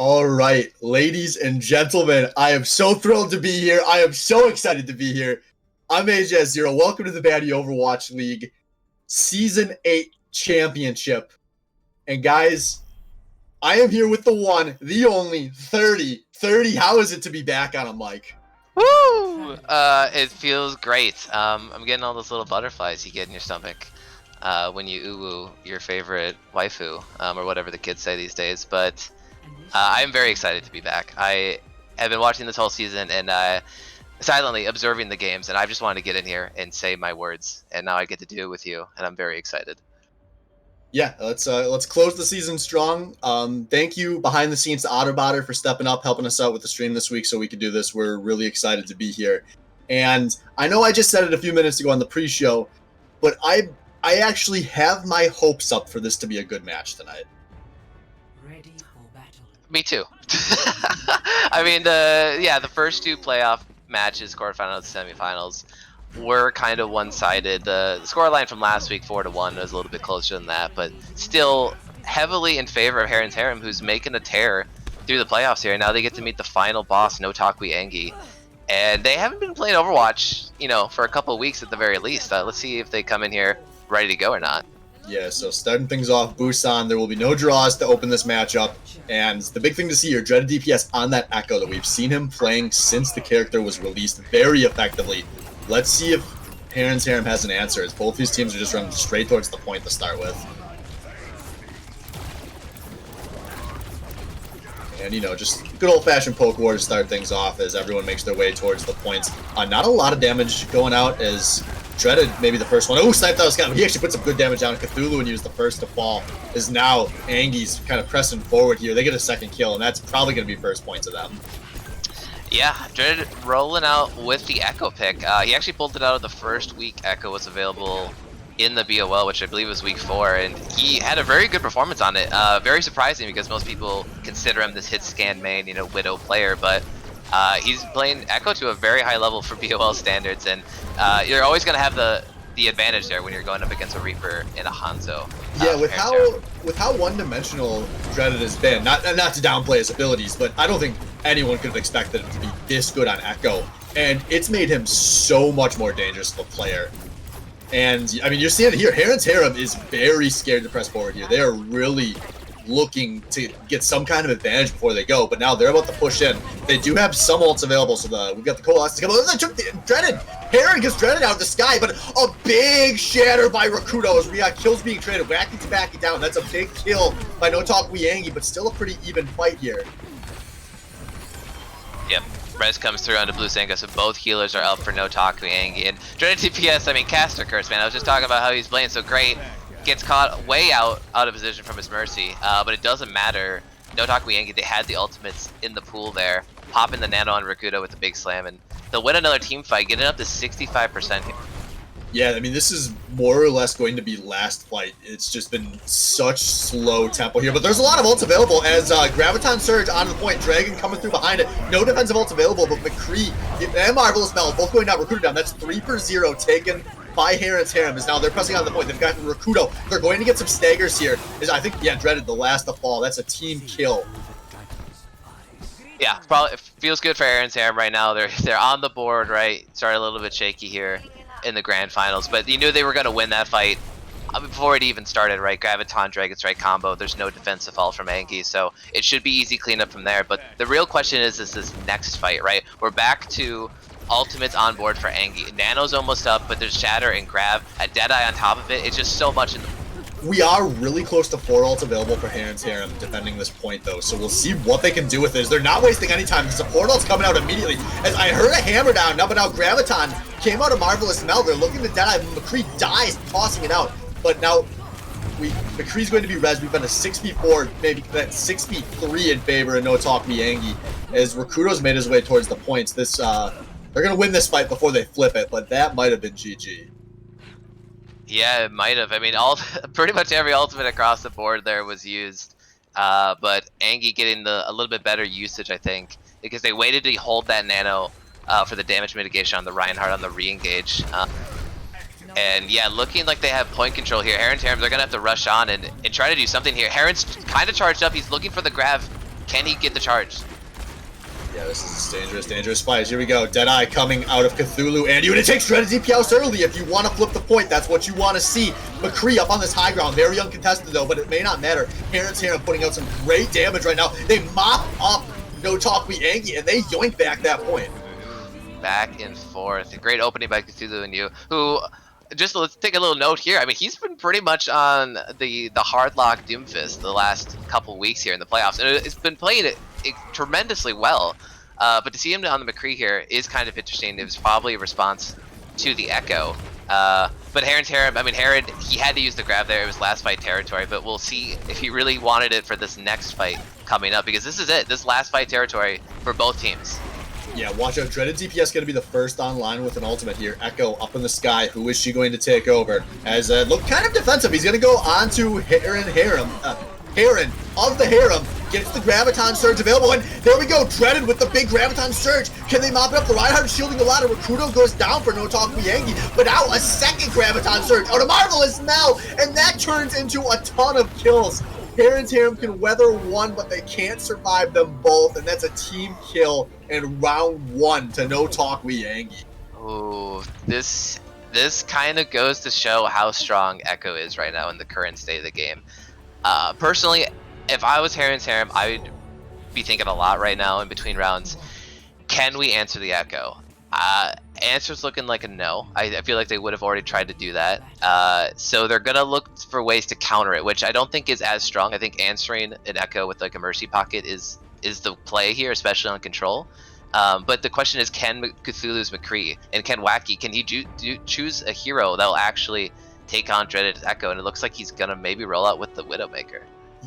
All right, ladies and gentlemen, I am so thrilled to be here. I am so excited to be here. I'm ANGEY Zero. Welcome to the Baddy Overwatch League Season 8 Championship. And guys, I am here with the one, the only, 30. 30, how is it to be back on a mic? Woo! It feels great. I'm getting all those little butterflies you get in your stomach when you ooh-woo your favorite waifu, or whatever the kids say these days. But I'm very excited to be back. I have been watching this whole season and silently observing the games, and I just wanted to get in here and say my words, and now I get to do it with you, and I'm very excited. Yeah, let's close the season strong. Thank you behind the scenes to Otterbotter for stepping up, helping us out with the stream this week so we could do this. We're really excited to be here. And I know I just said it a few minutes ago on the pre-show, but I actually have my hopes up for this to be a good match tonight. Ready for battle. Me too. I mean, the first two playoff matches, quarterfinals, semifinals, were kind of one-sided. The scoreline from last week, 4-1, was a little bit closer than that, but still heavily in favor of HAREM, who's making a tear through the playoffs here. Now they get to meet the final boss, ANGEY, and they haven't been playing Overwatch, for a couple of weeks at the very least. Let's see if they come in here ready to go or not. Yeah, so starting things off, Busan, there will be no draws to open this matchup, and the big thing to see here, dreaded DPS on that Echo that we've seen him playing since the character was released very effectively. Let's see if HAREM has an answer, as both these teams are just running straight towards the point to start with. And, just good old-fashioned poke war to start things off as everyone makes their way towards the points. Not a lot of damage going out as Dreaded, maybe the first one. Oh, sniped out Scott. He actually put some good damage down. Cthulhu, when he was the first to fall, is now ANGEY's kind of pressing forward here. They get a second kill, and that's probably going to be first point to them. Yeah, Dreaded rolling out with the Echo pick. He actually pulled it out of the first week Echo was available in the BOL, which I believe was week 4, and he had a very good performance on it. Very surprising because most people consider him this hit scan main, Widow player, but he's playing Echo to a very high level for BOL standards, and you're always going to have the advantage there when you're going up against a Reaper and a Hanzo. Yeah, with how one-dimensional Dreaded has been, not to downplay his abilities, but I don't think anyone could have expected him to be this good on Echo, and it's made him so much more dangerous of a player. And I mean, you're seeing it here. HAREM is very scared to press forward here. They are really looking to get some kind of advantage before they go, but now they're about to push in. They do have some ults available, so we've got the Coalesce to come over. Dreaded! HAREM gets Dreaded out of the sky, but a big shatter by Rakudo as we got kills being traded. Wacky to back it down. That's a big kill by ANGEY, but still a pretty even fight here. Yep. Res comes through onto Blue Senga, so both healers are up for ANGEY. And Dreaded TPS, I mean, Caster Curse, man. I was just talking about how he's playing so great. Gets caught way out of position from his Mercy, but it doesn't matter. ANGEY, they had the ultimates in the pool there. Popping the nano on Rakudo with the big slam, and they'll win another team fight, getting up to 65% here. Yeah, I mean, this is more or less going to be last fight. It's just been such slow tempo here, but there's a lot of ults available as Graviton Surge onto the point, Dragon coming through behind it. No defensive ults available, but McCree and Marvelous Mel both going down, Rakudo down. That's 3-0 taken by HAREM as now they're pressing on the point. They've got Rakudo. They're going to get some staggers here. I think, Dreaded, the last to fall. That's a team kill. Yeah, probably it feels good for HAREM right now. They're on the board, right? Started a little bit shaky here in the grand finals, but you knew they were going to win that fight before it even started, right? Graviton Dragon Strike combo. There's no defensive fall from ANGEY, so it should be easy cleanup from there. But the real question is this next fight, right? We're back to ultimates on board for ANGEY. Nano's almost up, but there's Shatter and Grab. A Deadeye on top of it. It's just so much in the... We are really close to 4 ults available for HAREM defending this point, though, so we'll see what they can do with this. They're not wasting any time. The support ult's coming out immediately. As I heard a hammer down, but now Graviton came out of Marvelous Mel. They're looking to Deadeye. McCree dies, tossing it out. But now, McCree's going to be res. We've been a 6v4, maybe that 6v3 in favor of ANGEY, as Rakudo's made his way towards the points. They're going to win this fight before they flip it, but that might have been GG. Yeah, it might have. I mean, pretty much every ultimate across the board there was used, but ANGEY getting a little bit better usage, I think, because they waited to hold that nano for the damage mitigation on the Reinhardt on the re-engage. And yeah, looking like they have point control here. HAREM, they're going to have to rush on and try to do something here. HAREM's kind of charged up. He's looking for the grab. Can he get the charge? Yeah, this is dangerous, dangerous fight. Here we go. Deadeye coming out of Cthulhu, and it takes Dreaded DPS early. If you want to flip the point, that's what you want to see. McCree up on this high ground, very uncontested though, but it may not matter. HAREM putting out some great damage right now. They mop up No Talk We Angie, and they yoink back that point. Back and forth. A great opening by Cthulhu and you, who, just let's take a little note here. I mean, he's been pretty much on the hard lock Doomfist the last couple weeks here in the playoffs, and it's been playing it tremendously well. But to see him on the McCree here is kind of interesting. It was probably a response to the Echo. But HAREM, I mean, he had to use the grab there. It was last fight territory, but we'll see if he really wanted it for this next fight coming up, because this is it. This last fight territory for both teams. Yeah, watch out. Dreaded DPS going to be the first online with an ultimate here. Echo up in the sky. Who is she going to take over? As look kind of defensive. He's going to go on to HAREM of the HAREM. Gets the Graviton Surge available, and there we go. Dreaded with the big Graviton Surge. Can they mop it up? The Reinhardt shielding a lot. Recruito goes down for No Talk Bianchi, but now a second Graviton Surge out of Marvelous now, and that turns into a ton of kills. HAREM can weather one, but they can't survive them both, and that's a team kill in round 1 to No Talk We Angie. Ooh, this kind of goes to show how strong Echo is right now in the current state of the game. Personally, if I was HAREM, I would be thinking a lot right now in between rounds. Can we answer the Echo? Answer's looking like a no. I feel like they would have already tried to do that. So they're gonna look for ways to counter it, which I don't think is as strong. I think answering an Echo with like a Mercy Pocket is the play here, especially on control. But the question is, can Cthulhu's McCree and can Wacky, can he choose a hero that will actually take on Dreaded Echo? And it looks like he's gonna maybe roll out with the Widowmaker.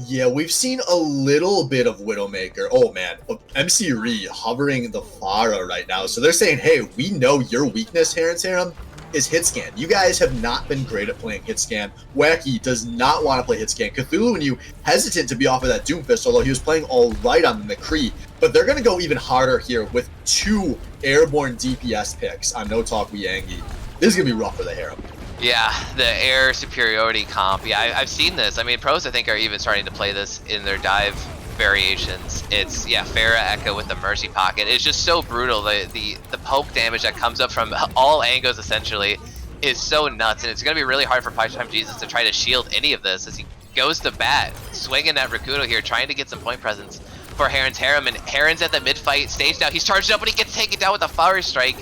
Yeah, we've seen a little bit of Widowmaker. Oh man, MC Ree hovering the Pharah right now. So they're saying, hey, we know your weakness, HAREM, is hit scan. You guys have not been great at playing hit scan. Wacky does not want to play hit scan. Cthulhu and you hesitant to be off of that Doomfist, although he was playing all right on the McCree. But they're going to go even harder here with 2 airborne DPS picks on No Talk We Angie. This is going to be rough for the HAREM. Yeah, the air superiority comp. Yeah, I've seen this. I mean, pros I think are even starting to play this in their dive variations. It's, yeah, Pharah Echo with the Mercy Pocket. It's just so brutal. The poke damage that comes up from all angles essentially is so nuts, and it's going to be really hard for Pie-Time Jesus to try to shield any of this as he goes to bat, swinging at Recruito here, trying to get some point presence for HAREM, and HAREM's at the mid-fight stage now. He's charged up, but he gets taken down with a Fire Strike.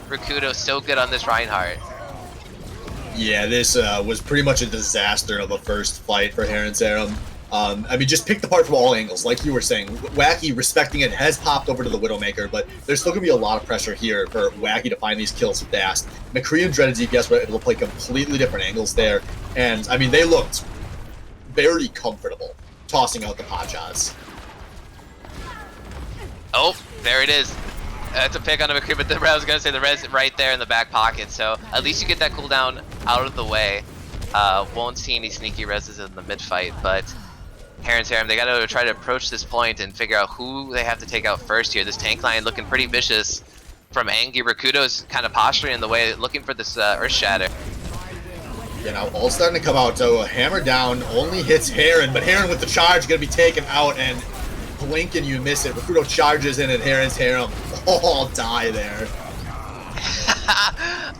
Recruito's so good on this Reinhardt. Yeah, this was pretty much a disaster of a first fight for HAREM. I mean, just picked apart from all angles, like you were saying. Wacky, respecting it, has popped over to the Widowmaker, but there's still going to be a lot of pressure here for Wacky to find these kills fast. McCree and Dreaded DPS were able to play completely different angles there, and, I mean, they looked very comfortable tossing out the pot shots. Oh, there it is. That's a pick on a McCree, but I was going to say the res right there in the back pocket, so at least you get that cooldown out of the way. Won't see any sneaky reses in the mid-fight, but HAREM, they got to try to approach this point and figure out who they have to take out first here. This tank line looking pretty vicious from ANGEY. Rakuto's kind of posturing in the way, looking for this Earth Shatter. You know, all starting to come out, so a hammer down only hits HAREM, but HAREM with the charge going to be taken out, and blink and you miss it. Recruito charges in and HAREM all die there.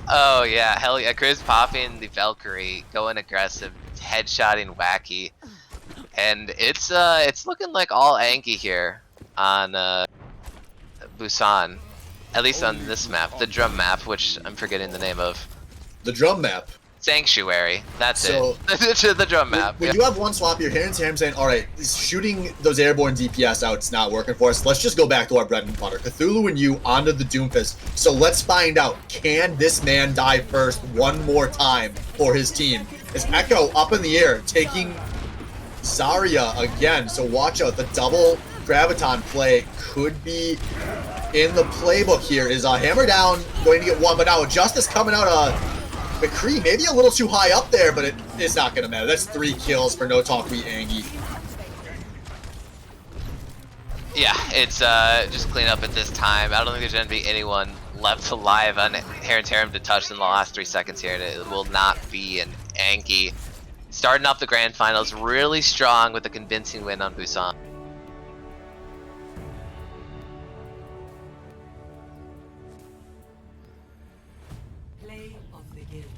Oh yeah, hell yeah. Chris popping the Valkyrie, going aggressive, headshotting Wacky. And it's looking like all ANGEY here on Busan. At least on this map, the drum map, which I'm forgetting the name of. The drum map. Sanctuary. That's so, it. The drum map. When you have one swap here, HAREM saying, all right, shooting those airborne DPS out, it's not working for us. Let's just go back to our bread and butter. Cthulhu and you onto the Doomfist. So let's find out, can this man die first one more time for his team? Is Echo up in the air, taking Zarya again. So watch out, the double Graviton play could be in the playbook here. Is hammer down, going to get one, but now Justice coming out McCree maybe a little too high up there, but it's not going to matter. That's 3 kills for No Talk We ANGEY. Yeah, it's just clean up at this time. I don't think there's going to be anyone left alive on HAREM to touch in the last 3 seconds here. It will not be an ANGEY. Starting off the grand finals really strong with a convincing win on Busan.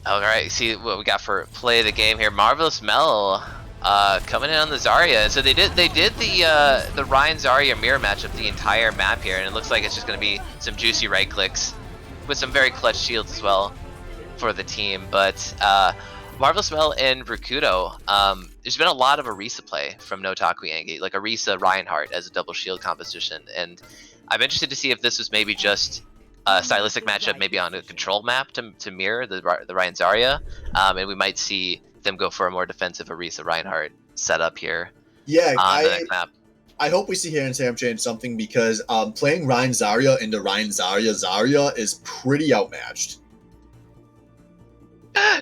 All right, see what we got for play of the game here. Marvelous Mel coming in on the Zarya. So they did the Ryan Zarya mirror matchup the entire map here, and it looks like it's just going to be some juicy right clicks with some very clutch shields as well for the team. But Marvelous Mel and Rakudo, there's been a lot of Orisa play from Notaku ANGEY, like Orisa Reinhardt as a double shield composition, and I'm interested to see if this was maybe just a stylistic matchup, maybe on a control map to mirror the Ryan Zarya, and we might see them go for a more defensive Orisa Reinhardt setup here. Yeah, on the next map. I hope we see HAREM change something, because playing Ryan Zarya into Ryan Zarya is pretty outmatched.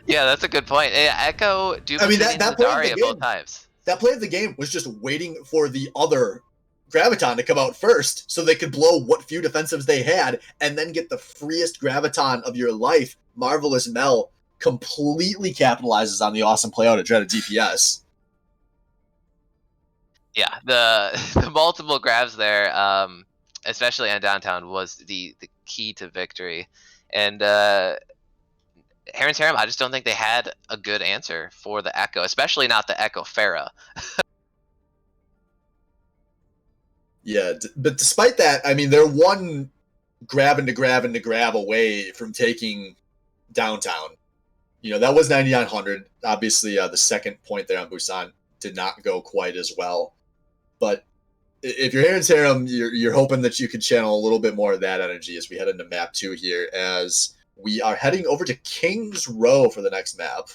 Yeah, that's a good point. Echo duplicating that play of the Zarya game, both times. That play of the game was just waiting for the other Graviton to come out first so they could blow what few defensives they had and then get the freest Graviton of your life. Marvelous Mel completely capitalizes on the awesome play out of Dreaded DPS. Yeah, the multiple grabs there, especially on downtown, was the key to victory. And HAREM, I just don't think they had a good answer for the Echo, especially not the Echo Pharah. Yeah, but despite that, I mean, they're one grab away from taking downtown. You know, that was 9,900. Obviously, the second point there on Busan did not go quite as well. But if you're HAREM, you're hoping that you can channel a little bit more of that energy as we head into map 2 here, as we are heading over to King's Row for the next map.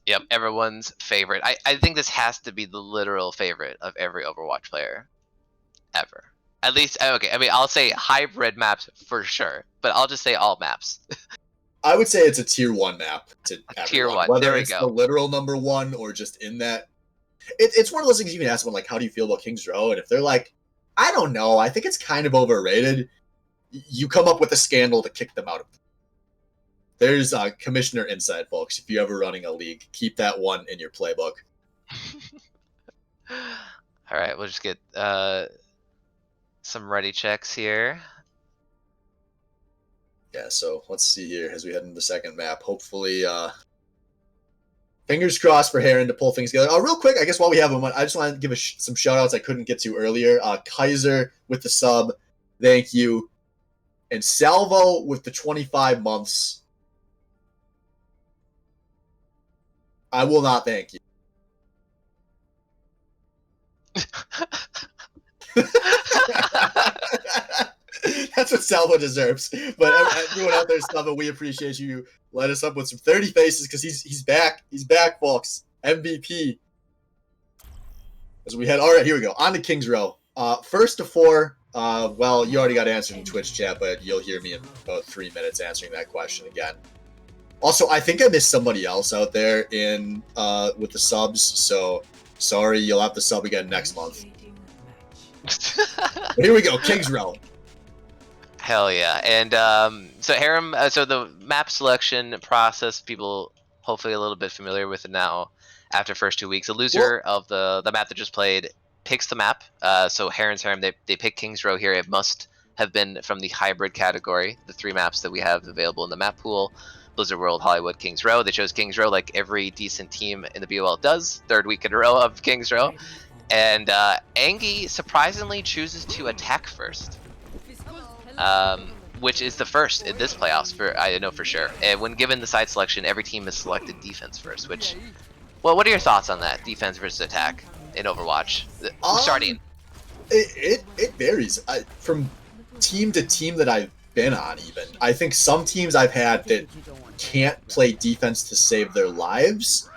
Yep, everyone's favorite. I think this has to be the literal favorite of every Overwatch player ever. At least, okay, I mean, I'll say hybrid maps for sure, but I'll just say all maps. I would say it's a tier 1 map to everyone. Tier 1, whether there we it's go. the literal number 1 or just in that. It's one of those things you can ask someone, like, how do you feel about King's Row? And if they're like, I don't know, I think it's kind of overrated, you come up with a scandal to kick them out of it. There's commissioner insight, folks. If you're ever running a league, keep that one in your playbook. All right, we'll just get some ready checks here. Yeah, so let's see here as we head into the second map. Hopefully, fingers crossed for HAREM to pull things together. Real quick, I guess while we have them, I just want to give some shout-outs I couldn't get to earlier. Kaiser with the sub, thank you. And Salvo with the 25 months. I will not thank you. That's what Salvo deserves. But everyone out there, Salvo, we appreciate you. Let us up with some 30 faces, because he's back. He's back, folks. MVP. As we head, all right, here we go. On to King's Row. First to 4. Well, you already got answered in Twitch chat, but you'll hear me in about 3 minutes answering that question again. Also, I think I missed somebody else out there in with the subs, so sorry, you'll have to sub again next month. But here we go, King's Row. Hell yeah. And so HAREM, so the map selection process, people hopefully a little bit familiar with it now after first 2 weeks. The loser of the map that just played picks the map. So HAREM, they pick King's Row here. It must have been from the hybrid category, the 3 maps that we have available in the map pool. Blizzard World, Hollywood, King's Row. They chose King's Row like every decent team in the BOL does. 3rd week in a row of King's Row. And ANGEY surprisingly chooses to attack first. Which is the first in this playoffs, I know for sure. And when given the side selection, every team has selected defense first, which... Well, what are your thoughts on that, defense versus attack in Overwatch? Starting. It varies. From team to team that I've been on, even. I think some teams I've had that can't play defense to save their lives,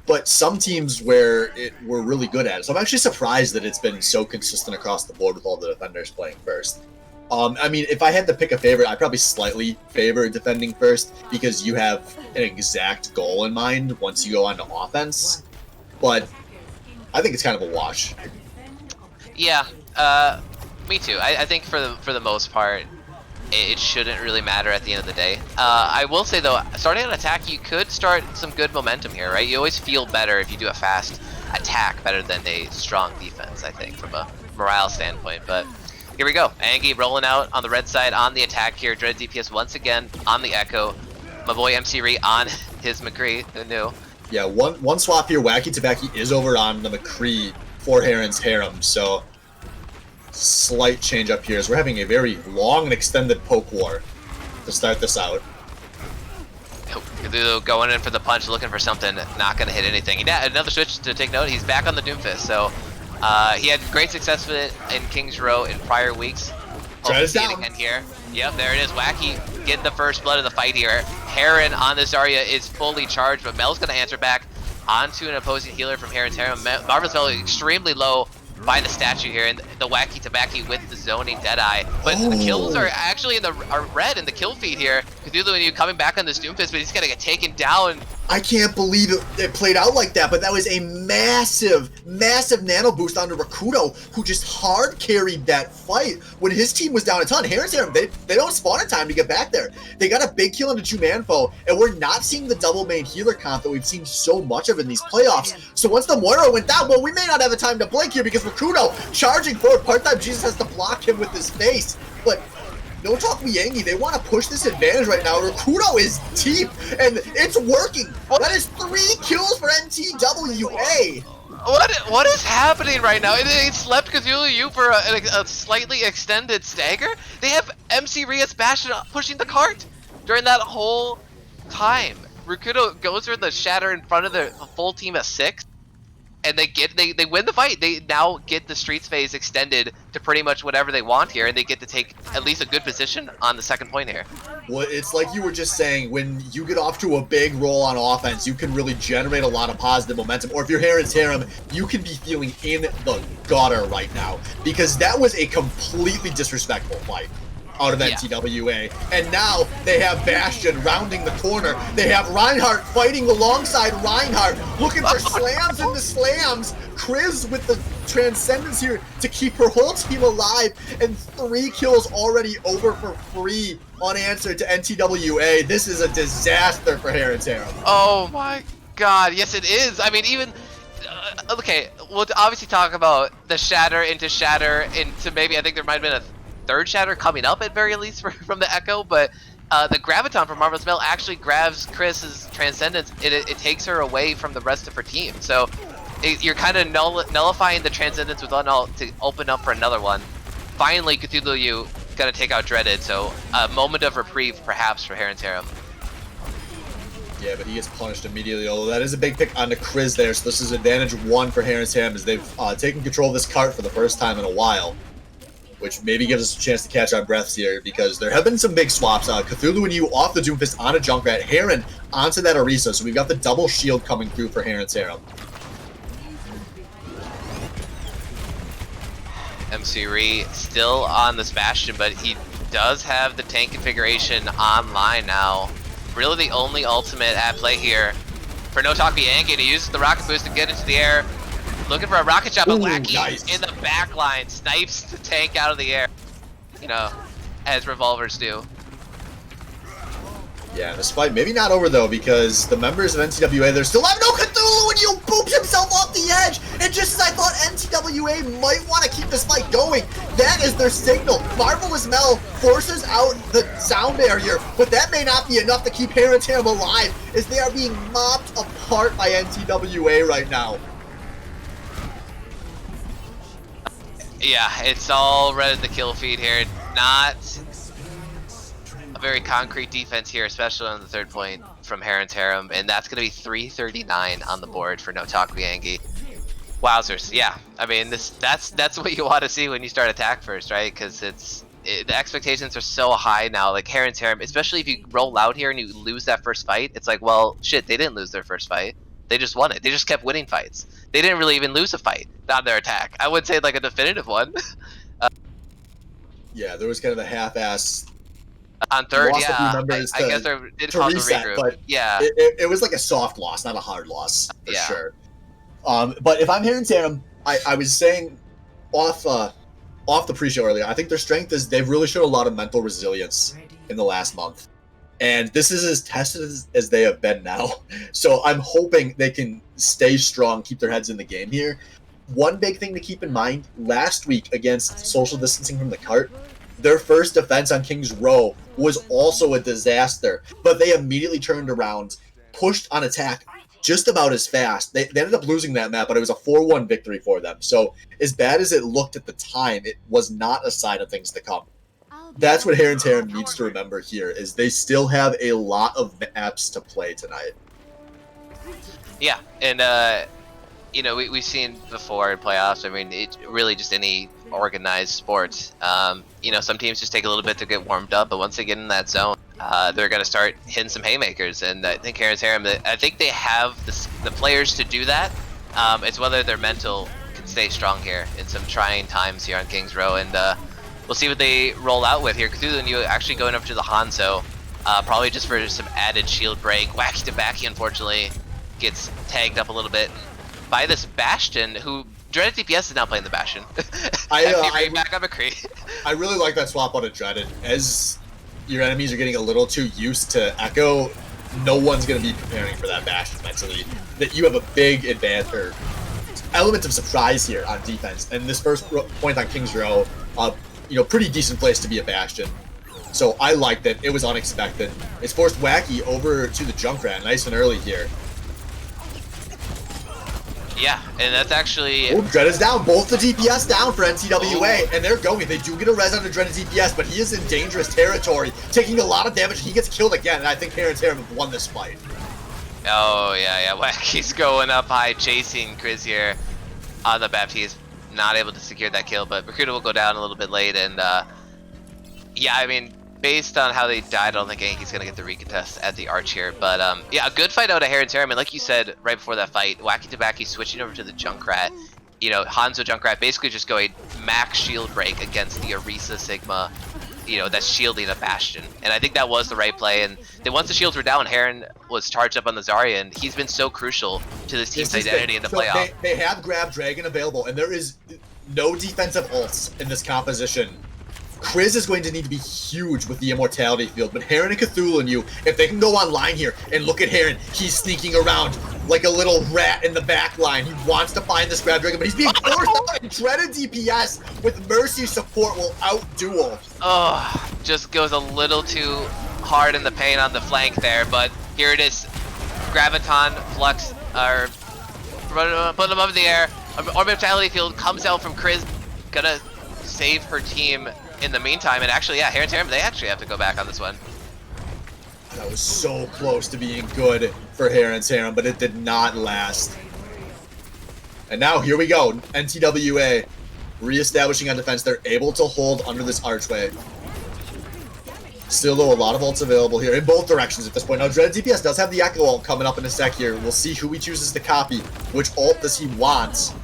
but some teams where we're really good at it. So I'm actually surprised that it's been so consistent across the board with all the defenders playing first. I mean, if I had to pick a favorite, I'd probably slightly favor defending first, because you have an exact goal in mind once you go on to offense. But I think it's kind of a wash. Yeah, me too. I think for the most part, it shouldn't really matter at the end of the day. I will say though, starting an attack, you could start some good momentum here, right? You always feel better if you do a fast attack better than a strong defense, I think, from a morale standpoint. But Here we go. ANGEY rolling out on the red side on the attack here. Dread DPS once again on the Echo. My boy MC Ree on his McCree. Who knew? Yeah, one swap here. Wacky Tabaki is over on the McCree for Heron's Harem, so slight change up here as we're having a very long and extended poke war to start this out. Cthulhu going in for the punch, looking for something, not going to hit anything. Yeah, another switch to take note. He's back on the Doomfist, so he had great success with it in King's Row in prior weeks. Try Hope this to see it down. again here. Yep, there it is. Wacky getting the first blood of the fight here. Heron on this Zarya is fully charged, but Mel's going to answer back onto an opposing healer from Heron's Harem. Marvel's Mel extremely low by the statue here, and the Wacky Tabaki with the zoning Deadeye. But the kills are actually are red in the kill feed here. Cthulhu and you coming back on this Doomfist, but he's going to get taken down. I can't believe it played out like that, but that was a massive nano boost onto Rakudo, who just hard carried that fight when his team was down a ton. Heron's Harem, they don't spawn in time to get back there. They got a big kill into Jumanfo, and we're not seeing the double main healer comp that we've seen so much of in these playoffs. So once the Moira went down, well, we may not have the time to blink here because Rakudo charging forward. Part-time Jesus has to block him with his face, but no talk Miyangi, they want to push this advantage right now. Rakudo is deep, and it's working. That is 3 kills for NTWA. What is happening right now? They slept Cthulhu for a slightly extended stagger. They have MC Rias Bastion pushing the cart during that whole time. Rakudo goes for the shatter in front of the full team at 6. And they win the fight. They now get the Streets phase extended to pretty much whatever they want here, and they get to take at least a good position on the second point here. Well, it's like you were just saying, when you get off to a big roll on offense, you can really generate a lot of positive momentum. Or if you're Heron's Harem, you can be feeling in the gutter right now, because that was a completely disrespectful fight out of NTWA. And now they have Bastion rounding the corner. They have Reinhardt fighting alongside Reinhardt, looking for slams into slams. Kriz with the transcendence here to keep her whole team alive, and 3 kills already over for free unanswered to NTWA. This is a disaster for Heron's Harem. Oh my god, yes it is. I mean, even okay, we'll obviously talk about the shatter into maybe, I think there might have been a third shatter coming up at very least from the Echo, but the Graviton from Marvel's Mel actually grabs Chris's Transcendence. It takes her away from the rest of her team. So you're kind of nullifying the Transcendence with one ult to open up for another one. Finally, Cthulhu gonna take out Dreaded, so a moment of reprieve perhaps for Heron's Harem. Yeah, but he gets punished immediately, although that is a big pick onto Kriz there, so this is advantage 1 for Heron's Harem as they've taken control of this cart for the first time in a while, which maybe gives us a chance to catch our breaths here, because there have been some big swaps. Cthulhu and you off the Doomfist on a Junkrat, Heron onto that Orisa, so we've got the double shield coming through for Heron's Harem. MC Ree still on this Bastion, but he does have the tank configuration online now. Really the only ultimate at play here for No Talk ANGEY to use the rocket boost to get into the air. Looking for a rocket shot, but Wacky nice. in the back line snipes the tank out of the air. You know, as revolvers do. Yeah, this fight maybe not over though, because the members of NTWA, they're still alive. No, Cthulhu and you boops himself off the edge, and just as I thought NTWA might want to keep this fight going, that is their signal. Marvelous Mel forces out the sound barrier, but that may not be enough to keep Heron's Harem alive, as they are being mopped apart by NTWA right now. Yeah, it's all red in the kill feed here. Not a very concrete defense here, especially on the third point from Heron's Harem, and that's going to be 339 on the board for No Talk ANGEY. Wowzers, yeah. I mean, that's what you want to see when you start attack first, right? Because the expectations are so high now. Like Heron's Harem, especially if you roll out here and you lose that first fight, it's like, well, shit, they didn't lose their first fight. They just won it. They just kept winning fights. They didn't really even lose a fight on their attack. I would say like a definitive one. Yeah, there was kind of a half-ass on third, lost a few yeah. members I guess they did cause reset, a regroup. but yeah, it was like a soft loss, not a hard loss for Yeah. sure. But if I'm Heron's Harem, I was saying off the pre-show earlier, I think their strength is they've really showed a lot of mental resilience in the last month. And this is as tested as they have been now. So I'm hoping they can stay strong, keep their heads in the game here. one big thing to keep in mind, last week against social distancing from the cart, their first defense on King's Row was also a disaster, but they immediately turned around, pushed on attack just about as fast. They ended up losing that map, but it was a 4-1 victory for them. So as bad as it looked at the time, it was not a sign of things to come. That's what HAREM needs to remember here, is they still have a lot of maps to play tonight. Yeah, and you know, we've seen before in playoffs. I mean, it really just any organized sport. You know, some teams just take a little bit to get warmed up, but once they get in that zone, they're going to start hitting some haymakers. And I think HAREM, I think they have the players to do that. It's whether their mental can stay strong here in some trying times here on King's Row, and we'll see what they roll out with here. Cthulhu and you actually going over to the Hanzo, probably just for some added shield break. Wacky to Backy, unfortunately, gets tagged up a little bit by this Bastion, who Dreaded DPS is now playing the Bastion. Back on McCree. I really like that swap out of Dreaded. As your enemies are getting a little too used to Echo, no one's going to be preparing for that Bastion mentally. That you have a big advantage, or element of surprise here on defense. And this first point on King's Row, you know, pretty decent place to be a Bastion. So I liked it. It was unexpected. It's forced Wacky over to the Junkrat, nice and early here. Yeah, and that's actually... Oh, Dread is down. Both the DPS down for NTWA, and they're going. They do get a res on the Dreaded DPS, but he is in dangerous territory, taking a lot of damage. He gets killed again, and I think HAREM have won this fight. Oh, yeah. Wacky's going up high, chasing Chris here on the Baptiste. Not able to secure that kill, but Recruiter will go down a little bit late, and yeah, I mean, based on how they died, I don't think Angey's gonna get the recontest at the Arch here. But yeah, a good fight out of HAREM. And like you said right before that fight, Wacky Tabaki switching over to the Junkrat. You know, Hanzo Junkrat basically just going max shield break against the Orisa Sigma, you know, that's shielding a Bastion. And I think that was the right play. And then once the shields were down, HAREM was charged up on the Zarya, and he's been so crucial to this team's identity in the playoff. They have Grab Dragon available, and there is no defensive ults in this composition. Chris is going to need to be huge with the Immortality field, but HAREM and Cthulhu and you, if they can go online here and look at HAREM, he's sneaking around like a little rat in the back line. He wants to find this Grab Dragon, but he's being forced out, and Dreaded DPS with Mercy support will outduel. Oh, just goes a little too hard in the paint on the flank there, but here it is. Graviton, Flux, are put him up in the air. Immortality field comes out from Chris, gonna save her team in the meantime, and actually, yeah, HAREM, they actually have to go back on this one. That was so close to being good for HAREM, but it did not last. And now, here we go. NTWA reestablishing on defense. They're able to hold under this archway. Still, though, a lot of ults available here in both directions at this point. Now, Dreaded DPS does have the Echo ult coming up in a sec here. We'll see who he chooses to copy. Which ult does he want?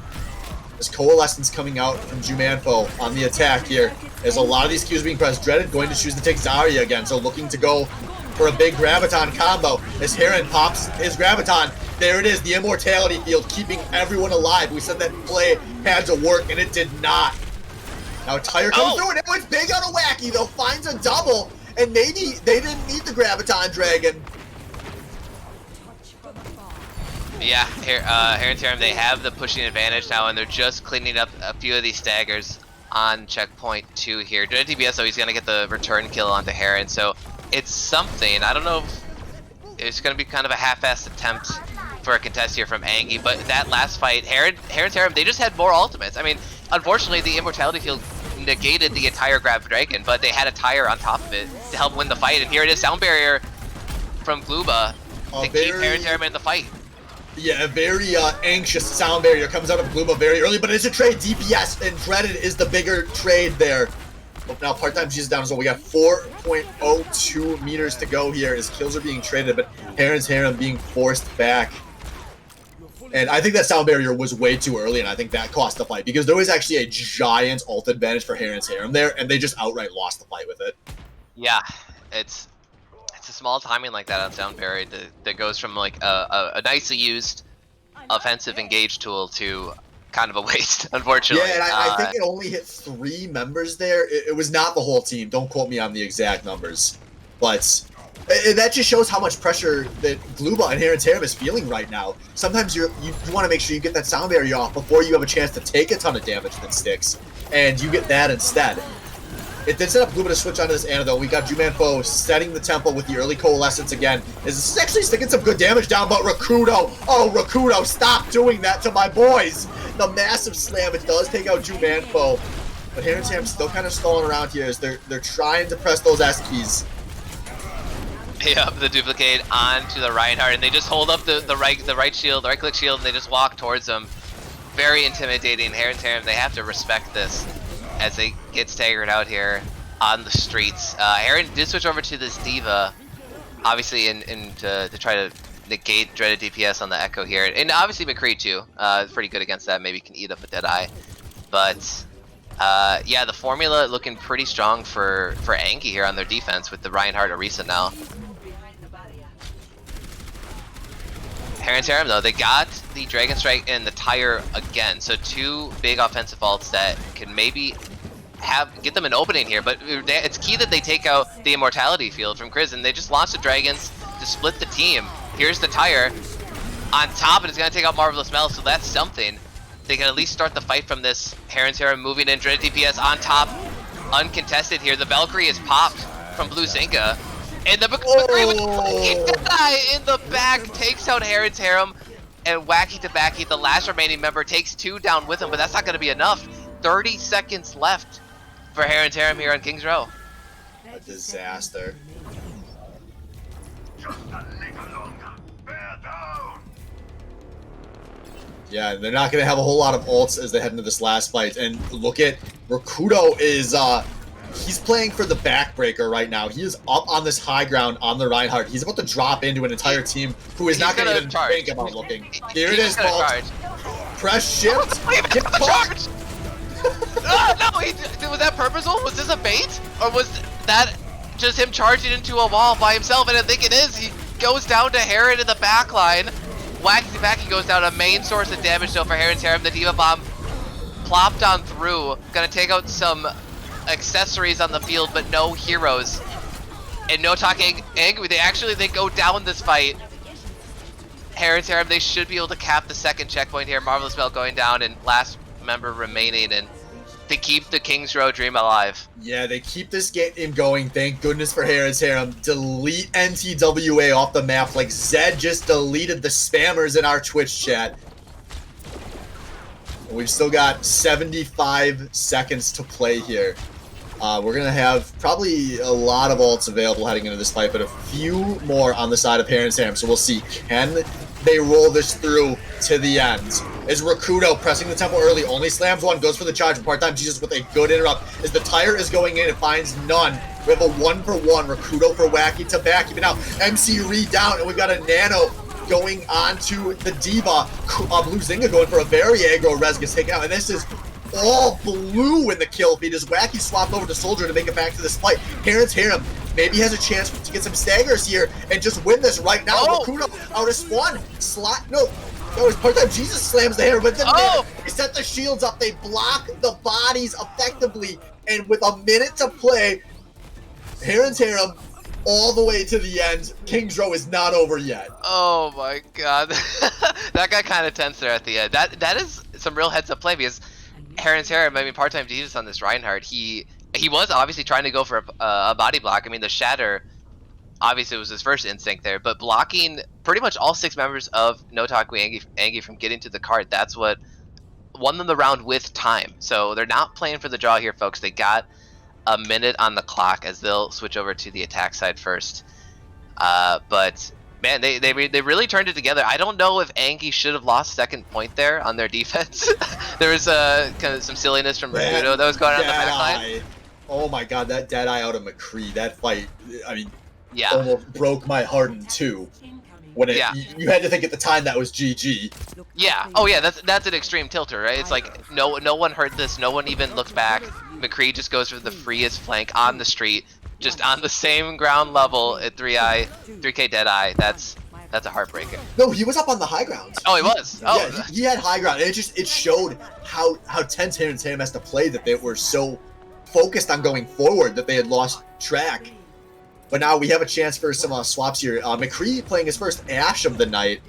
There's Coalescence coming out from Jumanfo on the attack here. As a lot of these Qs being pressed, Dreaded going to choose to take Zarya again, so looking to go for a big Graviton combo. As HAREM pops his Graviton, there it is, the Immortality field keeping everyone alive. We said that play had to work, and it did not. Now Tyre comes through, and it's big out of Wacky, though, finds a double, and maybe they didn't need the Graviton Dragon. Yeah, HAREM, they have the pushing advantage now, and they're just cleaning up a few of these staggers on checkpoint 2 here. Dreaded DPS, so he's going to get the return kill onto HAREM, so it's something. I don't know if it's going to be kind of a half-assed attempt for a contest here from ANGEY, but that last fight, HAREM, they just had more ultimates. I mean, unfortunately, the Immortality field negated the entire Grab Dragon, but they had a Tyre on top of it to help win the fight, and here it is, Sound Barrier from Gluba to keep HAREM in the fight. Yeah, a very anxious Sound Barrier comes out of Gluma very early, but it's a trade. DPS and Dreaded is the bigger trade there. But now part-time G is down as well. We got 4.02 meters to go here as kills are being traded, but HAREM being forced back. And I think that Sound Barrier was way too early, and I think that cost the fight, because there was actually a giant ult advantage for HAREM there, and they just outright lost the fight with it. Yeah, it's a small timing like that on Sound Barrier that goes from like a nicely used offensive engage tool to kind of a waste, unfortunately. Yeah, and I think it only hit 3 members there. It was not the whole team. Don't quote me on the exact numbers. But And that just shows how much pressure that Gluba and HAREM is feeling right now. Sometimes you want to make sure you get that sound barrier off before you have a chance to take a ton of damage that sticks, and you get that instead. It did set up Gluba to switch onto this Ana, though. We got Jumanfo setting the tempo with the early Coalescence again. This is actually sticking some good damage down, but Rakudo, oh, Rakudo, stop doing that to my boys! The massive slam, it does take out Jumanfo, but HAREM still kind of stalling around here as they're trying to press those S keys. Yep, the duplicate onto the Reinhardt, and they just hold up the right shield, the right click shield, and they just walk towards them. Very intimidating. HAREM, they have to respect this as they get staggered out here on the streets. HAREM did switch over to this D.Va, obviously to try to negate dreaded DPS on the Echo here, and obviously McCree too. Pretty good against that. Maybe can eat up a Deadeye, but. Yeah, the formula looking pretty strong for ANGEY here on their defense with the Reinhardt Orisa now. HAREM though, they got the Dragon Strike and the Tire again, so two big offensive ults that can maybe get them an opening here, but it's key that they take out the Immortality Field from Chris, and they just launched the Dragons to split the team. Here's the Tire on top, and it's going to take out Marvelous Mel, so that's something. They can at least start the fight from this. HAREM moving in, dreaded DPS on top, uncontested here. The Valkyrie is popped from Blue Zinga, and the McCree with Deadeye in the back takes out HAREM, and Wacky to Backy, the last remaining member, takes two down with him, but that's not going to be enough. 30 seconds left for HAREM here on King's Row. A disaster. Yeah, they're not going to have a whole lot of ults as they head into this last fight. And look at Rakudo is, he's playing for the backbreaker right now. He is up on this high ground on the Reinhardt. He's about to drop into an entire team who is not going to even think about looking. Here it is, folks. Press shift. Get charged. No, was that purposeful? Was this a bait? Or was that just him charging into a wall by himself? And I think it is. He goes down to HAREM in the back line. Wacky Backy goes down, a main source of damage though for HAREM. The D.Va Bomb plopped on through. Gonna take out some accessories on the field, but no heroes. And no talking ANGEY. They go down this fight. HAREM, they should be able to cap the second checkpoint here. Marvelous Mel going down, and last member remaining, and to keep the King's Row dream alive. Yeah, they keep this game going. Thank goodness for HAREM. Delete NTWA off the map like Zed just deleted the spammers in our Twitch chat. We've still got 75 seconds to play here. We're going to have probably a lot of ults available heading into this fight, but a few more on the side of HAREM. So we'll see. Can they roll this through to the end? Is Rakudo pressing the tempo early, only slams one, goes for the charge, part-time Jesus with a good interrupt. As the Tire is going in, it finds none. We have a 1-for-1, Rakudo for Wacky to back, even out. MC Reed down, and we've got a Nano going on to the D.Va. Blue Zinga going for a very aggro res, gets taken out, and this is all blue in the kill feed as Wacky swapped over to Soldier to make it back to this fight. HAREM maybe has a chance to get some staggers here and just win this right now. Oh. Rakudo out of spawn, No, his part-time Jesus slams the hair, but then they set the shields up, they block the bodies effectively, and with a minute to play, HAREM all the way to the end. King's Row is not over yet. Oh my god. That got kind of tense there at the end. That is some real heads-up play, because HAREM, I mean, part-time Jesus on this Reinhardt, he was obviously trying to go for a body block. I mean, the Shatter, obviously it was his first instinct there, but blocking pretty much all 6 members of Notaku ANGEY from getting to the cart, that's what won them the round with time. So they're not playing for the draw here, folks. They got a minute on the clock as they'll switch over to the attack side first. But man, they really turned it together. I don't know if ANGEY should have lost second point there on their defense. There was kind of some silliness from Rakudo that was going on in the back line. Oh my god, that Deadeye out of McCree, that fight, I mean, yeah, almost broke my heart in two. When it, you had to think at the time that was GG. Yeah. Oh yeah, that's an extreme tilter, right? It's like no one heard this, no one even looked back. McCree just goes for the freest flank on the street, just on the same ground level at 3K Deadeye. That's a heartbreaker. No, he was up on the high ground. Oh, he was. Oh, yeah, he had high ground, and it showed how tense HAREM has to play, that they were so focused on going forward that they had lost track. But now we have a chance for some swaps here. McCree playing his first Ashe of the night.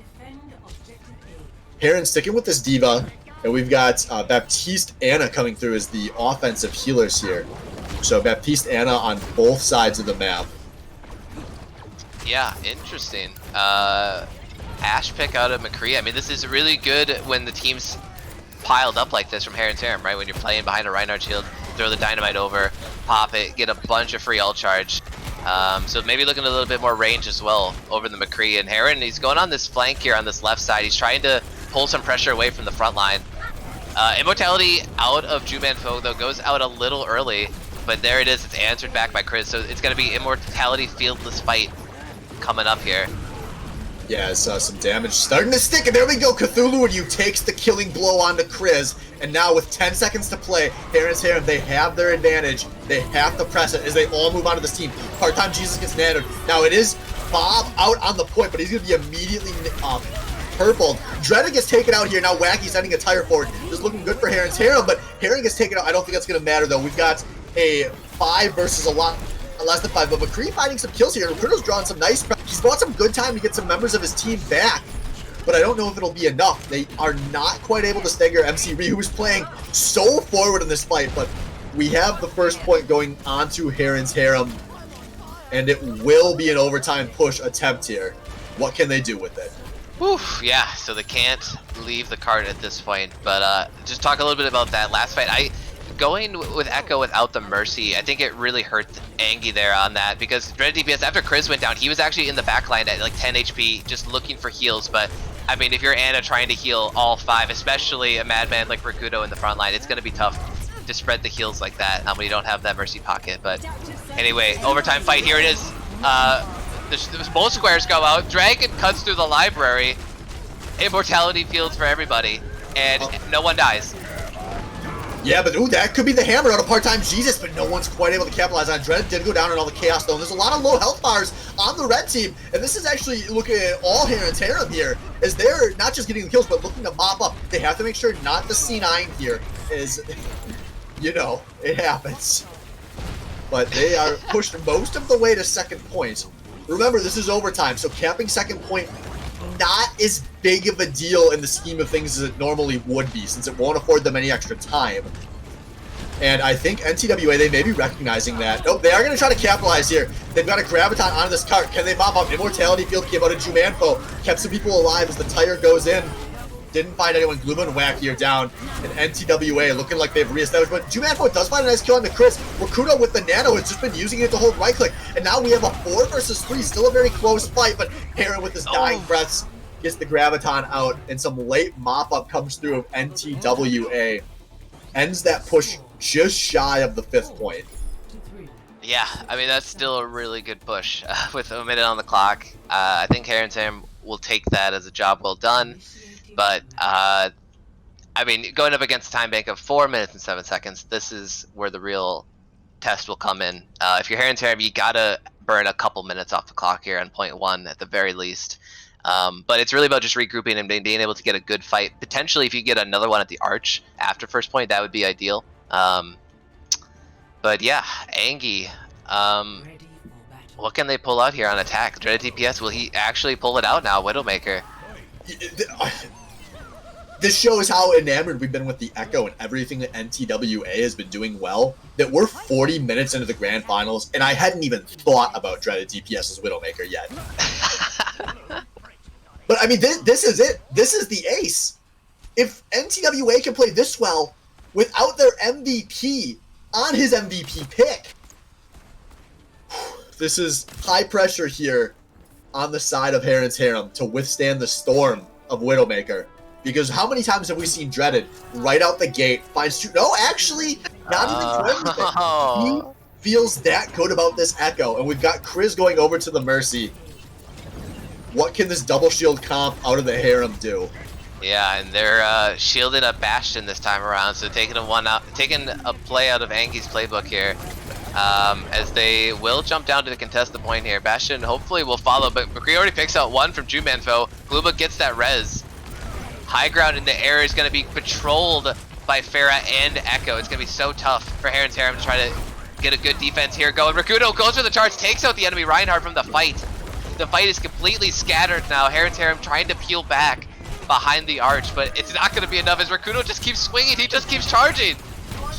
Heron sticking with this Diva. And we've got Baptiste Anna coming through as the offensive healers here. So Baptiste Anna on both sides of the map. Yeah, interesting. Ashe pick out of McCree. I mean, this is really good when the team's piled up like this from HAREM, right? When you're playing behind a Reinhardt shield, throw the dynamite over, pop it, get a bunch of free ult charge. So maybe looking a little bit more range as well over the McCree. And HAREM, he's going on this flank here on this left side. He's trying to pull some pressure away from the front line. Immortality out of Jumanfo though goes out a little early, but there it is. It's answered back by Chris. So it's going to be Immortality fieldless fight coming up here. Yeah, it's some damage starting to stick, and there we go. Cthulhu and you takes the killing blow onto Chris, and now with 10 seconds to play, HAREM, they have their advantage. They have to press it as they all move onto this team. Part-time Jesus gets nanoed. Now it is Bob out on the point, but he's going to be immediately purpled. Dreaded gets taken out here. Now Wacky's sending a tire forward. Just looking good for HAREM, but HAREM gets taken out. I don't think that's going to matter, though. We've got a 5 versus a lot. Less than 5, but McCree finding some kills here. Recruito's drawing some nice pressure. He's bought some good time to get some members of his team back, but I don't know if it'll be enough. They are not quite able to stagger MC Ree, who is playing so forward in this fight, but we have the first point going onto HAREM, and it will be an overtime push attempt here. What can they do with it? Oof, yeah, so they can't leave the card at this point, but just talk a little bit about that last fight. Going with Echo without the Mercy, I think it really hurt ANGEY there on that, because Dreaded DPS, after Chris went down, he was actually in the backline at like 10 HP, just looking for heals. But I mean, if you're Anna trying to heal all 5, especially a madman like Rakuto in the front line, it's going to be tough to spread the heals like that when you don't have that Mercy pocket. But anyway, overtime fight, here it is. The both squares go out, Dragon cuts through the library, Immortality fields for everybody, and no one dies. Yeah, but ooh, that could be the hammer out of part-time Jesus, but no one's quite able to capitalize on it. Dread did go down in all the chaos though, and there's a lot of low health bars on the red team, and this is actually looking at all HAREM here, as they're not just getting the kills, but looking to mop up. They have to make sure not the C9 here is, you know, it happens. But they are pushed most of the way to second point. Remember, this is overtime, so capping second point not as big of a deal in the scheme of things as it normally would be, since it won't afford them any extra time. And I think NTWA, they may be recognizing that. Nope, they are going to try to capitalize here. They've got a Graviton onto this cart. Can they mop up? Immortality field came out of Jumanfo. Kept some people alive as the tire goes in. Didn't find anyone. Gloom and Wacky are down. And NTWA looking like they've reestablished. But Jumanfo does find a nice kill on the Chris. Rakuto with the nano has just been using it to hold right click. And now we have a 4 versus 3. Still a very close fight. But HAREM with his dying breaths gets the Graviton out. And some late mop up comes through of NTWA. Ends that push just shy of the 5th point. Yeah, I mean, that's still a really good push with a minute on the clock. I think HAREM will take that as a job well done. But, I mean, going up against a time bank of 4 minutes and 7 seconds, this is where the real test will come in. If you're HAREM, you gotta burn a couple minutes off the clock here on point 1 at the very least. But it's really about just regrouping and being able to get a good fight. Potentially, if you get another one at the Arch after first point, that would be ideal. But yeah, ANGEY, what can they pull out here on attack? Dreaded DPS, will he actually pull it out now, Widowmaker? This shows how enamored we've been with the Echo and everything that NTWA has been doing well, that we're 40 minutes into the Grand Finals, and I hadn't even thought about Dreaded DPS's Widowmaker yet. But I mean, this is it. This is the ace. If NTWA can play this well without their MVP on his MVP pick, this is high pressure here on the side of HAREM to withstand the storm of Widowmaker. Because how many times have we seen Dreaded right out the gate finds two? No, actually, not even Dreaded. He feels that good about this Echo, and we've got Chris going over to the Mercy. What can this double shield comp out of the HAREM do? Yeah, and they're shielding up Bastion this time around, so taking a play out of ANGEY's playbook here. As they will jump down to contest the point here. Bastion hopefully will follow, but McCree already picks out one from Jumanfo. Glooba gets that res. High ground in the air is going to be patrolled by Pharah and Echo. It's going to be so tough for HAREM to try to get a good defense here going. Rakudo goes for the charge, takes out the enemy Reinhardt from the fight. The fight is completely scattered now. HAREM trying to peel back behind the arch, but it's not going to be enough as Rakudo just keeps swinging. He just keeps charging.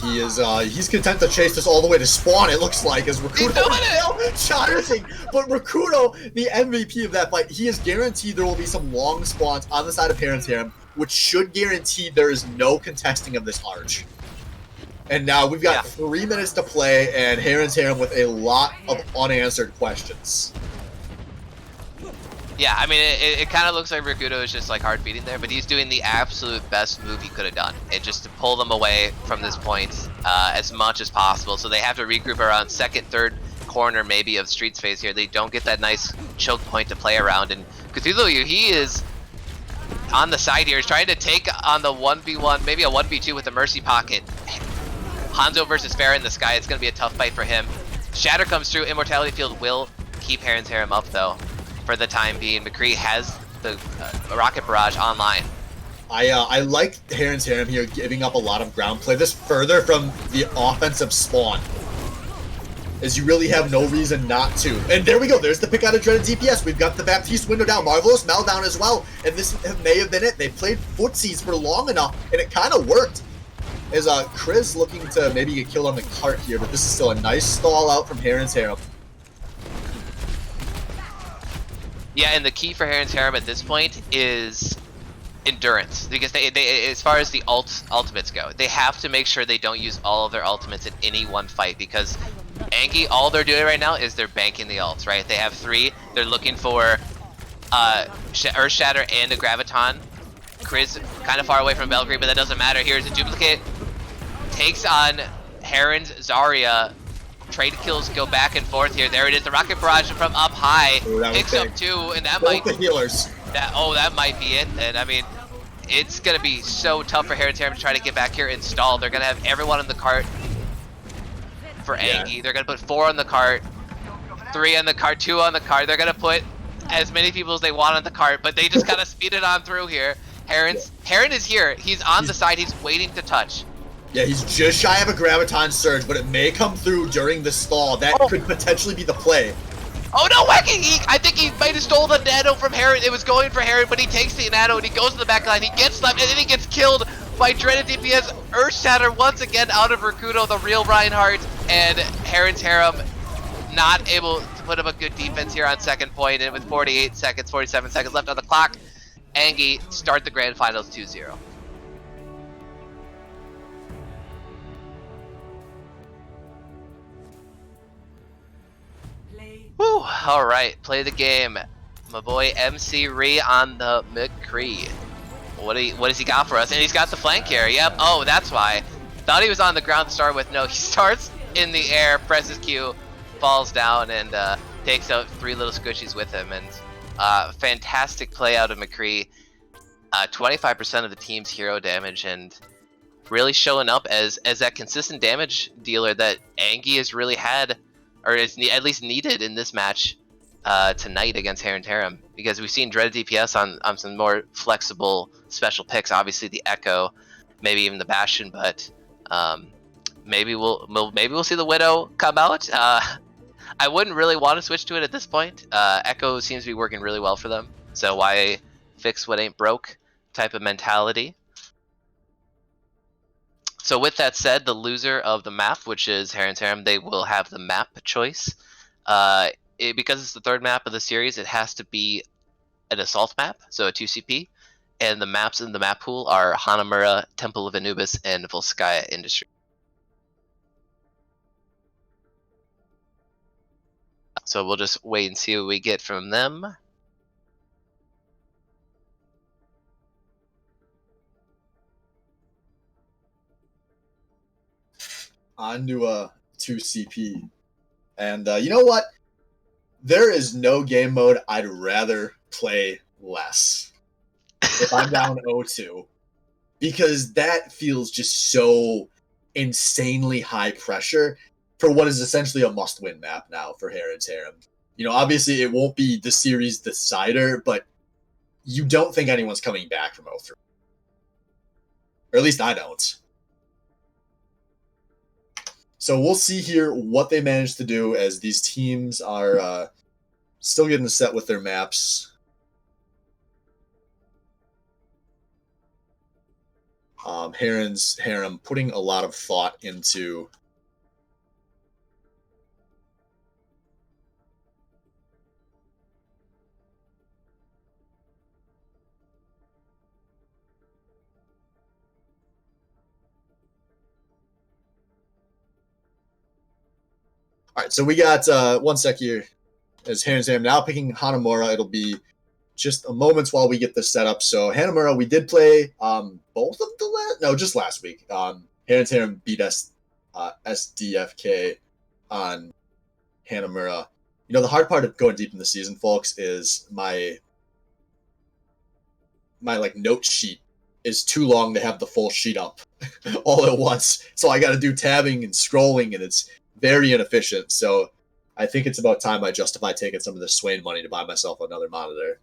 He is, he's content to chase this all the way to spawn, it looks like, as Rakudo is still charging. But Rakudo, the MVP of that fight, he is guaranteed there will be some long spawns on the side of HAREM, which should guarantee there is no contesting of this arch. And now we've got 3 minutes to play, and HAREM with a lot of unanswered questions. Yeah, I mean, it kind of looks like Rakudo is just like hard beating there, but he's doing the absolute best move he could have done, and just to pull them away from this point as much as possible. So they have to regroup around second, third corner maybe of Street's phase here. They don't get that nice choke point to play around, and Cthulhu, he is on the side here. He's trying to take on the 1v1, maybe a 1v2 with the Mercy Pocket. Hanzo versus Pharah in the sky. It's going to be a tough fight for him. Shatter comes through. Immortality Field will keep HAREM up though. For the time being, McCree has the rocket barrage online. I like HAREM here giving up a lot of ground play. This further from the offensive spawn, as you really have no reason not to. And there we go. There's the pick out of dreaded DPS. We've got the Baptiste window down, Marvelous Mel down as well. And this may have been it. They played footsies for long enough, and it kind of worked. As Chris looking to maybe get killed on the cart here, but this is still a nice stall out from HAREM. Yeah, and the key for HAREM at this point is endurance, because they as far as the ultimates go, they have to make sure they don't use all of their ultimates in any one fight, because ANGEY, all they're doing right now is they're banking the ults, right? They have 3. They're looking for Earth Shatter and a Graviton. Chris kind of far away from Belgrade, but that doesn't matter. Here's a duplicate. Takes on Heron's Zarya. Trade kills go back and forth here. There it is, the rocket barrage from up high. Ooh, picks up 2, and that both might the healers. that might be it. And I mean, it's gonna be so tough for HAREM to try to get back here installed. They're gonna have everyone on the cart for ANGEY. They're gonna put 4 on the cart, 3 on the cart, 2 on the cart. They're gonna put as many people as they want on the cart, but they just gotta speed it on through here. HAREM is here. He's on the side. He's waiting to touch. Yeah, he's just shy of a Graviton Surge, but it may come through during the stall. That could potentially be the play. Oh no, Whacking! I think he might have stole the nano from HAREM. It was going for HAREM, but he takes the nano and he goes to the back line. He gets left, and then he gets killed by dreaded DPS. Earth Shatter once again out of Rakudo, the real Reinhardt, and HAREM not able to put up a good defense here on second point. And with 47 seconds left on the clock, ANGEY start the grand finals 2-0. Woo! All right, play the game. My boy MC Ree on the McCree. What does he got for us? And he's got the flank here. Yep. Oh, that's why. Thought he was on the ground to start with. No, he starts in the air, presses Q, falls down, and takes out 3 little squishies with him. And fantastic play out of McCree. 25% of the team's hero damage, and really showing up as that consistent damage dealer that ANGEY has really had, or is at least needed in this match tonight against HAREM, because we've seen dreaded DPS on some more flexible special picks. Obviously the Echo, maybe even the Bastion, but maybe we'll see the Widow come out. I wouldn't really want to switch to it at this point. Echo seems to be working really well for them, so why fix what ain't broke type of mentality. So with that said, the loser of the map, which is HAREM, they will have the map choice. Because it's the 3rd map of the series, it has to be an assault map, so a 2CP. And the maps in the map pool are Hanamura, Temple of Anubis, and Volskaya Industry. So we'll just wait and see what we get from them. Onto a 2CP. And you know what? There is no game mode I'd rather play less if I'm down 0-2. Because that feels just so insanely high pressure for what is essentially a must-win map now for HAREM. You know, obviously it won't be the series decider, but you don't think anyone's coming back from 0-3. Or at least I don't. So we'll see here what they manage to do as these teams are still getting set with their maps. HAREM putting a lot of thought into All right, so we got 1 sec here as HAREM now picking Hanamura. It'll be just a moments while we get this set up. So Hanamura, we did play both of the just last week. HAREM beat us SDFK on Hanamura. You know, the hard part of going deep in the season, folks, is my like note sheet is too long to have the full sheet up all at once. So I got to do tabbing and scrolling, and it's very inefficient. So I think it's about time I justify taking some of this Swain money to buy myself another monitor.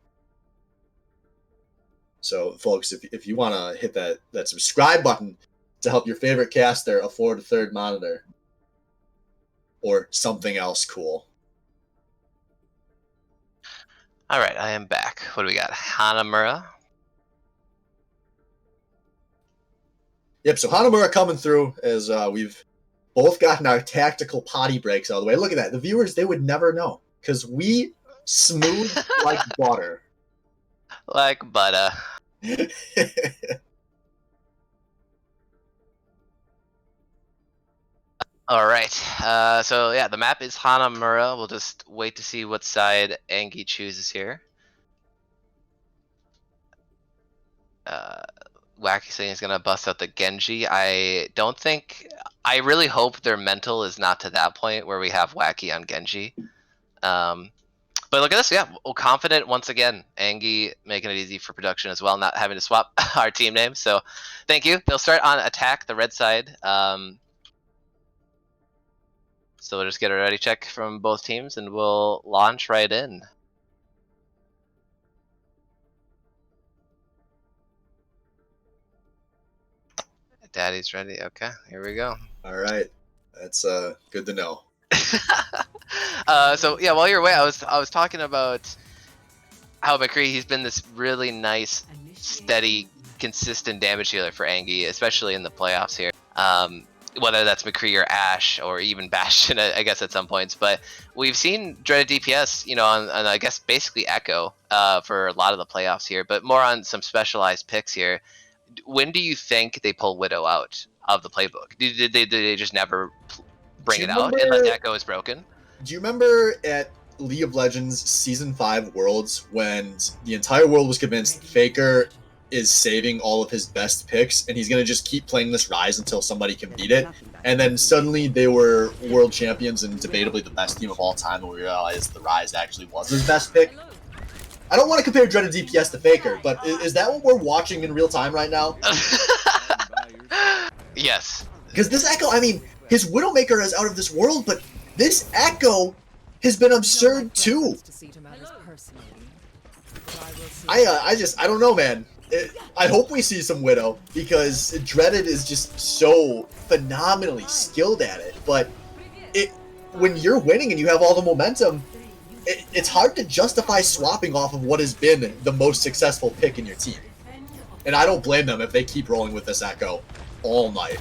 So, folks, if you want to hit that subscribe button to help your favorite caster afford a third monitor or something else cool. All right, I am back. What do we got? Hanamura. Yep, so Hanamura coming through as we've both gotten our tactical potty breaks out of the way. Look at that. The viewers, they would never know because we smooth like butter. Like butter. All right. So yeah, the map is Hanamura. We'll just wait to see what side ANGEY chooses here. Wacky saying he's gonna bust out the Genji. I really hope their mental is not to that point where we have Wacky on Genji. But look at this, yeah, confident once again. ANGEY making it easy for production as well, not having to swap our team names. So thank you. They'll start on attack, the red side. So we'll just get a ready check from both teams and we'll launch right in. Daddy's ready. Okay, here we go. All right, that's good to know. So yeah, while you're away, I was talking about how McCree, he's been this really nice, steady, consistent damage dealer for ANGEY, especially in the playoffs here. Whether that's McCree or Ashe or even Bastion, I guess at some points. But we've seen dreaded DPS, you know, on I guess basically Echo for a lot of the playoffs here, but more on some specialized picks here. When do you think they pull Widow out of the playbook? Did they just never bring it out unless Echo is broken? Do you remember at League of Legends Season 5 Worlds when the entire world was convinced Faker is saving all of his best picks and he's going to just keep playing this Ryze until somebody can beat it? And then suddenly they were world champions and debatably the best team of all time, and we realized the Ryze actually was his best pick. I don't want to compare dreaded DPS to Faker, but is that what we're watching in real time right now? Yes. Because this Echo, I mean, his Widowmaker is out of this world, but this Echo has been absurd too. I don't know, man. I hope we see some Widow because Dreaded is just so phenomenally skilled at it. But when you're winning and you have all the momentum, it's hard to justify swapping off of what has been the most successful pick in your team. And I don't blame them if they keep rolling with this Echo all night.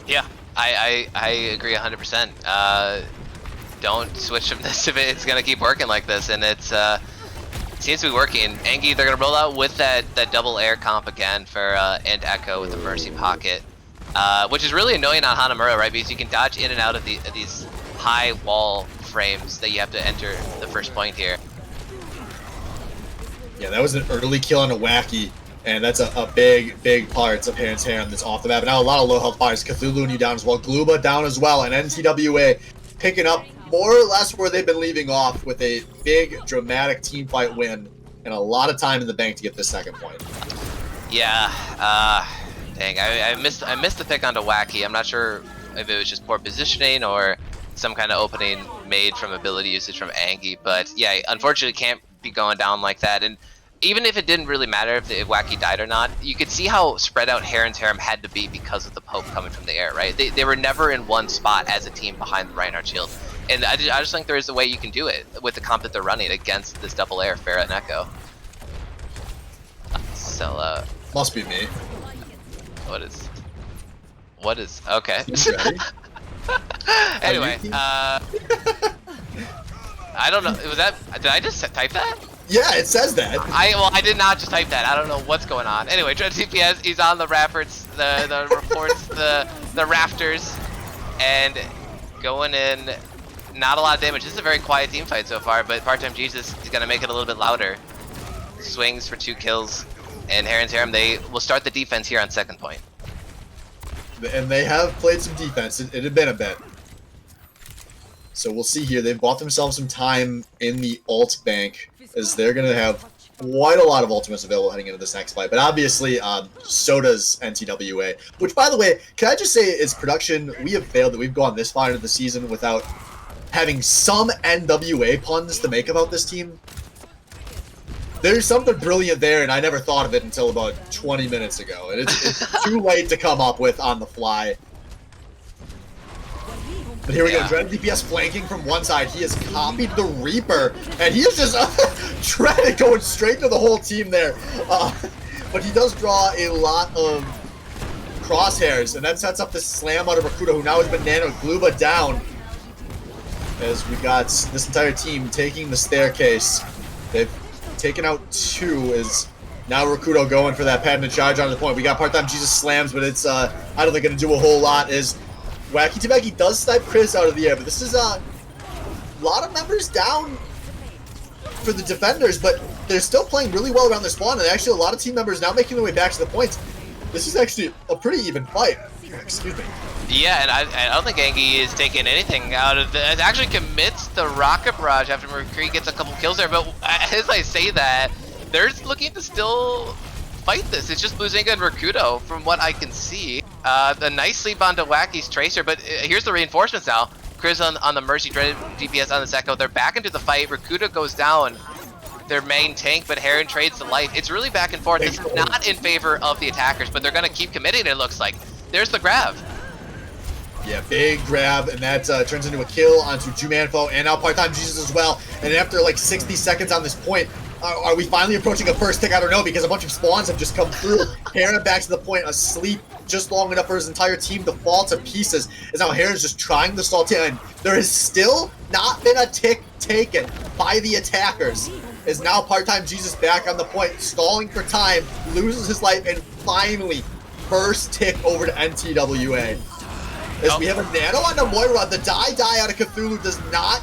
Yeah, I agree 100%. Don't switch from this if it's gonna keep working like this, and it seems to be working. ANGEY, they're gonna roll out with that double air comp again for and Echo with the Mercy Pocket, which is really annoying on Hanamura, right? Because you can dodge in and out of these high wall frames that you have to enter the first point here. Yeah, that was an early kill on a Wacky, and that's a big part of HAREM that's off the map. And now a lot of low health bodies. Cthulhu and you down as well. Gluba down as well, and NTWA picking up more or less where they've been leaving off with a big, dramatic team fight win and a lot of time in the bank to get this second point. Yeah, dang, I missed the pick onto Wacky. I'm not sure if it was just poor positioning or some kind of opening made from ability usage from ANGEY, but yeah, unfortunately can't be going down like that. And even if it didn't really matter if Wacky died or not, you could see how spread out Heron's Harem had to be because of the poke coming from the air, right? They were never in one spot as a team behind the Reinhardt shield. And I just think there is a way you can do it with the comp that they're running against this double air, Pharah and Echo. So, Must be me. What is, okay. You ready? Anyway, I don't know, did I just type that? Yeah, it says that. I did not just type that. I don't know what's going on. Anyway, Dread DPS, he's on the rafters, the reports, the rafters, and going in. Not a lot of damage. This is a very quiet team fight so far, but Part-Time Jesus is gonna make it a little bit louder. Swings for 2 kills, and Heron's Harem, they will start the defense here on second point. And they have played some defense. It had been a bit. So we'll see here. They've bought themselves some time in the ult bank, as they're going to have quite a lot of ultimates available heading into this next fight. But obviously, so does NTWA. Which, by the way, can I just say, is production, we have failed that we've gone this far into the season without having some NWA puns to make about this team. There's something brilliant there, and I never thought of it until about 20 minutes ago. And it's too late to come up with on the fly. But here we go, Dread DPS flanking from one side. He has copied the Reaper, and he is just Dread going straight to the whole team there. But he does draw a lot of crosshairs, and that sets up this slam out of Rakuda, who now has been nanoed. Gluba down, as we got this entire team taking the staircase. They've taken out 2, as now Rakudo going for that patented charge on the point. We got Part-Time Jesus slams, but it's I don't think going to do a whole lot, as Wacky Tabaki does snipe Chris out of the air, but this is a lot of members down for the defenders, but they're still playing really well around their spawn, and actually a lot of team members now making their way back to the points. This is actually a pretty even fight. Excuse me. Yeah, and I don't think ANGEY is taking anything out of it. Actually commits the rocket barrage after McCree gets a couple kills there, but as I say that, they're looking to still fight this. It's just Bluzinga and Rakudo from what I can see. The nice sleep onto Wacky's Tracer, but here's the reinforcements now. Chris on the Mercy, Dread DPS on the Echo. They're back into the fight. Rakudo goes down, their main tank, but Heron trades the life. It's really back and forth. It's not in favor of the attackers, but they're going to keep committing, it looks like. There's the grab. Yeah, big grab, and that turns into a kill onto Jumanfo, and now Part-Time Jesus as well. And after like 60 seconds on this point, are we finally approaching a first tick? I don't know, because a bunch of spawns have just come through. Heron back to the point, asleep just long enough for his entire team to fall to pieces. As now Heron's just trying to stall in. There has still not been a tick taken by the attackers. Is now Part-Time Jesus back on the point, stalling for time, loses his life, and finally first tick over to NTWA. As we have a nano on the Moira, the die out of Cthulhu does not.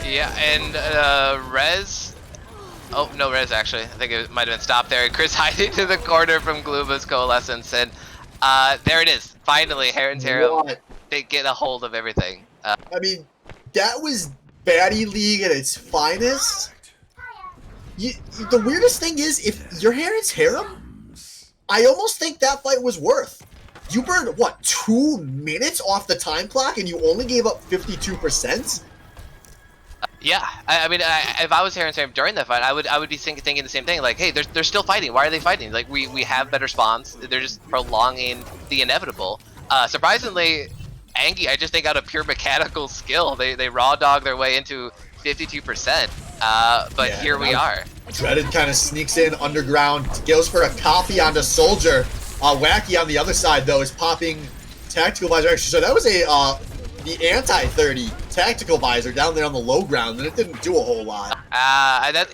Yeah, and Rez. Oh, no Rez actually. I think it might have been stopped there. Chris hiding to the corner from Gluba's Coalescence, and there it is. Finally, Heron's Harem, they get a hold of everything. I mean, that was Baddy League at its finest. The weirdest thing is, if you're Heron's Harem, I almost think that fight was worth. You burned, what, 2 minutes off the time clock and you only gave up 52%? Yeah, I mean, if I was Heron's Harem during that fight, I would be thinking the same thing. Like, hey, they're still fighting. Why are they fighting? Like, we have better spawns. They're just prolonging the inevitable. Surprisingly, ANGEY, I just think out of pure mechanical skill, they raw dog their way into 52%. But yeah, here we are. Dreaded kind of sneaks in underground, goes for a copy onto Soldier. Wacky on the other side, though, is popping Tactical Visor. Actually, so that was the anti-30 Tactical Visor down there on the low ground, and it didn't do a whole lot. That's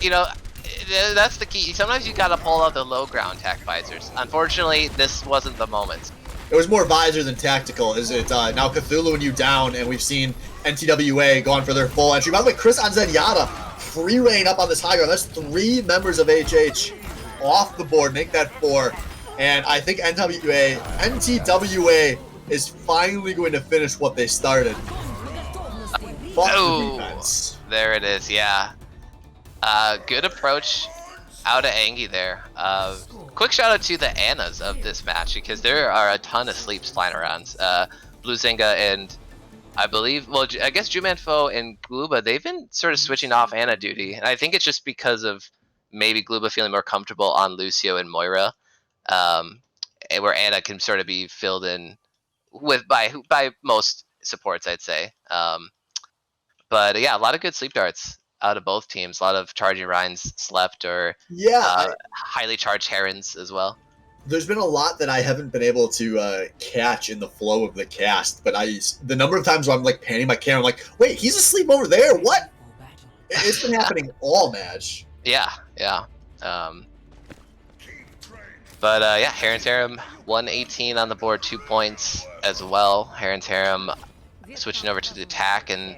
the key. Sometimes you gotta pull out the low ground Tac Visors. Unfortunately, this wasn't the moment. It was more Visor than Tactical. Is it now Cthulhu and you down, and we've seen NTWA going for their full entry. By the way, Chris on Zenyatta, free reign up on this high ground. That's 3 members of HH off the board, make that 4. And I think NTWA is finally going to finish what they started. Oh, there it is, yeah. Good approach out of ANGEY there. Quick shout out to the Annas of this match, because there are a ton of sleeps flying around. Bluzinga and I believe, well, I guess Jumanfo and Gluba, they've been sort of switching off Ana duty. And I think it's just because of maybe Gluba feeling more comfortable on Lucio and Moira, where Ana can sort of be filled in with by most supports, I'd say. But yeah, a lot of good sleep darts out of both teams. A lot of charging Rhines slept, or Yeah, highly charged Herons as well. there's been a lot that I haven't been able to catch in the flow of the cast, but the number of times where I'm like panning my camera, I'm like, wait, he's asleep over there. What? For battle. It's been happening all match. Yeah, yeah. But yeah, Heron's Harem 118 on the board, 2 points as well. Heron's Harem switching over to the attack, and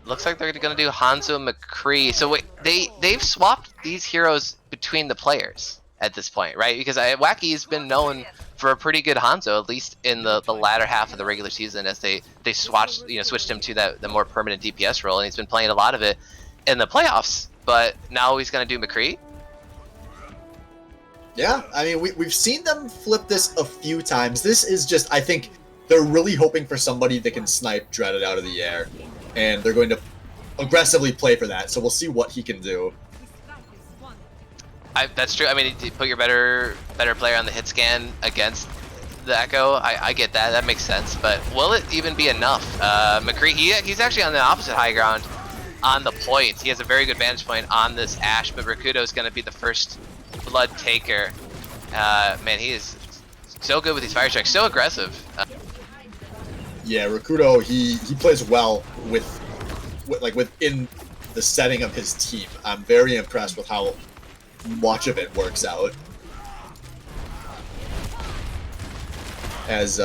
looks like they're gonna do Hanzo McCree. So wait, they've swapped these heroes between the players at this point, right? Because Wacky's been known for a pretty good Hanzo, at least in the latter half of the regular season, as they switched him to the more permanent DPS role, and he's been playing a lot of it in the playoffs. But now he's gonna do McCree. Yeah, I mean, we've seen them flip this a few times. This is just, I think, they're really hoping for somebody that can snipe Dreaded out of the air, and they're going to aggressively play for that, so we'll see what he can do. That's true. I mean, you put your better player on the hit scan against the Echo. I get that. That makes sense. But will it even be enough? McCree, he's actually on the opposite high ground on the point. He has a very good vantage point on this Ashe, but Rakudo is going to be the first blood taker. Man, he is so good with these fire strikes. So aggressive. Yeah, Rakudo, he plays well within the setting of his team. I'm very impressed with how much of it works out. As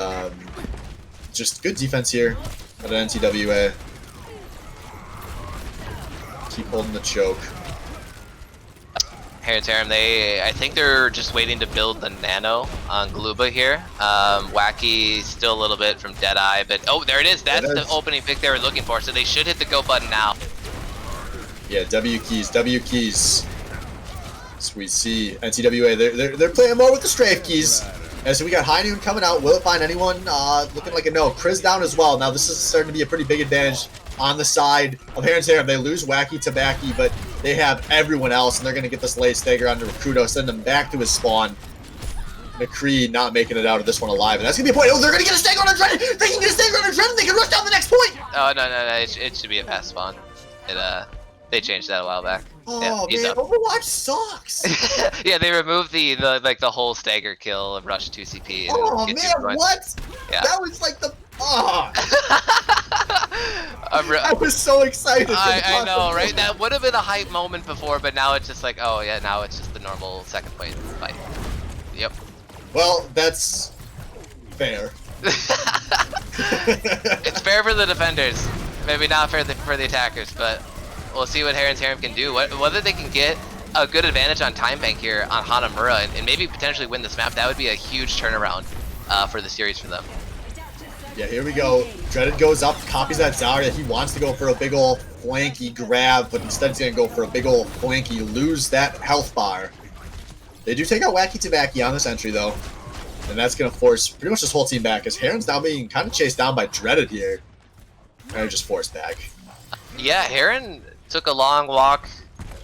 just good defense here at an NTWA. Keep holding the choke. Heron's Harem, I think they're just waiting to build the nano on Gluba here. Wacky still a little bit from Deadeye, but oh, there it is. That's the opening pick they were looking for. So they should hit the go button now. Yeah, W keys. So we see NTWA, they're playing more with the strafe keys. And so we got High Noon coming out. Will it find anyone? Looking like a no. Chris down as well. Now this is starting to be a pretty big advantage on the side of Heron's Harem. They lose Wacky to Backy, but they have everyone else, and they're going to get this late stagger onto Rakudo, send him back to his spawn. McCree not making it out of this one alive, and that's going to be a point. Oh, they're going to get a stagger on Dreaded! They can get a stagger on Dreaded, they can rush down the next point! Oh, no, it should be a fast spawn. They changed that a while back. Oh, yeah, man, Overwatch sucks! Yeah, they removed the whole stagger kill of rush 2CP. Oh, man, what? Yeah. That was like the... Oh. I was so excited. I know, right? That would have been a hype moment before, but now it's just like, oh yeah, now it's just the normal second place fight. Yep. Well, that's fair. It's fair for the defenders, maybe not fair for the attackers, but we'll see what Heron's Harem can do. Whether they can get a good advantage on time bank here on Hanamura and maybe potentially win this map, that would be a huge turnaround for the series for them. Yeah, here we go. Dreaded goes up, copies that Zarya. He wants to go for a big ol' flanky grab, but instead he's going to go for a big ol' flanky, lose that health bar. They do take out Wacky Tabaki on this entry, though. And that's going to force pretty much this whole team back, as Heron's now being kind of chased down by Dreaded here. And they're just forced back. Yeah, Heron took a long walk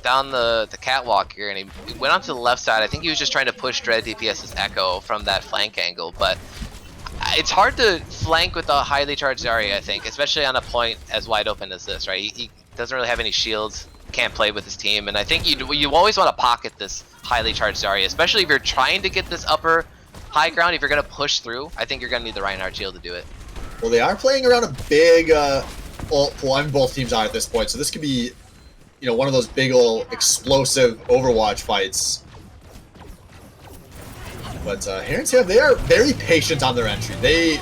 down the catwalk here, and he went onto the left side. I think he was just trying to push Dreaded DPS's Echo from that flank angle, but it's hard to flank with a highly charged Zarya, I think, especially on a point as wide open as this, right? He doesn't really have any shields, can't play with his team, and I think you always want to pocket this highly charged Zarya, especially if you're trying to get this upper high ground. If you're going to push through, I think you're going to need the Reinhardt shield to do it. Well, they are playing around a big ult pool. I mean, both teams are at this point, so this could be, one of those big old explosive Overwatch fights. But Heron's Harem, they are very patient on their entry. They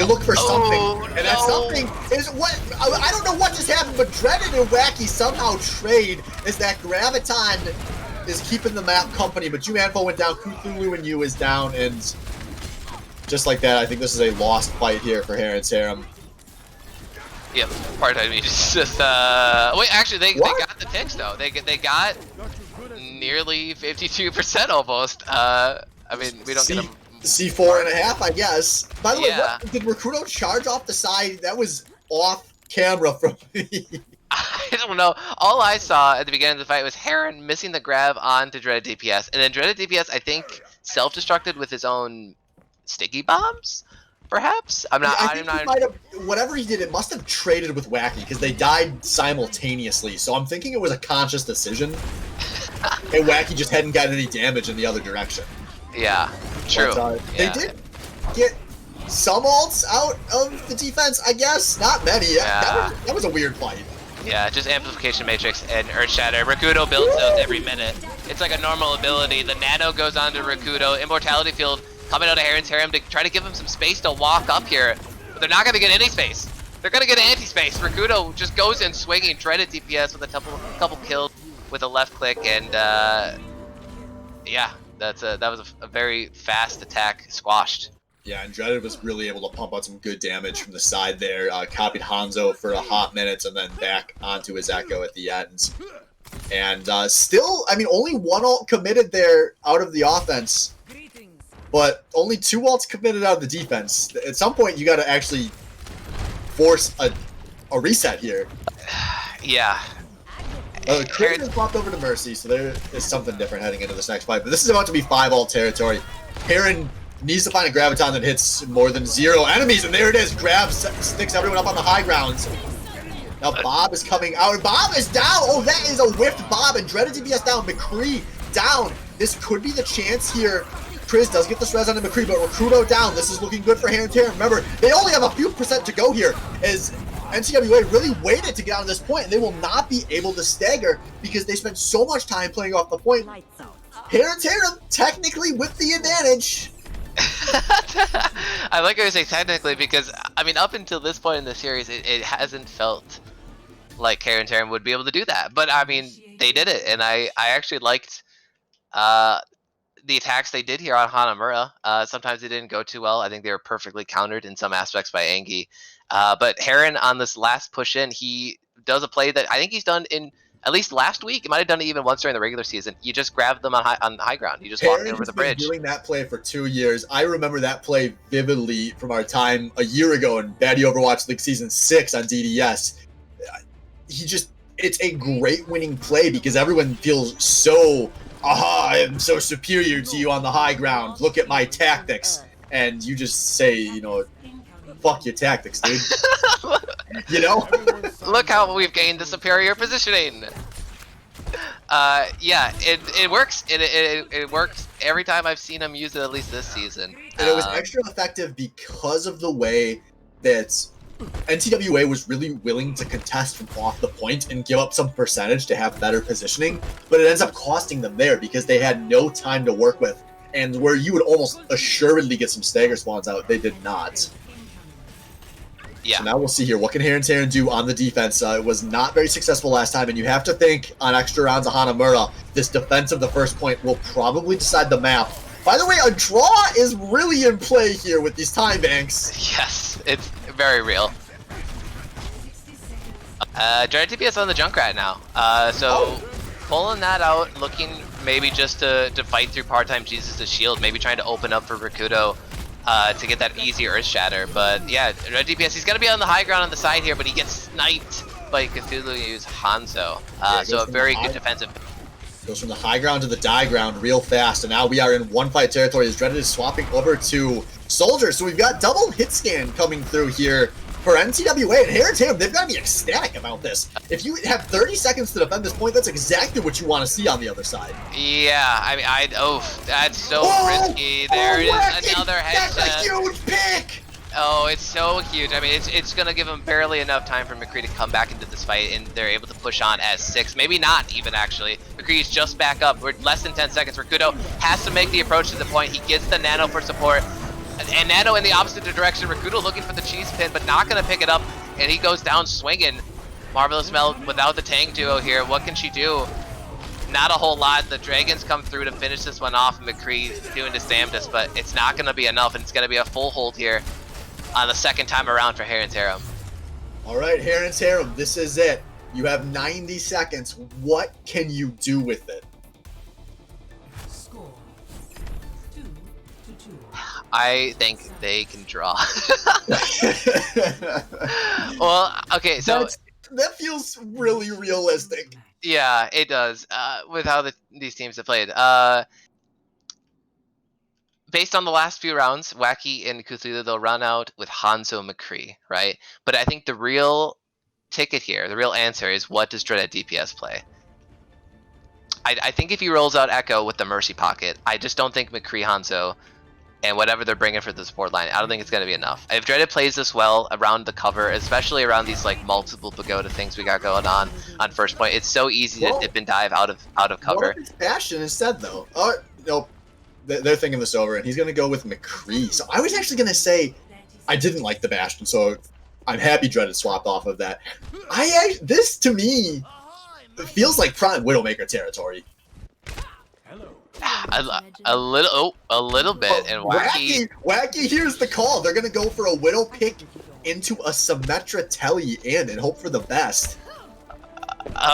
look for something, and that something is what I don't know what just happened, but Dreaded and Wacky somehow trade as that Graviton is keeping the map company. But Jumanfo went down, Cthulhu and you is down, and just like that, I think this is a lost fight here for Heron's Harem. Yep, part-time just wait, actually they got the picks though. They got nearly 52% almost. I mean, we don't get them C4.5, I guess. By the way, Yeah. what, did Rakuto charge off the side? That was off camera from me. I don't know. All I saw at the beginning of the fight was HAREM missing the grab onto Dreaded DPS, and then Dreaded DPS, I think, self-destructed with his own sticky bombs. Perhaps I'm not. I I'm think not. he might have, whatever he did, it must have traded with Wacky because they died simultaneously. So I'm thinking it was a conscious decision, and Wacky just hadn't gotten any damage in the other direction. Yeah, true. But, Yeah. They did get some ults out of the defense, I guess. Not many. Yeah. That was a weird fight. Yeah, just Amplification Matrix and Earth Shatter. Rakuto builds those every minute. It's like a normal ability. The Nano goes on to Rakuto. Immortality Field coming out of HAREM's HAREM to try to give him some space to walk up here. But they're not going to get any space. They're going to get anti-space. Rakuto just goes in swinging, Dreaded DPS with a couple kills with a left click. And yeah, that was a very fast attack squashed. Yeah, and Dreaded was really able to pump out some good damage from the side there. Copied Hanzo for a hot minute and then back onto his Echo at the end. And still, I mean, only one ult committed there out of the offense, but only 2 ults committed out of the defense. At some point, you got to actually force a reset here. Yeah. Chris has popped over to Mercy, so there is something different heading into this next fight. But this is about to be 5 ult territory. HAREM needs to find a Graviton that hits more than 0 enemies, and there it is. Grabs, sticks everyone up on the high grounds. Now Bob is coming out, and Bob is down! Oh, that is a whiffed Bob, and Dreaded DPS down, McCree down. This could be the chance here. Chris does get this res on McCree, but Rakuto down. This is looking good for HAREM. Remember, they only have a few percent to go here, as NCWA really waited to get on this point, and they will not be able to stagger because they spent so much time playing off the point. HAREM technically with the advantage. I like how you say technically because, I mean, up until this point in the series, it hasn't felt like HAREM would be able to do that. But, I mean, they did it, and I actually liked the attacks they did here on Hanamura. Sometimes they didn't go too well. I think they were perfectly countered in some aspects by ANGEY. But HAREM, on this last push in, he does a play that I think he's done in at least last week. He might have done it even once during the regular season. You just grab them on the high ground. You just walk over the bridge. Been doing that play for 2 years. I remember that play vividly from our time a year ago in Baddy Overwatch League Season 6 on DDS. It's a great winning play because everyone feels so, aha, I am so superior to you on the high ground. Look at my tactics. And you just say, you know, fuck your tactics, dude. You know? Look how we've gained the superior positioning. Yeah, it works. It worked every time I've seen him use it, at least this season. And it was extra effective because of the way that NTWA was really willing to contest from off the point and give up some percentage to have better positioning, but it ends up costing them there because they had no time to work with, and where you would almost assuredly get some stagger spawns out, they did not. Yeah. So now we'll see here. What can HAREM do on the defense? It was not very successful last time, and you have to think on extra rounds of Hanamura, this defense of the first point will probably decide the map. By the way, a draw is really in play here with these time banks. Yes, it's very real. Dreaded TPS on the Junkrat now. So pulling that out, looking maybe just to fight through part-time Jesus' shield, maybe trying to open up for Rakuto. To get that easy Earth Shatter, but yeah, Red DPS, he's gonna be on the high ground on the side here, but he gets sniped by Cthulhu's Hanzo. So a very good defensive. Goes from the high ground to the die ground real fast, and now we are in one fight territory as Dreaded is swapping over to Soldier. So we've got double hit scan coming through here for NTWA, and HAREM, they've got to be ecstatic about this. If you have 30 seconds to defend this point, that's exactly what you want to see on the other side. Yeah, I mean, that's so risky. There is another headshot. That's a huge pick! Oh, it's so huge. I mean, it's going to give him barely enough time for McCree to come back into this fight, and they're able to push on as 6. Maybe not even, actually. McCree's just back up. We're less than 10 seconds. Rakuto has to make the approach to the point. He gets the Nano for support. And Nano in the opposite direction. Rakuto looking for the cheese pin, but not going to pick it up. And he goes down swinging. Marvelous Mel without the tank duo here. What can she do? Not a whole lot. The Dragons come through to finish this one off. McCree doing his damnedest, but it's not going to be enough. And it's going to be a full hold here on the second time around for HAREM. All right, HAREM, this is it. You have 90 seconds. What can you do with it? Score 2-2. I think they can draw. Well, okay, so that feels really realistic. yeah, it does. With how these teams have played. Based on the last few rounds, Wacky and Cthulhu, they'll run out with Hanzo McCree, right? But I think the real ticket here, the real answer is, what does Dread at DPS play? I think if he rolls out Echo with the Mercy Pocket, I just don't think McCree, Hanzo, and whatever they're bringing for the support line, I don't think it's going to be enough. If Dreaded plays this well around the cover, especially around these like multiple pagoda things we got going on first point, it's so easy to dip and dive out of cover. What if it's Bastion instead, though? Nope. They're thinking this over, and he's going to go with McCree. So I was actually going to say I didn't like the Bastion, so I'm happy Dreaded swapped off of that. This, to me, feels like prime Widowmaker territory. A little bit, and Wacky here's the call. They're gonna go for a Widow pick into a Symmetra Telly and hope for the best.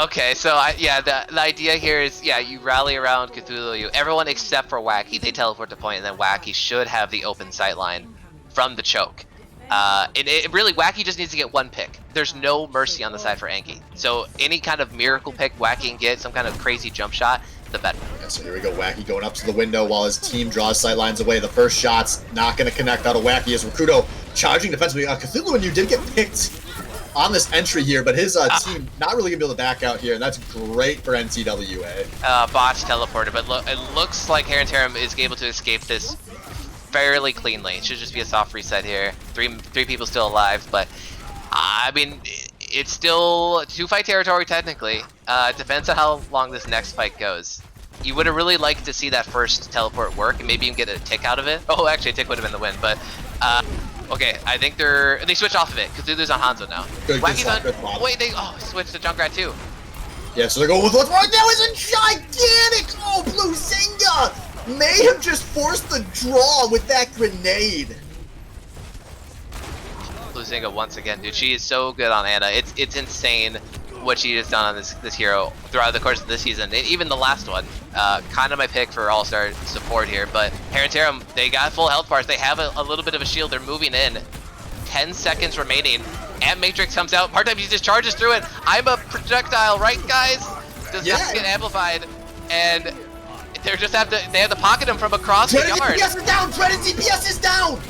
Okay, so the idea here is, you rally around Cthulhu, everyone except for Wacky, they teleport to point, and then Wacky should have the open sight line from the choke. Really, Wacky just needs to get one pick. There's no mercy on the side for ANGEY. So any kind of miracle pick Wacky can get, some kind of crazy jump shot, the better. Okay, so here we go, Wacky going up to the window while his team draws sight lines away. The first shot's not going to connect out of Wacky as Rakudo charging defensively. Cthulhu and you did get picked on this entry here, but his team not really going to be able to back out here, and that's great for NCWA. Botch teleporter, but it looks like HAREM is able to escape this fairly cleanly. It should just be a soft reset here. Three people still alive, but I mean, it's still 2-fight territory technically. Depends on how long this next fight goes. You would have really liked to see that first teleport work, and maybe you can get a tick out of it. Oh, actually, a tick would have been the win, but okay, I think they switched off of it. Cthulhu's on Hanzo now. Wacky's on. Wait, they switched to Junkrat too. Yeah, so they're going with what's right now is a gigantic Blue Zinga may have just forced the draw with that grenade. Blue Zinga once again, dude. She is so good on Ana. It's insane what she has done on this hero throughout the course of this season, and even the last one. Kind of my pick for all-star support here, but HAREM, they got full health bars. They have a little bit of a shield. They're moving in. 10 seconds remaining, and Matrix comes out. Part-time, he just charges through it. I'm a projectile, right, guys? Does not get amplified, and they have to pocket him from across the yard. DPS is down. Dreaded DPS is down.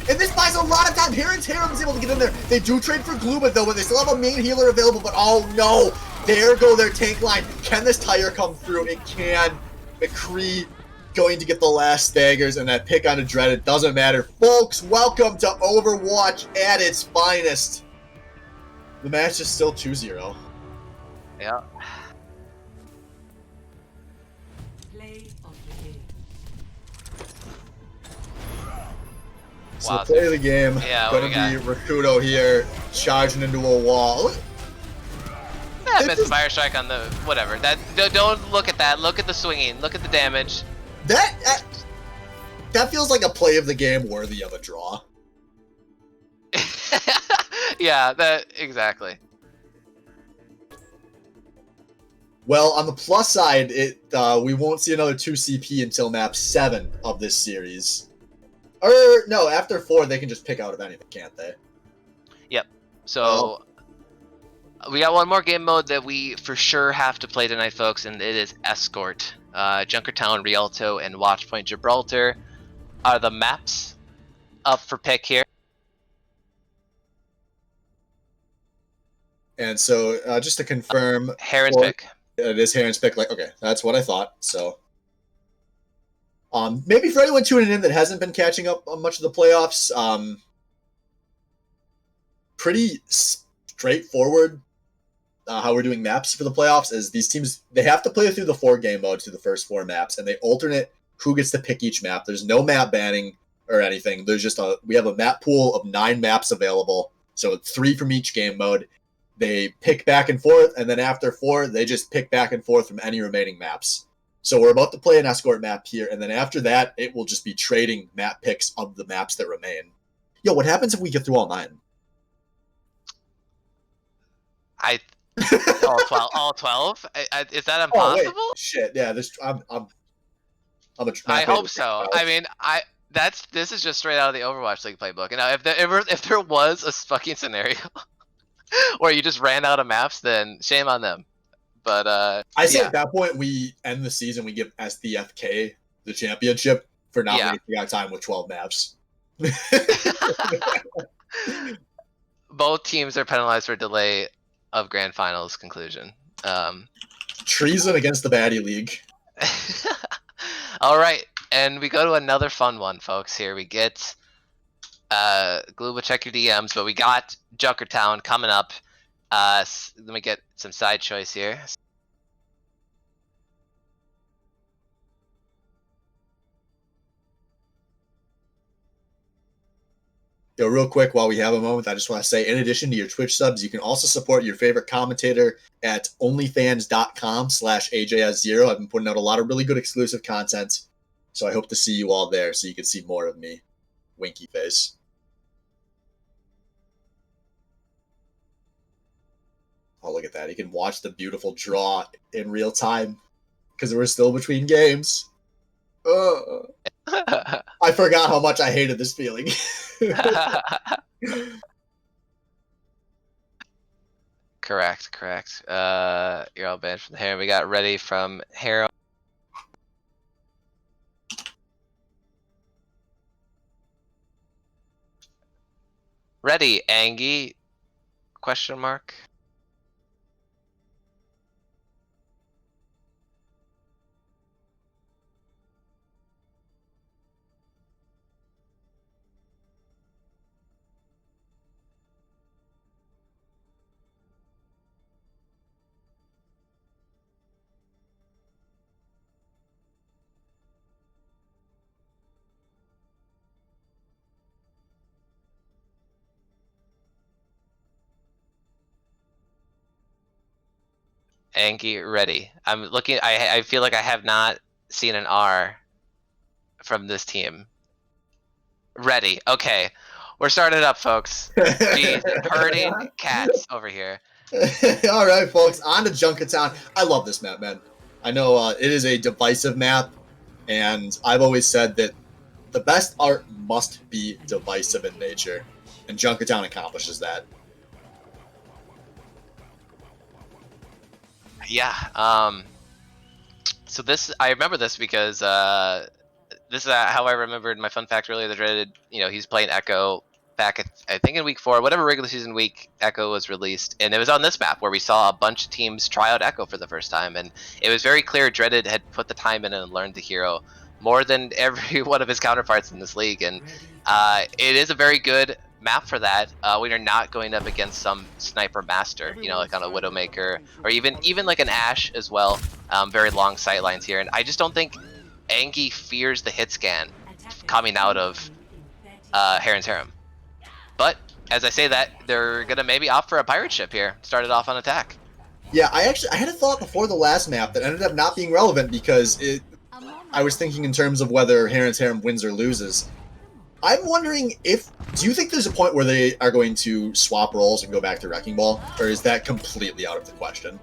And this buys a lot of time. HAREM is able to get in there. They do trade for Glooba though, but they still have a main healer available. But oh no, there go their tank line. Can this tire come through? It can. McCree going to get the last staggers, and that pick on a Dreaded doesn't matter. Folks, welcome to Overwatch at its finest. The match is still 2-0. Yeah. So the play of the game, gonna be Rakudo here, charging into a wall. Yeah, missed Fire Strike on the whatever. Don't look at that. Look at the swinging. Look at the damage. That feels like a play of the game worthy of a draw. Yeah, exactly. Well, on the plus side, we won't see another 2 CP until map 7 of this series. Or, no, after 4, they can just pick out of anything, can't they? Yep. So, we got one more game mode that we for sure have to play tonight, folks, and it is Escort. Junkertown, Rialto, and Watchpoint Gibraltar are the maps up for pick here. And so, just to confirm... HAREM's pick. It is HAREM's pick. Okay, that's what I thought, so... maybe for anyone tuning in that hasn't been catching up on much of the playoffs, pretty straightforward how we're doing maps for the playoffs is these teams, they have to play through the 4-game mode through the first 4 maps, and they alternate who gets to pick each map. There's no map banning or anything. There's just we have a map pool of 9 maps available, so 3 from each game mode. They pick back and forth, and then after 4, they just pick back and forth from any remaining maps. So we're about to play an Escort map here, and then after that, it will just be trading map picks of the maps that remain. Yo, what happens if we get through all 9? All 12? Is that impossible? Oh, wait. Shit, yeah. I hope so. I mean, This is just straight out of the Overwatch League playbook. Now, if there was a fucking scenario where you just ran out of maps, then shame on them. But I say yeah. at that point we end the season. We give SDFK the championship for not wasting our time with 12 maps. Both teams are penalized for delay of grand finals conclusion. Treason against the Baddy League. All right, and we go to another fun one, folks. Here we get Glooba, check your DMs, but we got Junkertown coming up. Let me get some side choice here. Yo, real quick, while we have a moment, I just want to say, in addition to your Twitch subs, you can also support your favorite commentator at onlyfans.com/AJS0. I've been putting out a lot of really good exclusive content, so I hope to see you all there so you can see more of me. Winky face. Oh, look at that. You can watch the beautiful draw in real time because we're still between games. I forgot how much I hated this feeling. Correct. You're all banned from the Harem. We got ready from Harem. Ready, ANGEY? Question mark. ANGEY, ready. I'm looking. I feel like I have not seen an R from this team. Ready. Okay. We're starting it up, folks. Jeez, herding cats over here. All right, folks, on to Junkertown. I love this map, man. I know it is a divisive map, and I've always said that the best art must be divisive in nature, and Junkertown accomplishes that. Yeah. So this, I remember this because this is how I remembered my fun fact earlier. The dreaded, he's playing Echo back at, I think in week 4, whatever regular season week Echo was released, and it was on this map where we saw a bunch of teams try out Echo for the first time, and it was very clear Dreaded had put the time in and learned the hero more than every one of his counterparts in this league, and it is a very good map for that. When you're not going up against some sniper master, like on a Widowmaker, or even like an Ashe as well. Very long sight lines here, and I just don't think ANGEY fears the hit scan coming out of Harem. But as I say that, they're gonna maybe opt for a pirate ship here. Started off on attack. Yeah, I had a thought before the last map that ended up not being relevant because I was thinking in terms of whether Harem wins or loses. I'm wondering do you think there's a point where they are going to swap roles and go back to Wrecking Ball, or is that completely out of the question?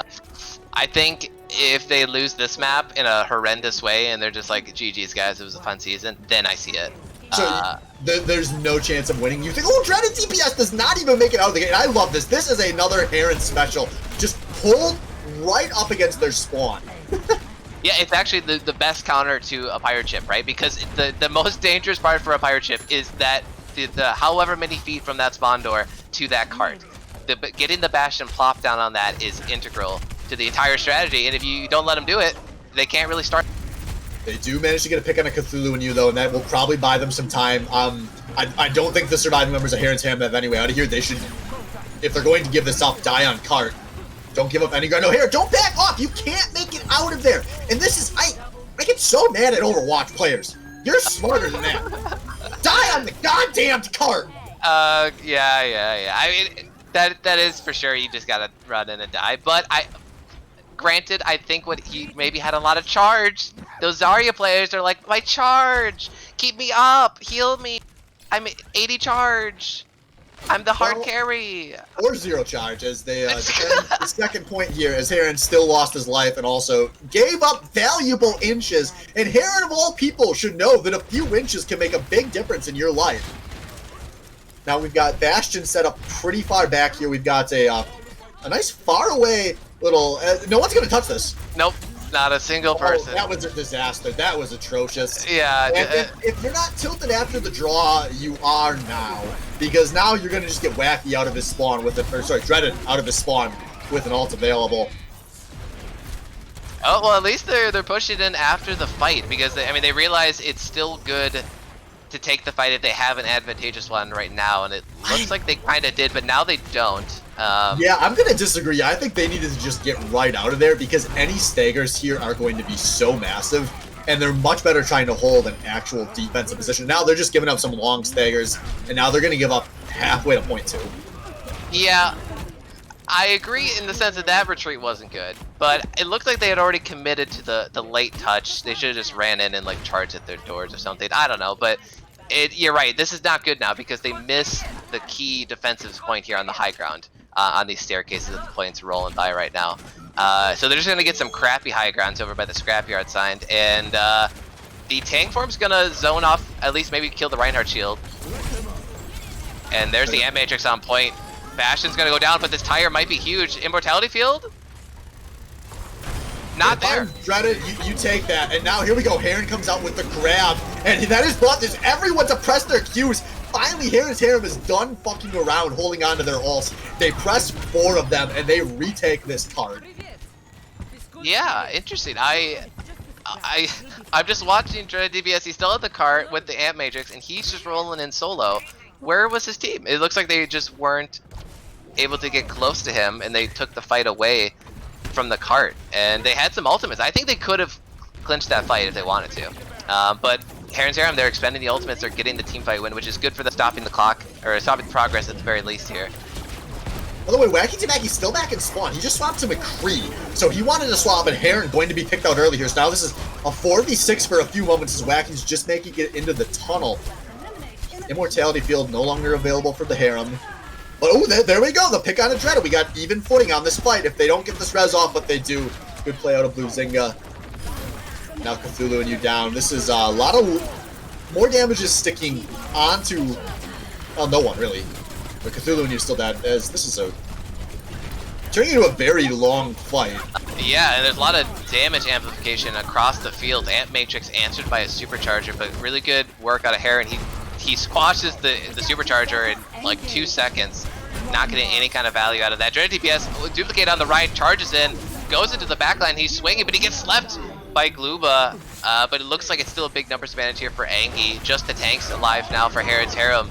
I think if they lose this map in a horrendous way and they're just like, GG's guys, it was a fun season, then I see it. So there's no chance of winning. You think, oh, Dreaded DPS does not even make it out of the gate. I love this. This is another Harem special. Just pulled right up against their spawn. Yeah, it's actually the best counter to a pirate ship, right? Because the most dangerous part for a pirate ship is that the however many feet from that spawn door to that cart. Getting the Bastion plop down on that is integral to the entire strategy, and if you don't let them do it, they can't really start. They do manage to get a pick on a Cthulhu in you, though, and that will probably buy them some time. I don't think the surviving members of Harem's have any way out of here. They should, if they're going to give this up, die on cart. Don't give up any ground. No, here, don't back off. You can't make it out of there. And this is, I get so mad at Overwatch players. You're smarter than that. Die on the goddamn cart. Yeah. I mean, that is for sure. You just gotta run in and die. But granted, I think what he maybe had a lot of charge. Those Zarya players are like, my charge, keep me up, heal me. I'm 80 charge. I'm the hard Well, carry. Or zero charge as they defend the second point here as Heron still lost his life and also gave up valuable inches. And Heron of all people should know that a few inches can make a big difference in your life. Now we've got Bastion set up pretty far back here. We've got a nice far away little... no one's going to touch this. Nope, not a single person. That was a disaster. That was atrocious. Yeah. If you're not tilted after the draw, you are now. Because now you're going to just get wacky out of his spawn with it. Or sorry, dreaded out of his spawn with an ult available. Oh, well, at least they're pushing in after the fight because, they realize it's still good to take the fight if they have an advantageous one right now. And it looks like they kind of did, but now they don't. Yeah, I'm going to disagree. I think they needed to just get right out of there because any staggers here are going to be so massive. And they're much better trying to hold an actual defensive position. Now they're just giving up some long staggers, and now they're going to give up halfway to point 2. Yeah, I agree in the sense that that retreat wasn't good, but it looked like they had already committed to the late touch. They should have just ran in and like charged at their doors or something. I don't know, but you're right. This is not good now because they miss the key defensive point here on the high ground on these staircases that the plane's rolling by right now. So they're just going to get some crappy high grounds over by the scrapyard sign, and the tank form's going to zone off, at least maybe kill the Reinhardt shield. And there's the Ant-Matrix on point. Bastion's going to go down, but this tire might be huge. Immortality field? Not there. Dreaded, you take that. And now here we go. Heron comes out with the grab. And that has brought this everyone to press their Qs. Finally, Heron's Harem is done fucking around, holding on to their ults. They press 4 of them, and they retake this card. Yeah, interesting. I'm just watching Dreaded DBS. He's still at the cart with the Ant Matrix, and he's just rolling in solo. Where was his team? It looks like they just weren't able to get close to him, and they took the fight away from the cart. And they had some ultimates. I think they could have clinched that fight if they wanted to. But Heron's Harem, they're expending the ultimates, they're getting the team fight win, which is good for the stopping the clock, or stopping progress at the very least here. By the way, Wacky Tabaki's still back in spawn. He just swapped to McCree, so he wanted to swap, and Heron going to be picked out early here. So now this is a 4v6 for a few moments as Wacky's just making it into the tunnel. Immortality field no longer available for the Harem. But oh, there we go, the pick on a Dreaded. We got even footing on this fight if they don't get this res off, but they do. Good play out of Blue Zynga. Now Cthulhu and you down. This is a lot of more damage is sticking onto, well, no one really. But Cthulhu and you still dead, as this is turning into a very long fight. Yeah, and there's a lot of damage amplification across the field. Ant Matrix answered by a supercharger, but really good work out of Heron. He squashes the supercharger in like 2 seconds, not getting any kind of value out of that. Dreaded DPS duplicate on the right, charges in, goes into the backline. He's swinging, but he gets slept by Gluba. But it looks like it's still a big numbers advantage here for ANGEY. Just the tanks alive now for Heron's Harem.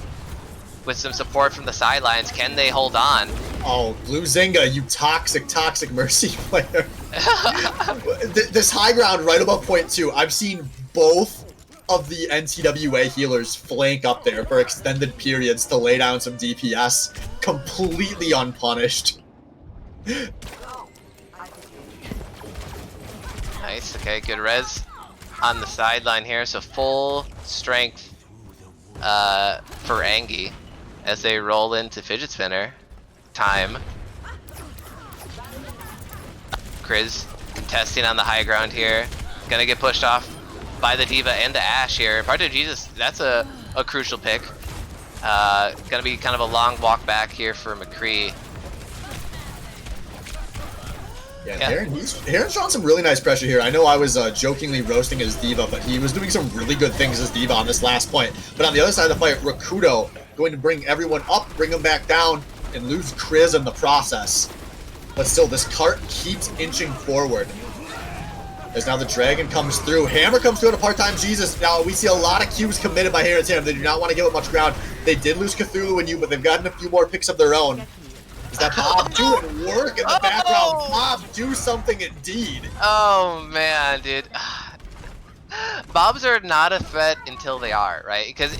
With some support from the sidelines, can they hold on? Oh, Blue Zynga, you toxic Mercy player. This high ground right above point 2, I've seen both of the NTWA healers flank up there for extended periods to lay down some DPS, completely unpunished. Nice, okay, good res on the sideline here, so full strength for ANGEY as they roll into Fidget Spinner time. Kriz contesting on the high ground here, gonna get pushed off by the D.Va and the Ashe here. Part of Jesus, that's a crucial pick. Gonna be kind of a long walk back here for McCree. Yeah, Heron's drawing some really nice pressure here. I know I was jokingly roasting his D.Va, but he was doing some really good things as D.Va on this last point. But on the other side of the fight, Rakudo going to bring everyone up, bring them back down, and lose Kriz in the process. But still, this cart keeps inching forward. As now the Dragon comes through. Hammer comes through at a part-time Jesus. Now, we see a lot of Qs committed by Heron's Harem. They do not want to give up much ground. They did lose Cthulhu and you, but they've gotten a few more picks of their own. Is that Bob doing work in the background? Bob, do something indeed. Oh, man, dude. Bobs are not a threat until they are, right? Because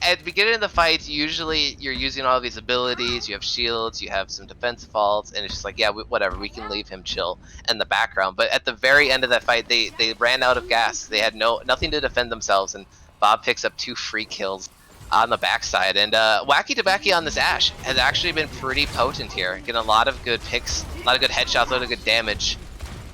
at the beginning of the fights, usually you're using all these abilities, you have shields, you have some defense faults, and it's just like, yeah, whatever, we can leave him chill in the background. But at the very end of that fight, they ran out of gas. They had nothing to defend themselves, and Bob picks up 2 free kills on the backside. And Wacky Tabaki on this Ashe has actually been pretty potent here. Getting a lot of good picks, a lot of good headshots, a lot of good damage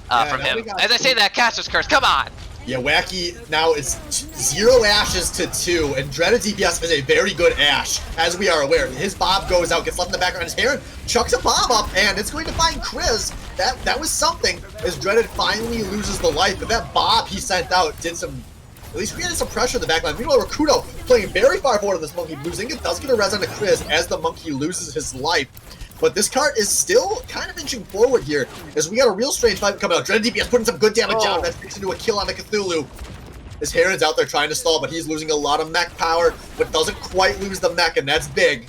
from him. As I say that, Caster's Curse, come on! Yeah, Wacky now is 0 Ashes to 2, and Dreaded DPS is a very good Ashe, as we are aware. His Bob goes out, gets left in the background, his Heron chucks a bomb up, and it's going to find Chris. That was something, as Dreaded finally loses the life, but that Bob he sent out did some, at least created some pressure in the backline. Meanwhile, Rakudo playing very far forward of this Monkey. Bluzinga does get a res on the Chris as the Monkey loses his life. But this cart is still kind of inching forward here, as we got a real strange fight coming out. Dreaded DPS putting some good damage down. That fits into a kill on the Cthulhu. His Heron's out there trying to stall, but he's losing a lot of mech power, but doesn't quite lose the mech, and that's big.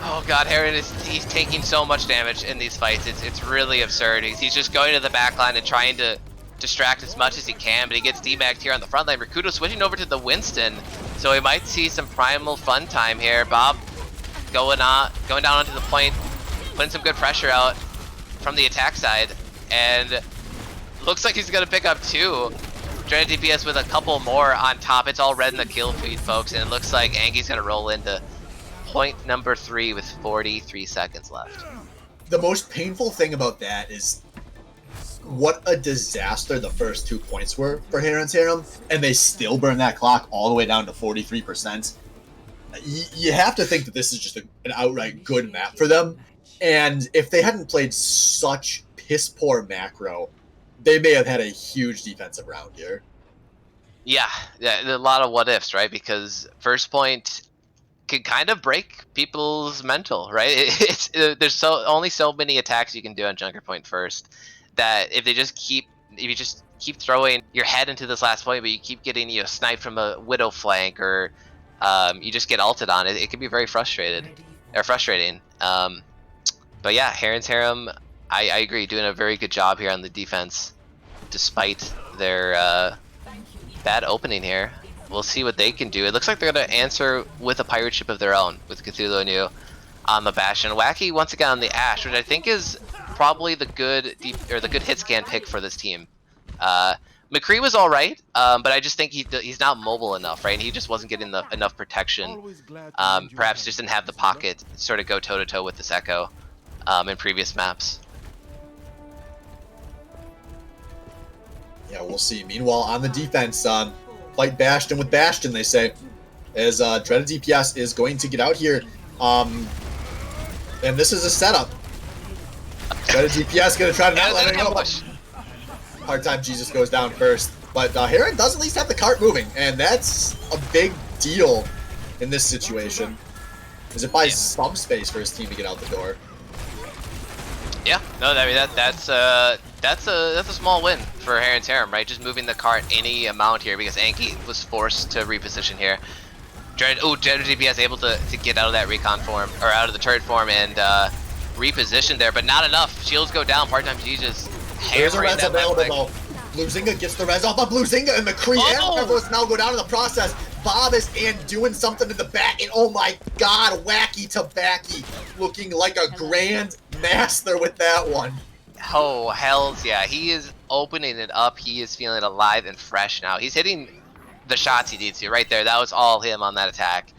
Oh god, Heron he's taking so much damage in these fights. It's really absurd. He's just going to the back line and trying to distract as much as he can, but he gets demagged here on the front line. Rakudo switching over to the Winston, so we might see some primal fun time here. Bob going down onto the point, putting some good pressure out from the attack side, and looks like he's gonna pick up 2. Dreaded DPS with a couple more on top. It's all red in the kill feed, folks, and it looks like Angey's gonna roll into point number 3 with 43 seconds left. The most painful thing about that is what a disaster the first 2 points were for Heron's Harem, and they still burn that clock all the way down to 43%. You have to think that this is just an outright good map for them, and if they hadn't played such piss-poor macro, they may have had a huge defensive round here. Yeah, a lot of what-ifs, right? Because first point can kind of break people's mental, right? There's only so many attacks you can do on Junker Point first, that if you just keep throwing your head into this last point, but you keep getting sniped from a Widow flank, or you just get ulted on it can be very frustrating. But yeah, Heron's Harem, I agree, doing a very good job here on the defense, despite their bad opening here. We'll see what they can do. It looks like they're going to answer with a pirate ship of their own, with Cthulhu and you on the Bastion. Wacky once again on the Ashe, which I think is probably the good hit scan pick for this team. McCree was all right, but I just think he's not mobile enough, right? And he just wasn't getting enough protection. Perhaps just didn't have the pocket sort of go toe-to-toe with this Echo in previous maps. Yeah, we'll see. Meanwhile, on the defense, fight Bastion with Bastion, they say, as Dreaded DPS is going to get out here. And this is a setup. Dreaded DPS going to try to not let it go. Hard time Jesus goes down first. But Heron does at least have the cart moving, and that's a big deal in this situation, as it buys some space for his team to get out the door. Yeah, no, I mean that's a small win for Heron's Harem, right? Just moving the cart any amount here, because Anki was forced to reposition here. Dreaded DPS able to get out of that recon form, or out of the turret form, and reposition there, but not enough. Shields go down. Part-time Jesus. There's a res available though. Bluzinga gets the res off of Bluzinga, and McCree and Pevos now go down in the process. Bob is doing something in the back, and oh my god, Wacky Tabaki looking like a grand master with that one. Oh, hells yeah. He is opening it up. He is feeling alive and fresh now. He's hitting the shots he needs to right there. That was all him on that attack.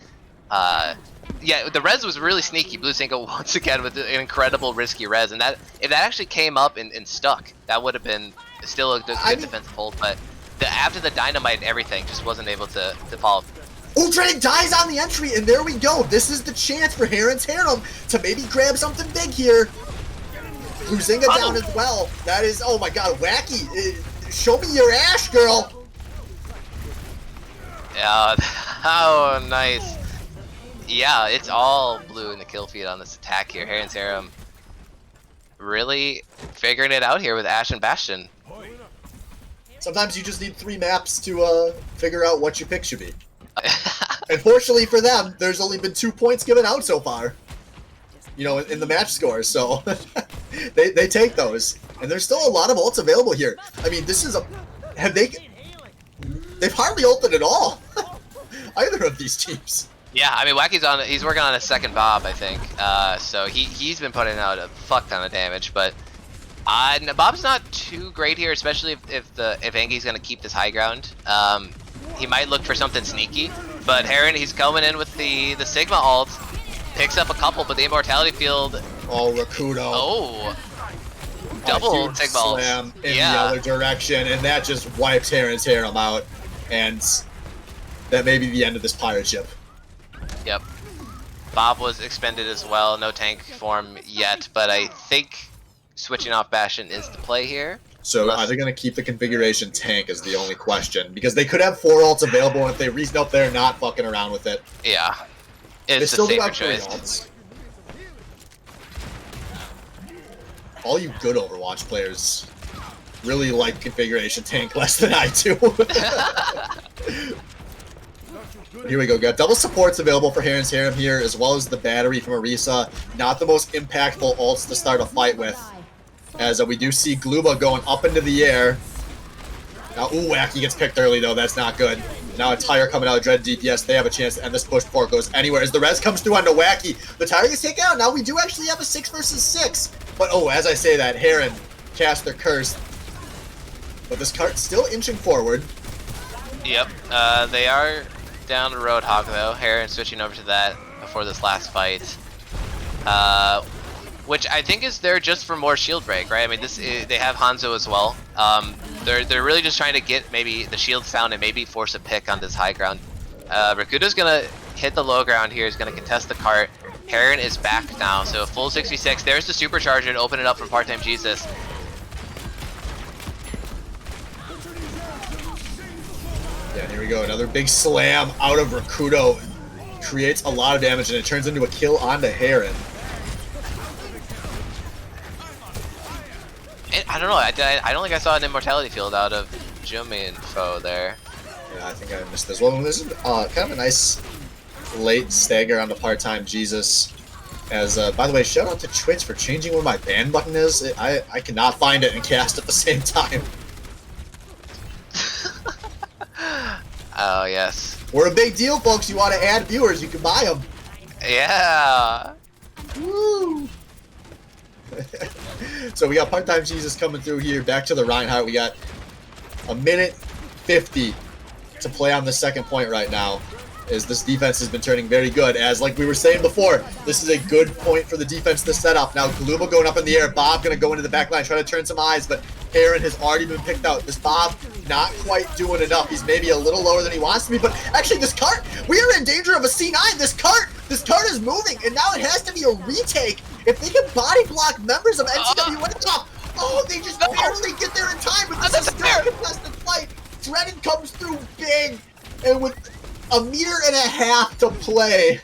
Yeah, the res was really sneaky. Bluzinga once again with an incredible risky res, and that if that actually came up and stuck, that would have been still a good defensive hold. But after the dynamite and everything, just wasn't able to follow. Ultra dies on the entry, and there we go. This is the chance for Heron's Harem to maybe grab something big here. Bluzinga down as well. That is, oh my god, Wacky. Show me your Ashe, girl. Yeah, oh, nice. Yeah, it's all blue in the kill feed on this attack here. Heron's Harem really figuring it out here with Ashe and Bastion. Sometimes you just need 3 maps to figure out what your pick should be. Unfortunately for them, there's only been 2 points given out so far. You know, in the match scores, so they take those. And there's still a lot of ults available here. I mean, this is they've hardly ulted at all. Either of these teams. Yeah, I mean, Wacky's he's working on a second Bob, I think. So he's been putting out a fuck ton of damage, but Bob's not too great here, especially if Angey's gonna keep this high ground. He might look for something sneaky. But Heron, he's coming in with the Sigma ult, picks up a couple, but the immortality field. Oh, Rakudo. Oh, double huge Sigma ult. slam in the other direction, and that just wipes Heron's Harem out, and that may be the end of this pirate ship. Yep. Bob was expended as well, no tank form yet, but I think switching off Bastion is the play here. So are they going to keep the configuration tank is the only question, because they could have 4 ults available, and if they reason up there, not fucking around with it. Yeah. They It's still the do safer have 3 choice. ults. All you good Overwatch players really like configuration tank less than I do. Here we go. Got double supports available for Heron's Harem here, as well as the battery from Orisa. Not the most impactful ults to start a fight with, as we do see Gluba going up into the air. Now, ooh, Wacky gets picked early, though. That's not good. Now a Tire coming out of Dread DPS. They have a chance to end this push before it goes anywhere. As the res comes through onto Wacky, the Tire gets taken out. Now we do actually have a 6 versus 6. But, oh, as I say that, Heron cast their curse. But this cart's still inching forward. Yep. They are down to Roadhog, though. Heron switching over to that before this last fight. Which I think is there just for more shield break, right? I mean, they have Hanzo as well. They're really just trying to get maybe the shields down and maybe force a pick on this high ground. Rakudo's gonna hit the low ground here. He's gonna contest the cart. Heron is back now, so full 66. There's the supercharger to open it up from Part-Time Jesus. Yeah, here we go. Another big slam out of Rakudo. Creates a lot of damage, and it turns into a kill onto Heron. I don't know. I don't think I saw an immortality field out of Juminfo there. Yeah, I think I missed this one. This is kind of a nice late stagger on the Part-Time Jesus. As by the way, shout out to Twitch for changing where my ban button is. I cannot find it and cast at the same time. Oh yes. We're a big deal, folks. You want to add viewers, you can buy them. Yeah. Woo! So we got Part-Time Jesus coming through here. Back to the Reinhardt. We got a minute 50 to play on the second point right now, as this defense has been turning very good. As like we were saying before, this is a good point for the defense to set up. Now Gluba going up in the air. Bob going to go into the back line, try to turn some eyes, but Heron has already been picked out. This Bob not quite doing enough. He's maybe a little lower than he wants to be, but actually this cart, we are in danger of a C9. This cart is moving, and now it has to be a retake. If they can body block members of NCW at the top, oh, they just barely get there in time, but this is still a contested fight. Dredden comes through big, and with a meter and a half to play.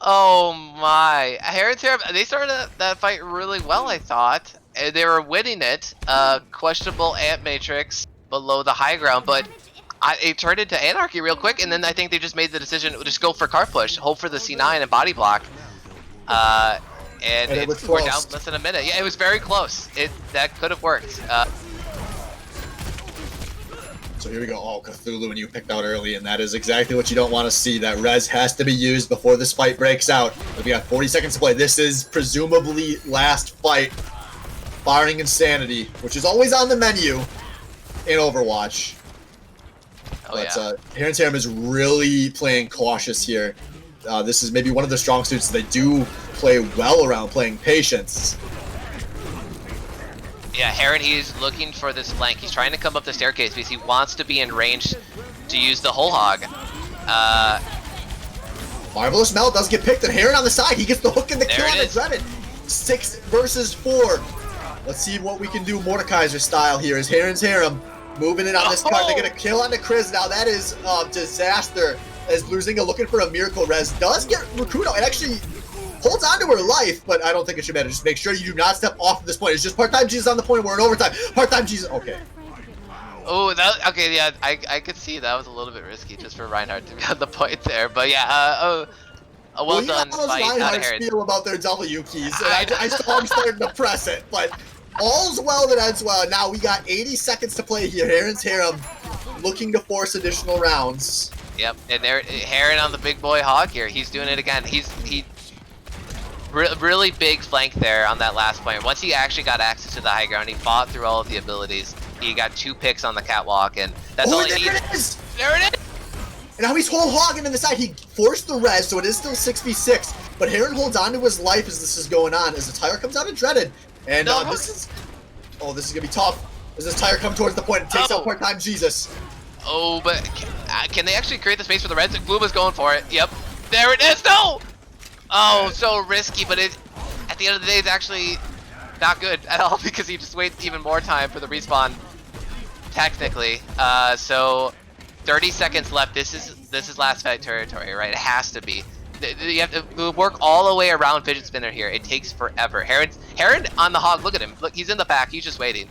Oh my. Heron's Harem, they started that fight really well, I thought. They were winning it. Questionable Ant Matrix below the high ground, but it turned into Anarchy real quick, and then I think they just made the decision to just go for car push, hope for the C9 and body block. And we're down less than a minute. Yeah, it was very close. That could have worked. So here we go. Oh, Cthulhu, and you picked out early, and that is exactly what you don't want to see. That res has to be used before this fight breaks out. But we got 40 seconds to play. This is presumably last fight, barring insanity, which is always on the menu in Overwatch. Oh, But yeah. Heron's Harem is really playing cautious here. This is maybe one of their strong suits. They do play well around playing patience. Yeah, Heron, he's looking for this flank. He's trying to come up the staircase because he wants to be in range to use the whole hog. Marvelous Melt does get picked, and Heron on the side. He gets the hook and the There kill it on the is. Dredden. 6 versus 4. Let's see what we can do Mordekaiser style here. Is Heron's Harem moving it on this card? They get a kill on the Chris. Now that is a disaster, as Blurzinga looking for a miracle res does get Rakudo. It actually holds on to her life, but I don't think it should matter. Just make sure you do not step off of this point. It's just Part-Time Jesus on the point. We're in overtime. Part-Time Jesus. Okay. Oh, okay, yeah, I could see that was a little bit risky just for Reinhardt to be on the point there. But yeah, a well done you know fight how out of Reinhardt Heron. feel about their W keys, and I saw him starting to press it, but all's well that ends well. Now we got 80 seconds to play here. Heron's Harem looking to force additional rounds. Yep, and there, Heron on the big boy hog here. He's doing it again. Really big flank there on that last point. Once he actually got access to the high ground, he fought through all of the abilities. He got 2 picks on the catwalk, and that's all he there needed. it is! There it is! And now he's whole hogging in the side. He forced the res, so it is still 6v6. But Harem holds on to his life as this is going on, as the tire comes out of Dreaded. And this is going to be tough. As this tire comes towards the point and takes out part-time Jesus. Oh, but can they actually create the space for the reds? Glooma's going for it. Yep. There it is. No! Oh, so risky, but at the end of the day, it's actually not good at all because he just waits even more time for the respawn, technically. So 30 seconds left. This is last fight territory, right? It has to be. You have to work all the way around Fidget Spinner here. It takes forever. Heron on the hog. Look at him. Look, he's in the back. He's just waiting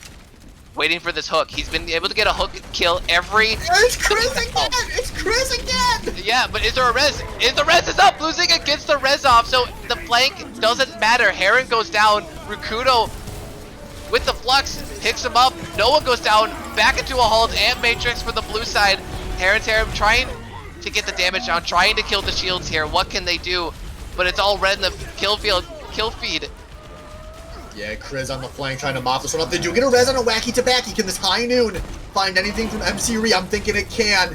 for this hook. He's been able to get a hook kill every. It's Chris again! It's Chris again! Yeah, but is there a res? The res is up. Losing gets the res off, so the flank doesn't matter. Heron goes down. Rakudo with the flux picks him up. Noah goes down. Back into a hold and Matrix for the blue side. Harem trying to get the damage down, trying to kill the shields here. What can they do? But it's all red in the kill feed. Yeah, Chris on the flank trying to mop this one up. They do get a res on a wacky tabacky. Can this high noon find anything from MC Ree? I'm thinking it can.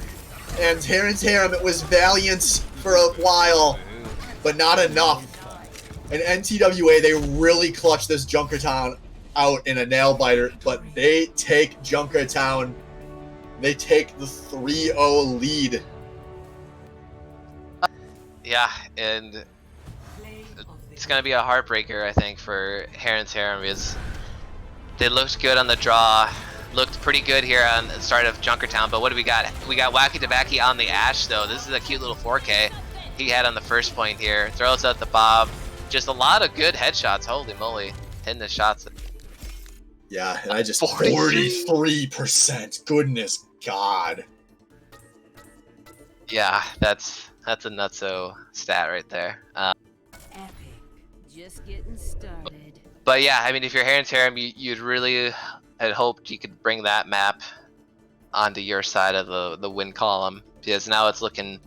And Heron's Harem, it was valiant for a while, but not enough. And NTWA, they really clutch this Junkertown out in a nail biter, but they take Junkertown. They take the 3-0 lead. Yeah, and it's going to be a heartbreaker, I think, for Heron's Harem because they looked good on the draw, looked pretty good here on the start of Junkertown, but what do we got? We got Wacky Tabaki on the Ash, though. This is a cute little 4K he had on the first point here. Throws out the Bob. Just a lot of good headshots. Holy moly. Hitting the shots. Yeah, and I just 43%. Goodness God. Yeah, that's a nutso stat right there. Epic. Just getting started. But yeah, I mean, if you're Heron's Harem, you'd really had hoped you could bring that map onto your side of the win column, because now it's looking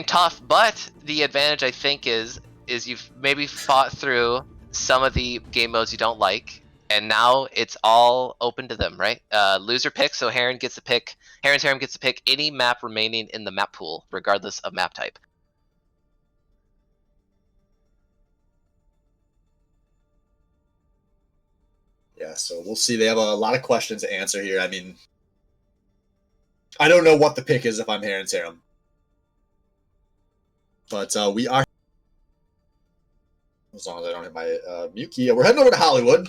tough. But the advantage, I think, is you've maybe fought through some of the game modes you don't like, and now it's all open to them, right? Loser pick, so Heron's Harem gets to pick any map remaining in the map pool, regardless of map type. Yeah, so we'll see. They have a lot of questions to answer here. I mean, I don't know what the pick is if I'm Heron's Harem. But we are... As long as I don't hit my mute key. We're heading over to Hollywood.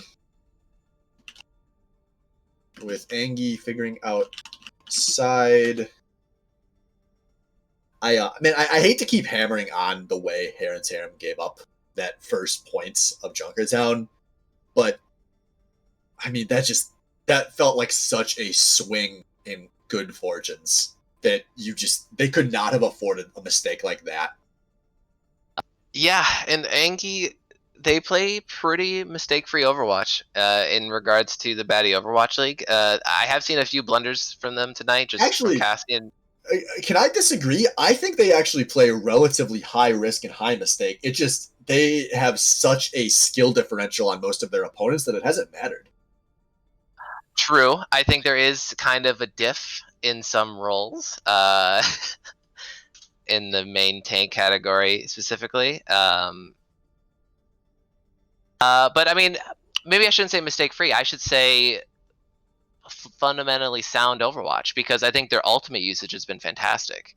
With ANGEY figuring out side. I hate to keep hammering on the way Heron's Harem gave up that first points of Junkertown, but I mean that felt like such a swing in good fortunes that they could not have afforded a mistake like that. Yeah, and ANGEY, they play pretty mistake-free Overwatch in regards to the Baddy Overwatch League. I have seen a few blunders from them tonight, just Actually, from casting. Can I disagree? I think they actually play relatively high risk and high mistake. It just, they have such a skill differential on most of their opponents that it hasn't mattered. True. I think there is kind of a diff in some roles. In the main tank category specifically. But I mean, maybe I shouldn't say mistake-free. I should say fundamentally sound Overwatch, because I think their ultimate usage has been fantastic.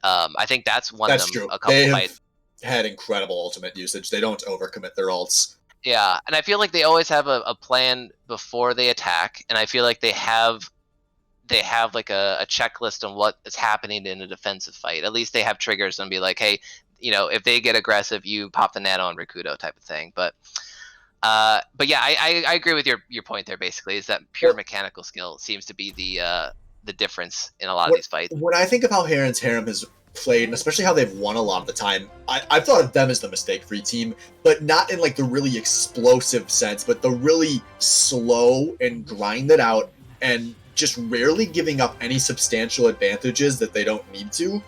I think that's won them true. a couple They fights. have had incredible ultimate usage. They don't overcommit their ults. Yeah, and I feel like they always have a plan before they attack, and I feel like they have like a checklist on what is happening in a defensive fight. At least they have triggers and be like, hey, you know, if they get aggressive, you pop the nano on Rakudo type of thing. But yeah, I agree with your point there. Basically, is that pure mechanical skill seems to be the difference in a lot of these fights. When I think of how Heron's Harem has played, and especially how they've won a lot of the time, I've thought of them as the mistake-free team, but not in like the really explosive sense, but the really slow and grind it out and just rarely giving up any substantial advantages that they don't need to.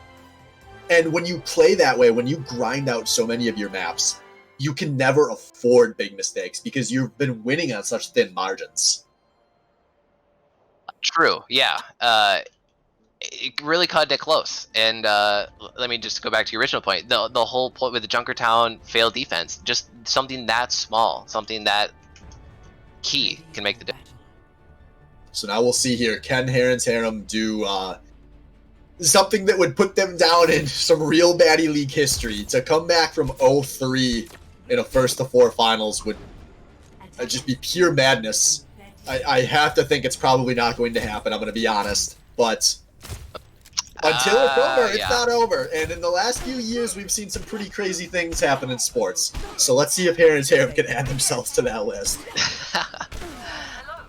And when you play that way, when you grind out so many of your maps, you can never afford big mistakes because you've been winning on such thin margins. True. Yeah. It really cut it close. And let me just go back to your original point. The whole point with the Junkertown failed defense, just something that small, something that key can make the difference. So now we'll see here. Can Haren's Harem do something that would put them down in some real Baddy League history? To come back from 0-3 in a first to 4 finals would just be pure madness. I have to think it's probably not going to happen. I'm going to be honest, but until it's over, it's not over. And in the last few years, we've seen some pretty crazy things happen in sports. So let's see if Haren's Harem can add themselves to that list.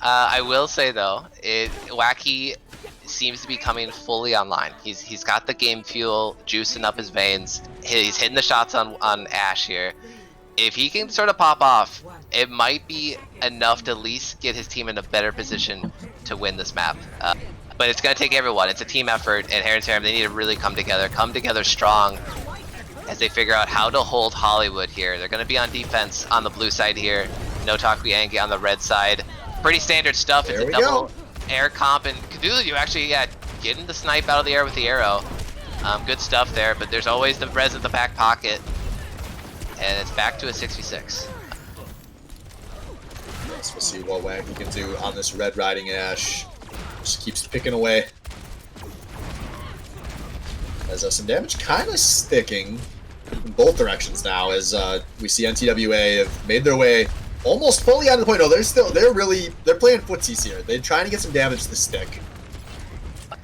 I will say though, Wacky seems to be coming fully online. He's got the game fuel juicing up his veins. He's hitting the shots on Ash here. If he can sort of pop off, it might be enough to at least get his team in a better position to win this map. But it's going to take everyone. It's a team effort, and Haren's Harem, they need to really come together strong as they figure out how to hold Hollywood here. They're going to be on defense on the blue side here. No Taku ANGEY on the red side. Pretty standard stuff. It's a double air comp, and Cthulhu actually, getting the snipe out of the air with the arrow. Good stuff there, but there's always the res at the back pocket. And it's back to a 6v6. Let's see what Wacky can do on this Red Riding Ash. Just keeps picking away. As some damage kind of sticking in both directions now, as we see NTWA have made their way almost fully out of the point. No, they're playing footsies here. They're trying to get some damage to stick.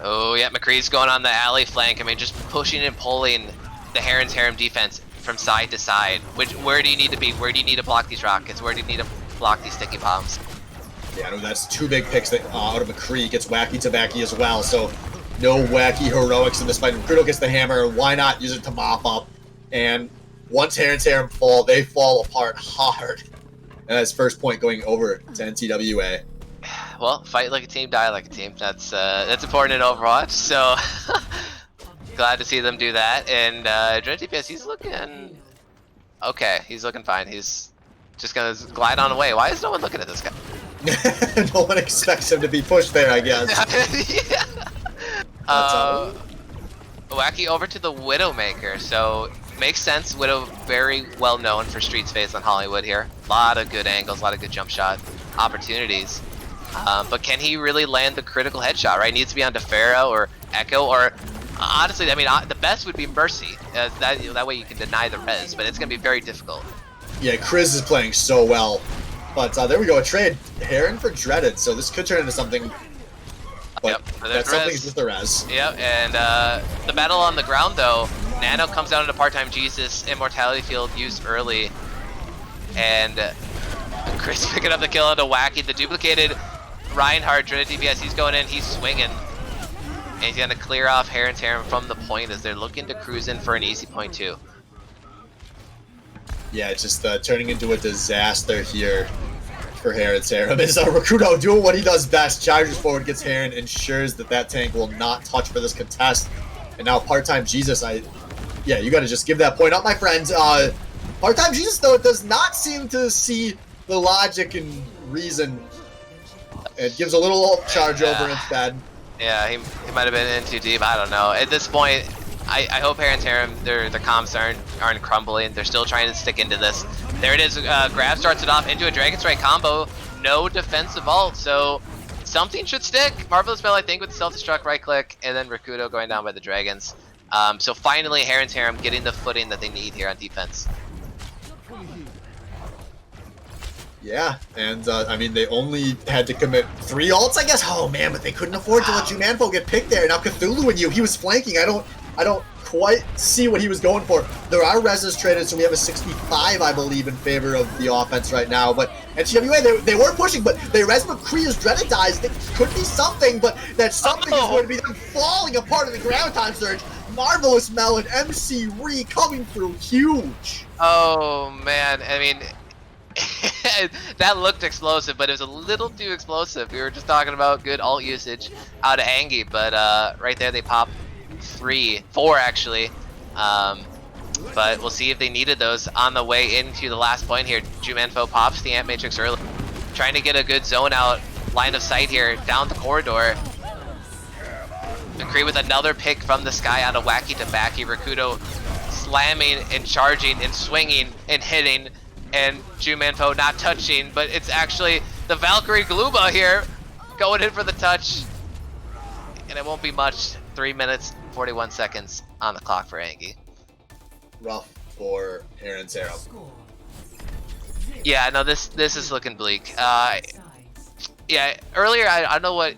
Oh yeah, McCree's going on the alley flank. I mean, just pushing and pulling the Haren's Harem defense from side to side. Where do you need to be? Where do you need to block these rockets? Where do you need to block these sticky bombs? Yeah, no, that's 2 big picks that, out of McCree. Gets Wacky to Wacky as well, so no Wacky heroics in this fight. Crudo gets the hammer. Why not use it to mop up? And once Haren's Harem fall, they fall apart hard. And that's first point going over to NTWA. Well, fight like a team, die like a team. That's important in Overwatch, so glad to see them do that. And DPS, he's looking okay. He's looking fine. He's just gonna glide on away. Why is no one looking at this guy? No one expects him to be pushed there, I guess. Wacky over to the Widowmaker. So makes sense. Widow very well known for Streets Face on Hollywood here. A lot of good angles, a lot of good jump shot opportunities. But can he really land the critical headshot, right? Needs to be on Defera or Echo, or honestly, I mean, the best would be Mercy. That way you can deny the res, but it's going to be very difficult. Yeah, Chris is playing so well. But there we go, a trade. Haren for Dreaded, so this could turn into something. But yep, that something's just the res. Yep, and the battle on the ground, though, Nano comes down into Part-Time Jesus, Immortality Field used early. And Chris picking up the kill onto Wacky, the duplicated Reinhardt, Dreaded DPS, he's going in, he's swinging. And he's going to clear off Haren's Harem from the point as they're looking to cruise in for an easy point, too. Yeah, it's just turning into a disaster here for Haren's Harem. Is Rakudo doing what he does best. Charges forward, gets Haren, ensures that tank will not touch for this contest. And now Part-Time Jesus, yeah, you got to just give that point up, my friends. Part-Time Jesus, though, does not seem to see the logic and reason. It gives a little charge over instead. Yeah, he might have been in too deep. I don't know. At this point, I hope Haren's Harem, their comms aren't crumbling. They're still trying to stick into this. There it is. Grab starts it off into a Dragon Strike combo. No defensive ult, so something should stick. Marvelous Spell, I think, with self-destruct right click, and then Rakudo going down by the Dragons. So finally, Haren's Harem getting the footing that they need here on defense. Yeah, and I mean, they only had to commit 3 ults, I guess. Oh man, but they couldn't afford to let Jumanfo get picked there. Now Cthulhu and he was flanking. I don't quite see what he was going for. There are reses traded, so we have a 65, I believe, in favor of the offense right now. But NTWA, they were pushing, but they res McCree as Dreaded dies. It could be something, but that something is going to be them falling apart in the ground time surge. Marvelous Melon, MC Ree coming through huge. Oh man, I mean, that looked explosive, but it was a little too explosive. We were just talking about good ult usage out of ANGEY, but right there they pop 4 actually. But we'll see if they needed those on the way into the last point here. Jumanfo pops the Ant Matrix early, trying to get a good zone out line of sight here down the corridor. McCree with another pick from the sky out of Wacky to Backy. Rakudo slamming and charging and swinging and hitting, and Jumanpo not touching, but it's actually the Valkyrie Glooba here going in for the touch, and it won't be much. 3 minutes 41 seconds on the clock for ANGEY. Rough for HAREM's HAREM. Score. Yeah, no, this is looking bleak. Yeah, earlier I don't know what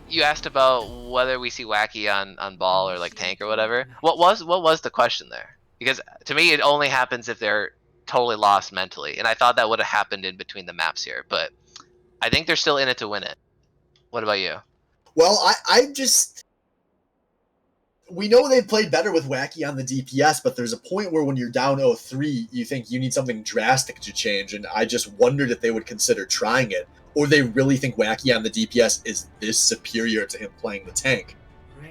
you asked about, whether we see Wacky on ball or like tank or whatever. What was the question there? Because to me it only happens if they're totally lost mentally, and I thought that would have happened in between the maps here, but I think they're still in it to win it. What about you? Well, we know they've played better with Wacky on the DPS, but there's a point where when you're down 0-3, you think you need something drastic to change, and I just wondered if they would consider trying it, or they really think Wacky on the DPS is this superior to him playing the tank.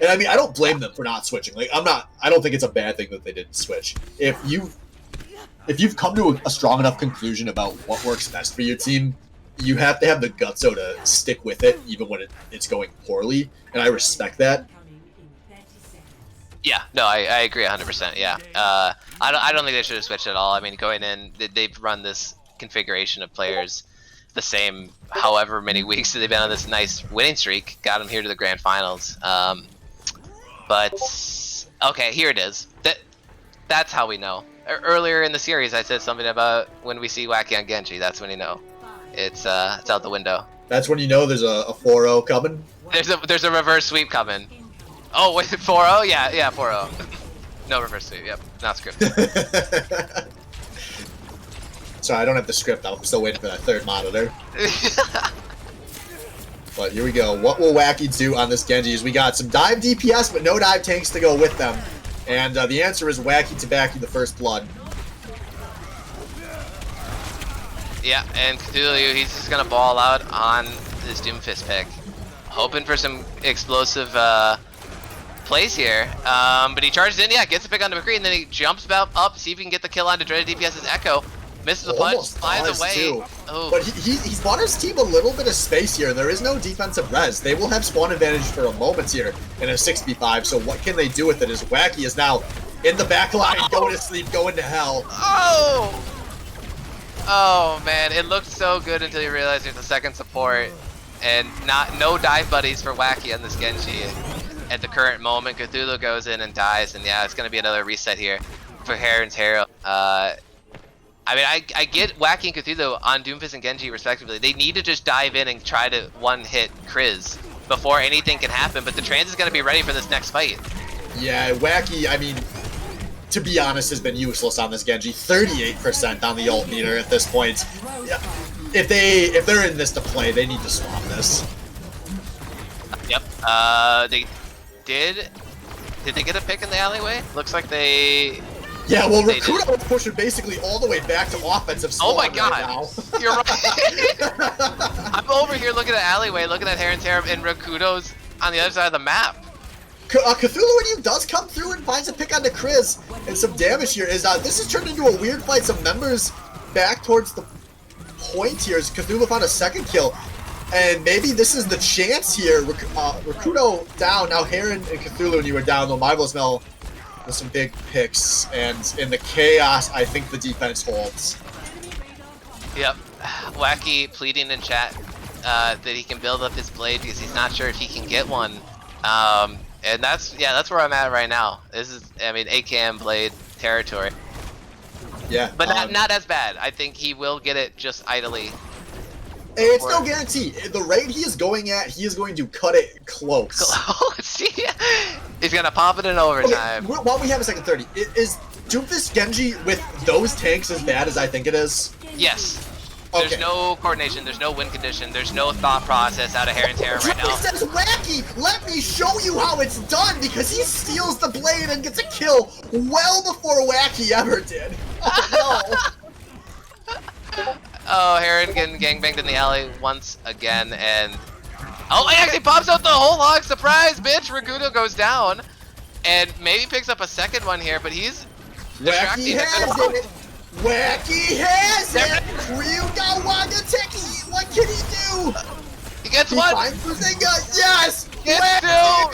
And I mean, I don't blame them for not switching. Like, I don't think it's a bad thing that they didn't switch. If you've come to a strong enough conclusion about what works best for your team, you have to have the gutso to stick with it, even when it's going poorly, and I respect that. Yeah, no, I agree 100%. Yeah, I don't think they should have switched at all. I mean, going in, they've run this configuration of players the same however many weeks that they've been on this nice winning streak, got them here to the grand finals. But okay, here it is. That's how we know. Earlier in the series, I said something about when we see Wacky on Genji. That's when you know it's out the window. That's when you know there's a 4-0 coming. There's a reverse sweep coming. Oh wait, 4-0? Yeah, 4-0. No reverse sweep. Yep, not scripted. Sorry, I don't have the script. I'm still waiting for that third monitor. But here we go. What will Wacky do on this Genji? Is we got some dive DPS, but no dive tanks to go with them. And the answer is Wacky to Backy, the first blood. Yeah, and Cthulhu, he's just gonna ball out on his Doomfist pick, hoping for some explosive plays here. But he charges in, yeah, gets a pick onto McCree, and then he jumps up, see if he can get the kill onto Dreaded DPS's Echo. Misses the punch, flies away. Oh. But he's bought his team a little bit of space here. There is no defensive res. They will have spawn advantage for a moment here in a 6v5. So what can they do with it? As Wacky is now in the back line, going to sleep, going to hell. Oh man, it looked so good until you realize there's a second support, and no dive buddies for Wacky on this Genji. At the current moment, Cthulhu goes in and dies, and yeah, it's gonna be another reset here for HAREM's HAREM. I mean, I get Wacky and Cthulhu on Doomfist and Genji respectively. They need to just dive in and try to one-hit Kriz before anything can happen, but the trans is going to be ready for this next fight. Yeah, Wacky, I mean, to be honest, has been useless on this Genji. 38% on the ult meter at this point. Yeah. If they're in this to play, they need to swap this. Yep. They did they get a pick in the alleyway? Looks like they... Yeah, well, Rakudo was pushing basically all the way back to offensive spawn. Oh my god, right now. You're right. I'm over here looking at alleyway, looking at HAREM's HAREM, and Rakudo's on the other side of the map. Cthulhu when you does come through and finds a pick onto Kriz and some damage here. This has turned into a weird fight. Some members back towards the point here as Cthulhu found a second kill. And maybe this is the chance here. Rakudo down, now HAREM and Cthulhu and you are down, though Marvelous Mel with some big picks, and in the chaos, I think the defense holds. Yep, Wacky pleading in chat that he can build up his blade because he's not sure if he can get one. And that's where I'm at right now. This is, I mean, AKM blade territory. Yeah, but not as bad. I think he will get it just idly. It's no guarantee. The rate he is going at, he is going to cut it close. He's gonna pop it in overtime. Okay, while we have a second 30, is Doomfist Genji with those tanks as bad as I think it is? Yes. Okay. There's no coordination, there's no win condition, there's no thought process out of HAREM's HAREM right now. He says, Wacky, let me show you how it's done, because he steals the blade and gets a kill well before Wacky ever did. Oh no. Oh, HAREM getting gangbanged in the alley once again, and... Oh, he actually pops out the whole log! Surprise, bitch! Rakudo goes down, and maybe picks up a second one here, but he's... Wacky has it! Wacky has it! Ryuga Wagateki! What can he do? He gets He one! finds Bazinga! Yes! Gets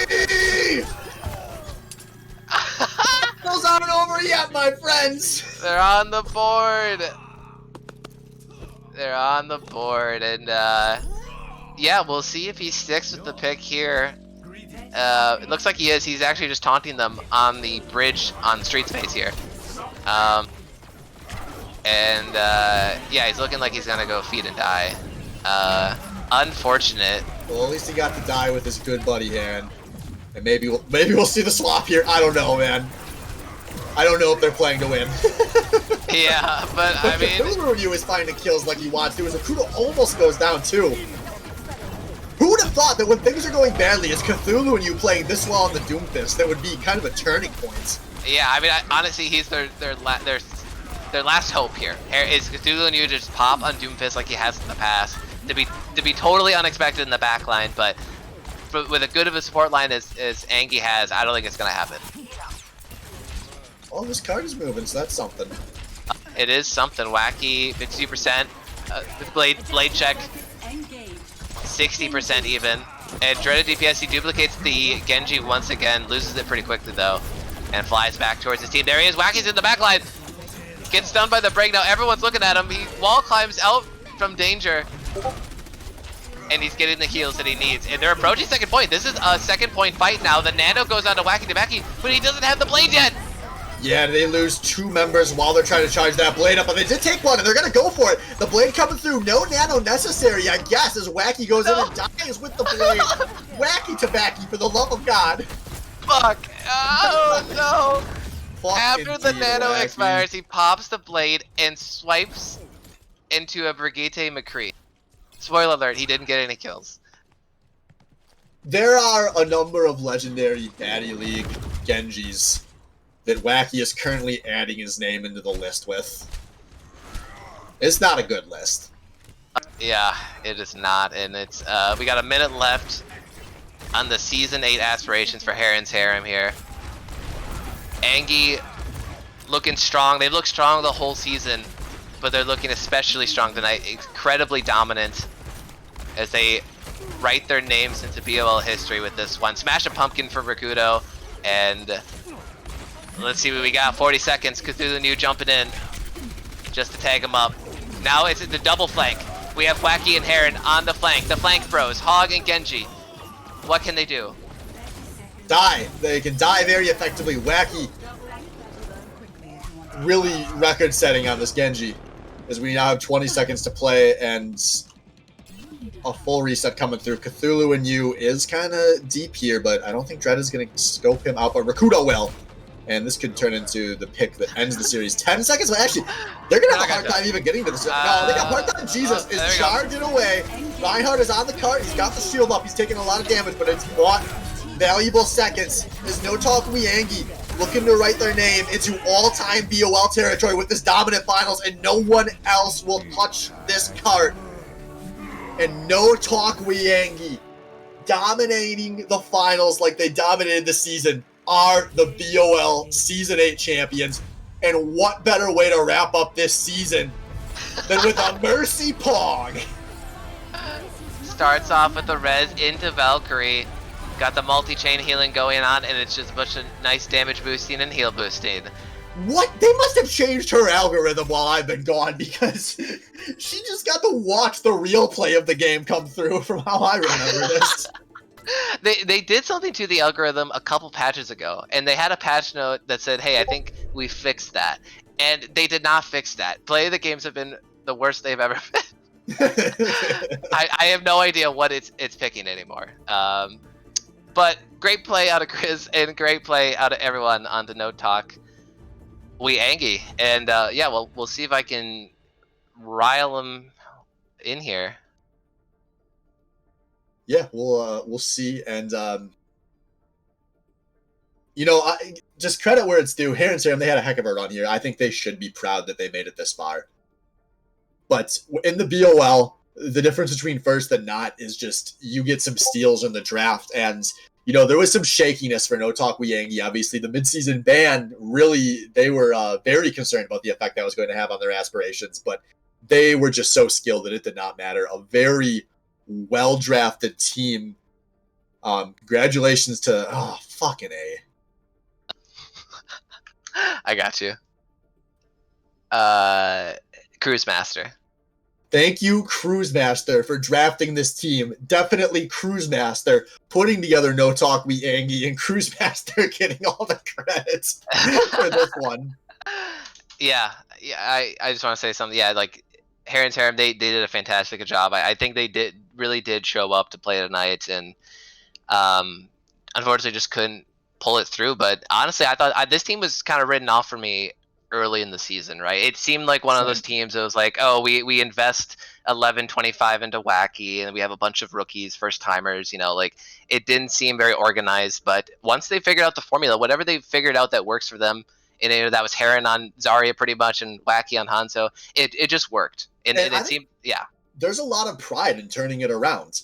two! Those aren't over yet, my friends! They're on the board! They're on the board, and yeah, we'll see if he sticks with the pick here. It looks like he is. He's actually just taunting them on the bridge on street space here. Yeah, he's looking like he's gonna go feed and die. Unfortunate. Well, at least he got to die with his good buddy hand. And maybe we'll see the swap here. I don't know, man. I don't know if they're playing to win. Yeah, but I mean... Cthulhu is finding kills like he wants to, as Akuda almost goes down too. Who would have thought that when things are going badly, it's Cthulhu and you playing this well on the Doomfist that would be kind of a turning point? Yeah, I mean, honestly, he's their last hope here. Is Cthulhu and you just pop on Doomfist like he has in the past to be totally unexpected in the back line, but with as good of a support line as ANGEY has, I don't think it's gonna happen. Oh, this card is moving, so that's something. It is something. Wacky 52%. Blade check 60% even. And Dreaded DPS, he duplicates the Genji once again, loses it pretty quickly though, and flies back towards his team. There he is. Wacky's in the back line. Gets stunned by the break. Now everyone's looking at him. He wall climbs out from danger. And he's getting the heals that he needs. And they're approaching second point. This is a second point fight now. The Nano goes on to Wacky Debaki, but he doesn't have the blade yet. Yeah, they lose 2 members while they're trying to charge that blade up, but they did take one, and they're gonna go for it. The blade coming through, no nano necessary, I guess, as Wacky goes in and dies with the blade. Wacky Tabaki, for the love of God. Fuck. Oh, no. Fuck After the indeed, nano Wacky. expires, he pops the blade and swipes into a Brigitte McCree. Spoiler alert, he didn't get any kills. There are a number of legendary Baddy League Genjis that Wacky is currently adding his name into the list with. It's not a good list. Yeah, it is not, and it's we got a minute left on the Season 8 aspirations for Heron's Harem here. ANGEY looking strong. They look strong the whole season, but they're looking especially strong tonight. Incredibly dominant as they write their names into BOL history with this one. Smash a pumpkin for Rakudo, and let's see what we got. 40 seconds. Cthulhu New jumping in just to tag him up. Now it's the double flank. We have Wacky and Heron on the flank. The flank bros, Hog and Genji. What can they do? Die. They can die very effectively. Wacky really record-setting on this Genji, as we now have 20 seconds to play and a full reset coming through. Cthulhu and you is kind of deep here, but I don't think Dread is going to scope him out, but Rakudo will. And this could turn into the pick that ends the series. 10 seconds, but actually, they're going to have a hard time even getting to this. No, they got hard time. Jesus is charging away. Reinhardt is on the cart. He's got the shield up. He's taking a lot of damage, but it's bought valuable seconds. There's no talk ANGEY looking to write their name into all-time BOL territory with this dominant finals, and no one else will touch this cart. And no talk ANGEY dominating the finals like they dominated the season are the BOL Season 8 champions. And what better way to wrap up this season than with a Mercy Pong? Starts off with the res into Valkyrie. Got the multi-chain healing going on, and it's just a bunch of nice damage boosting and heal boosting. What? They must have changed her algorithm while I've been gone, because she just got to watch the real play of the game come through from how I remember this. They did something to the algorithm a couple patches ago, and they had a patch note that said, hey, I think we fixed that. And they did not fix that. Play of the games have been the worst they've ever been. I have no idea what it's picking anymore. But great play out of Chris, and great play out of everyone on the No Talk ANGEY. And yeah, we'll see if I can rile them in here. Yeah, we'll see, and you know, just credit where it's due. Heron's Harem, they had a heck of a run here. I think they should be proud that they made it this far. But in the BOL, the difference between first and not is just you get some steals in the draft, and you know there was some shakiness for No Talk ANGEY. Obviously, the midseason ban really they were very concerned about the effect that was going to have on their aspirations, but they were just so skilled that it did not matter. A very well-drafted team. Congratulations to fucking A. I got you. Cruise Master. Thank you, Cruise Master, for drafting this team. Definitely Cruise Master putting together No Talk We ANGEY, and Cruise Master getting all the credits for this one. Yeah. I just want to say something. Yeah, like HAREM, they did a fantastic job. I think they really did show up to play tonight, and unfortunately just couldn't pull it through. But honestly, I thought this team was kind of written off for me early in the season, right? It seemed like one of those teams that was like, oh, we invest 11-25 into Wacky, and we have a bunch of rookies, first timers, like it didn't seem very organized. But once they figured out the formula, whatever they figured out that works for them, and that was HAREM on Zarya pretty much and Wacky on Hanzo, it just worked. And it seemed, yeah. There's a lot of pride in turning it around.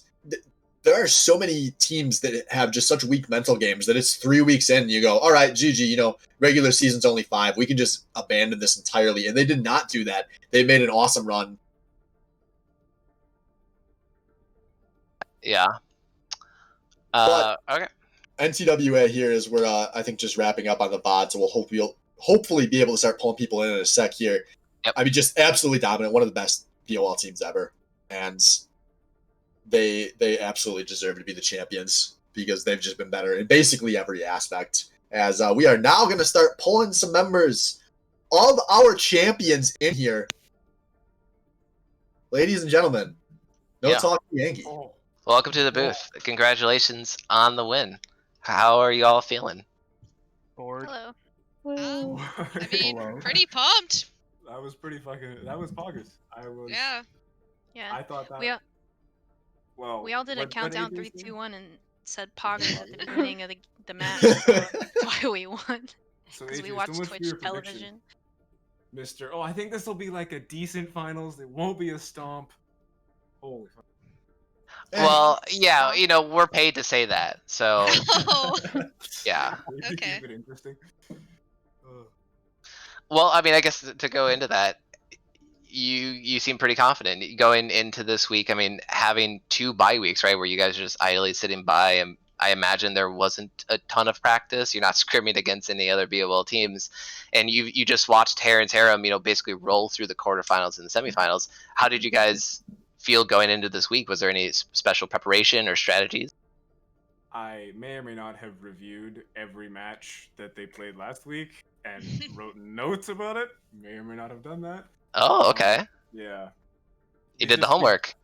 There are so many teams that have just such weak mental games that it's 3 weeks in and you go, all right, GG, regular season's only 5. We can just abandon this entirely. And they did not do that. They made an awesome run. Yeah. Okay. NTWA here is where I think just wrapping up on the VOD, so we'll hopefully be able to start pulling people in a sec here. Yep. I mean, just absolutely dominant, one of the best POL teams ever. And they absolutely deserve to be the champions because they've just been better in basically every aspect. As we are now going to start pulling some members of our champions in here. Ladies and gentlemen, No Talk Yankee. Oh. Welcome to the booth. Congratulations on the win. How are you all feeling? Bored. Hello. I mean, pretty pumped. That was pretty fucking. That was poggers. Yeah. Yeah. I thought that. We all did a countdown 3, 2, 1 and said poggers at the beginning of the match. That's why we won. So Because we AJ, watched so much for Twitch your prediction, television. Mr. Oh, I think this will be like a decent finals. It won't be a stomp. Holy fuck. Well, yeah, we're paid to say that, so Oh. yeah. Okay. Keep it interesting. Well, I mean, I guess to go into that, you seem pretty confident going into this week. I mean, having 2 bye weeks, right, where you guys are just idly sitting by, and I imagine there wasn't a ton of practice. You're not scrimming against any other BOL teams, and you just watched HAREM, basically roll through the quarterfinals and the semifinals. How did you guys feel going into this week? Was there any special preparation or strategies? I may or may not have reviewed every match that they played last week and wrote notes about it. May or may not have done that. Oh, okay. Yeah. You did the homework.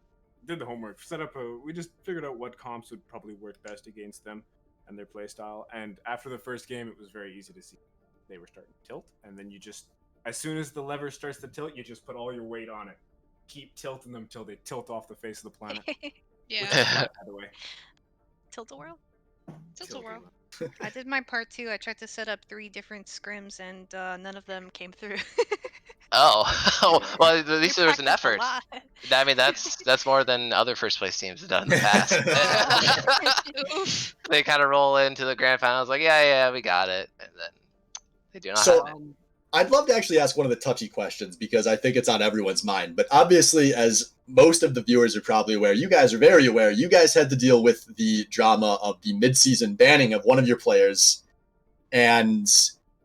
Did the homework. We just figured out what comps would probably work best against them and their playstyle. And after the first game, it was very easy to see they were starting to tilt. And then as soon as the lever starts to tilt, you just put all your weight on it. Keep tilting them till they tilt off the face of the planet. Yeah. By the way. Tilt-a-whirl? Tilt-a-whirl. I did my part too. I tried to set up 3 different scrims and none of them came through. Oh, well, at least there was an Practiced a effort. lot. I mean, that's more than other first place teams have done in the past. Oof. They kind of roll into the grand finals like, yeah, we got it, and then they do not So- have it. I'd love to actually ask one of the touchy questions because I think it's on everyone's mind. But obviously, as most of the viewers are probably aware, you guys are very aware, you guys had to deal with the drama of the mid-season banning of one of your players. And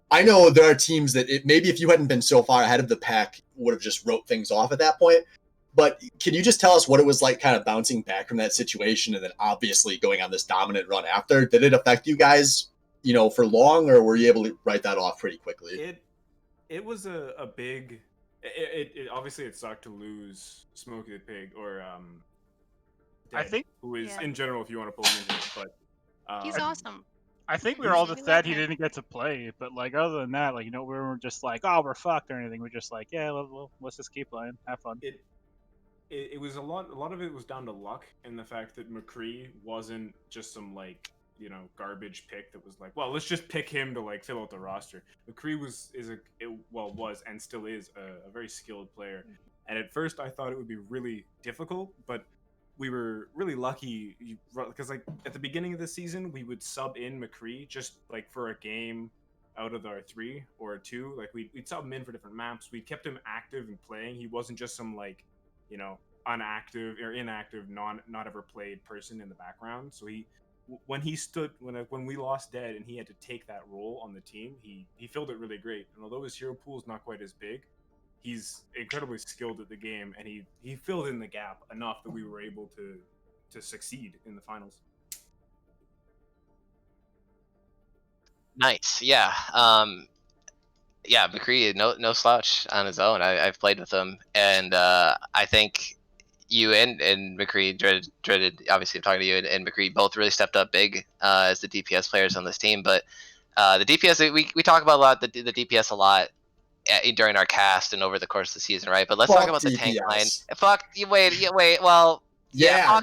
I know there are teams that maybe if you hadn't been so far ahead of the pack, would have just wrote things off at that point. But can you just tell us what it was like kind of bouncing back from that situation and then obviously going on this dominant run after? Did it affect you guys, for long, or were you able to write that off pretty quickly? It was a big. It obviously it sucked to lose Smokey the Pig or I think who is Yeah. in general if you want to pull him into it, but He's awesome. I think we were all We just love sad he him. didn't get to play, but like other than that, like we weren't just like, oh, we're fucked or anything. We're just like, yeah, let's just keep playing, have fun. it was a lot of it was down to luck and the fact that McCree wasn't just some garbage pick that was like, well, let's just pick him to like fill out the roster. McCree was and still is a very skilled player. And at first I thought it would be really difficult, but we were really lucky because like at the beginning of the season we would sub in McCree just like for a game out of our 3 or 2. Like we'd sub him in for different maps. We kept him active and playing. He wasn't just some unactive or inactive, not ever played person in the background. So when we lost Dead and he had to take that role on the team, he filled it really great. And although his hero pool is not quite as big, he's incredibly skilled at the game, and he filled in the gap enough that we were able to succeed in the finals. Nice. Yeah. Yeah, McCree, no slouch on his own. I've played with him, and I think you and McCree dreaded. Obviously, I'm talking to you and McCree both really stepped up big as the DPS players on this team. But the DPS, we talk about a lot the DPS a lot during our cast and over the course of the season, right? But let's talk about the tank line. Fuck you. Wait. Well. Yeah.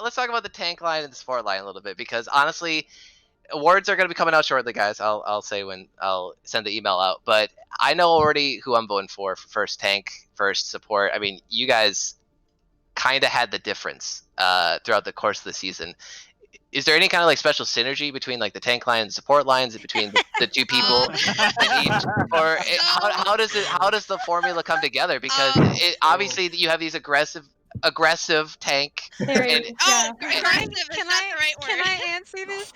Let's talk about the tank line and the support line a little bit, because honestly, awards are going to be coming out shortly, guys. I'll say when I'll send the email out. But I know already who I'm voting for first tank, first support. I mean, you guys kind of had the difference throughout the course of the season. Is there any kind of like special synergy between like the tank line and support lines, between the two people in each, or how does the formula come together? Because obviously you have these aggressive tank. Aggressive is not the right word. Can I answer this?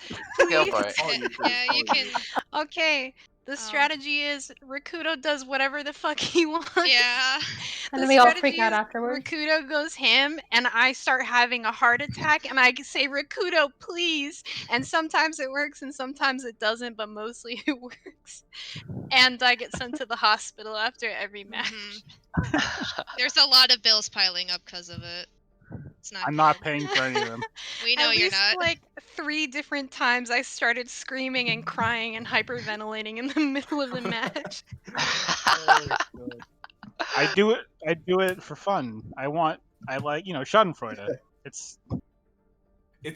Go for it. Yeah, you can. Okay. The strategy is Rakuto does whatever the fuck he wants. Yeah. And then we all freak out afterwards. Rakuto goes ham, and I start having a heart attack, and I say, Rakuto, please. And sometimes it works, and sometimes it doesn't, but mostly it works. And I get sent to the hospital after every match. There's a lot of bills piling up because of it. It's not. I'm not paying for any of them. We know you're not. Like 3 different times I started screaming and crying and hyperventilating in the middle of the match. I do it for fun. I like, Schadenfreude. It's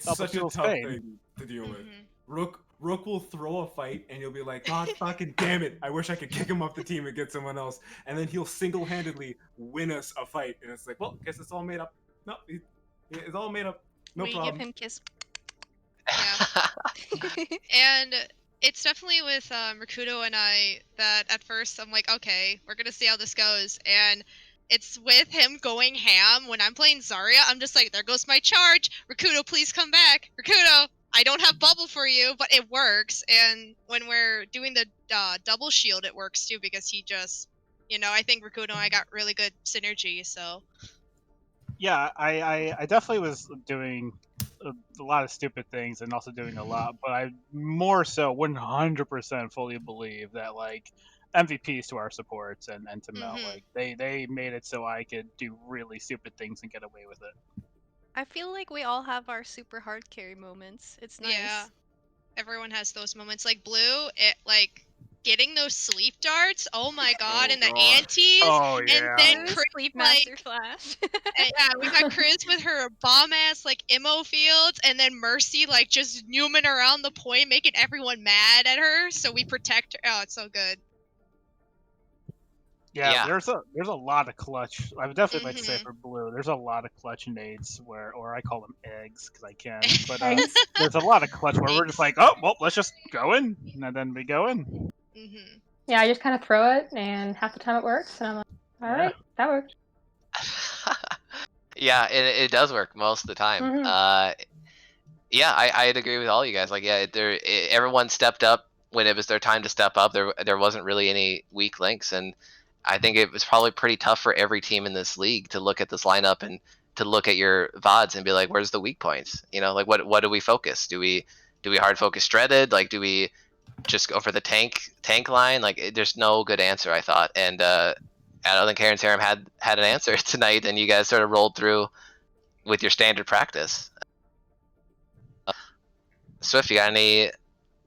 such a tough thing to deal with. Rook will throw a fight, and you'll be like, God fucking damn it, I wish I could kick him off the team and get someone else. And then he'll single-handedly win us a fight, and it's like, well, guess it's all made up. No, it's all made up. No problem. Give him kiss. Yeah. And it's definitely with Rakuto and I that at first I'm like, okay, we're gonna see how this goes, and it's with him going ham. When I'm playing Zarya, I'm just like, there goes my charge. Rakuto, please come back. Rakuto, I don't have bubble for you, but it works. And when we're doing the double shield, it works too, because he just, I think Rakuto and I got really good synergy, so. Yeah, I definitely was doing a lot of stupid things and also doing a lot, but I more so 100% fully believe that like MVPs to our supports and to Mel, like they made it so I could do really stupid things and get away with it. I feel like we all have our super hard carry moments. It's nice. Yeah, everyone has those moments. Like Blue, getting those sleep darts. Oh my god, and the antis. Oh yeah. And then Chris, Sleep Master Flash. yeah, we got Chris with her bomb ass like immo fields, and then Mercy like just nooming around the point, making everyone mad at her. So we protect her. Oh, it's so good. Yeah, there's a lot of clutch. I would definitely like to say for Blue, there's a lot of clutch nades or I call them eggs because I can. But there's a lot of clutch where we're just like, oh well, let's just go in, and then we go in. Yeah, I just kind of throw it, and half the time it works, and I'm like, all right, that worked. Yeah, it does work most of the time. Yeah, I'd agree with all you guys. Like, yeah, everyone stepped up when it was their time to step up. There wasn't really any weak links, and I think it was probably pretty tough for every team in this league to look at this lineup and to look at your VODs and be like, where's the weak points? Like what do we focus? Do we hard focus Dreaded? Like, do we just go for the tank line? Like, there's no good answer, I thought. And I don't think HAREM had an answer tonight, and you guys sort of rolled through with your standard practice. Swift, you got any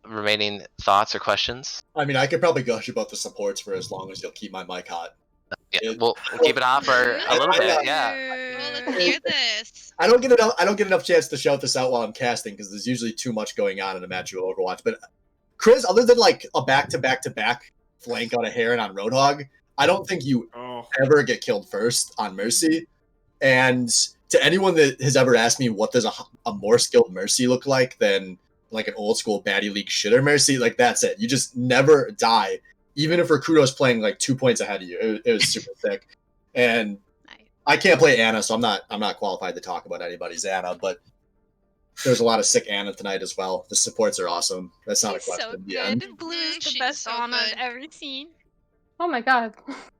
remaining thoughts or questions? I mean, I could probably gush about the supports for as long as you'll keep my mic hot. Yeah, we'll keep it hot for a little bit. Yeah. Well, let's hear this. I don't get enough chance to shout this out while I'm casting because there's usually too much going on in a match of Overwatch. But Chris, other than like a back-to-back-to-back flank out of HAREM on Roadhog, I don't think you ever get killed first on Mercy. And to anyone that has ever asked me what does a more skilled Mercy look like than like an old school Baddy League shitter Mercy, like that's it. You just never die. Even if Rakuto's playing like 2 points ahead of you. It was super thick. And I can't play Anna, so I'm not qualified to talk about anybody's Anna, but there's a lot of sick Anna tonight as well. The supports are awesome. That's not a She's question so at the good. end. Blue is the She's best so Ana I've good. ever seen. Oh my god.